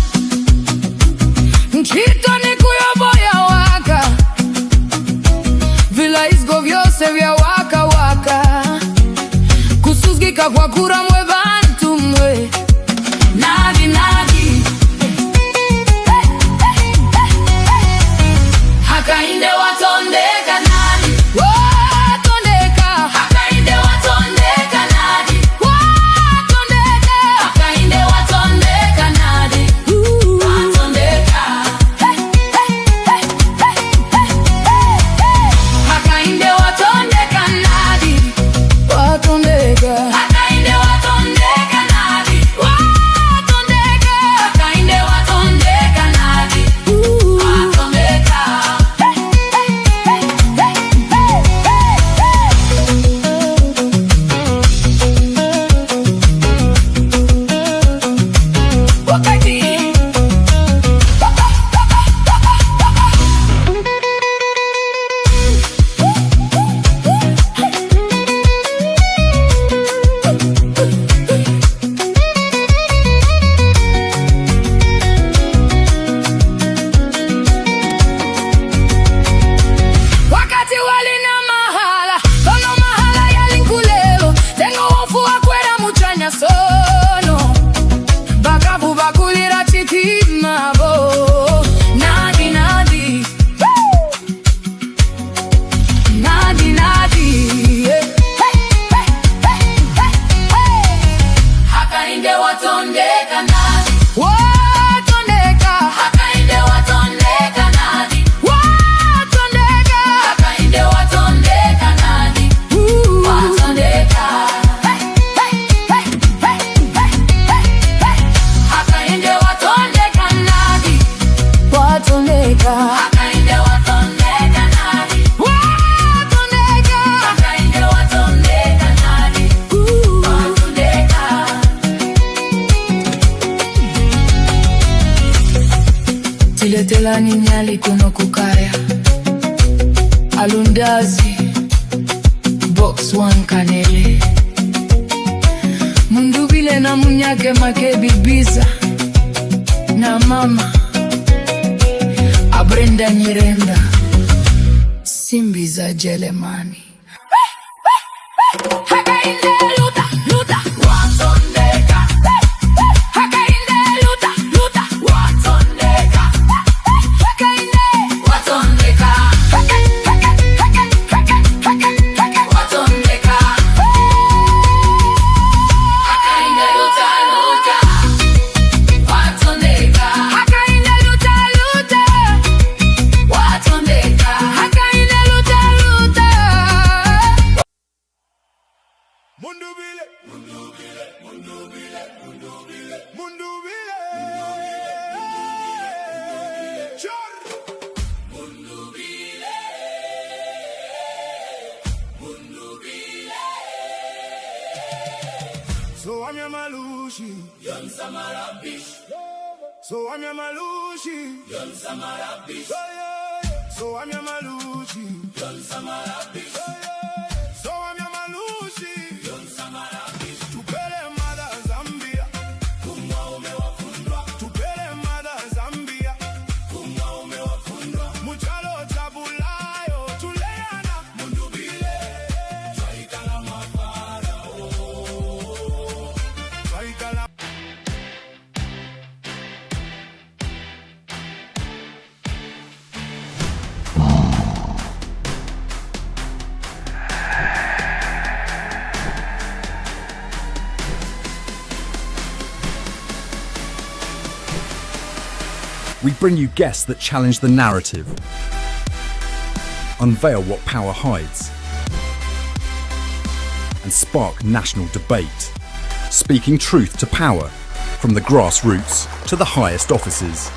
Nchito ni kuyoboya waka Vila izgo vyose vya waka waka Kusuzgika kwa kura mwe bantu mwe Nadi nadi Hakainde watondeka nadi Watondeka Hakainde watondeka nadi Watondeka Hakainde watondeka nadi Watondeka Hakainde watondeka nadi Watondeka Hakainde watondeka nadi Watondeka Hakainde watondeka nadi Watondeka Wakati walina mahala Kono mahala yalinkulelo Tengo hofu wa kwera muchanya sono Bakabu bakulira chitima bo Nadi nadi Nadi nadi Hakainde watondeka nadi Watondeka Hakainde watondeka nadi Watondeka Hakainde watondeka nadi Watondeka Niletelani nyali kuno kukaya Alundazi Box 1 Kanele Mundubile na munyake makebi biza Na mama Abrenda Nyirenda Simbi za Jelemani Hakainde luta, luta Watondeka Hakainde luta, luta Watondeka Hakainde Watondeka Watondeka Hakainde luta, luta Watondeka Hakainde luta, luta Watondeka Hakainde luta, luta Mundubile, mundubile, mundubile, mundubile, mundubile. Chor. Mundubile, mundubile. So I'm your malushi, Yon Samarabish. So I'm your malushi, Yon Samarabish. So I'm your malushi, Yon Samarabish. So I'm your malushi, Yon Samarabish. Tupele mada Zambia, kumwa umewafundwa. Tupele mada Zambia, kumwa umewafundwa. Muchalo chabulayo, tuleana mundubile. Twaikala mafara, twaikala. We bring you guests that challenge the narrative, unveil what power hides, and spark national debate, speaking truth to power, from the grassroots to the highest offices.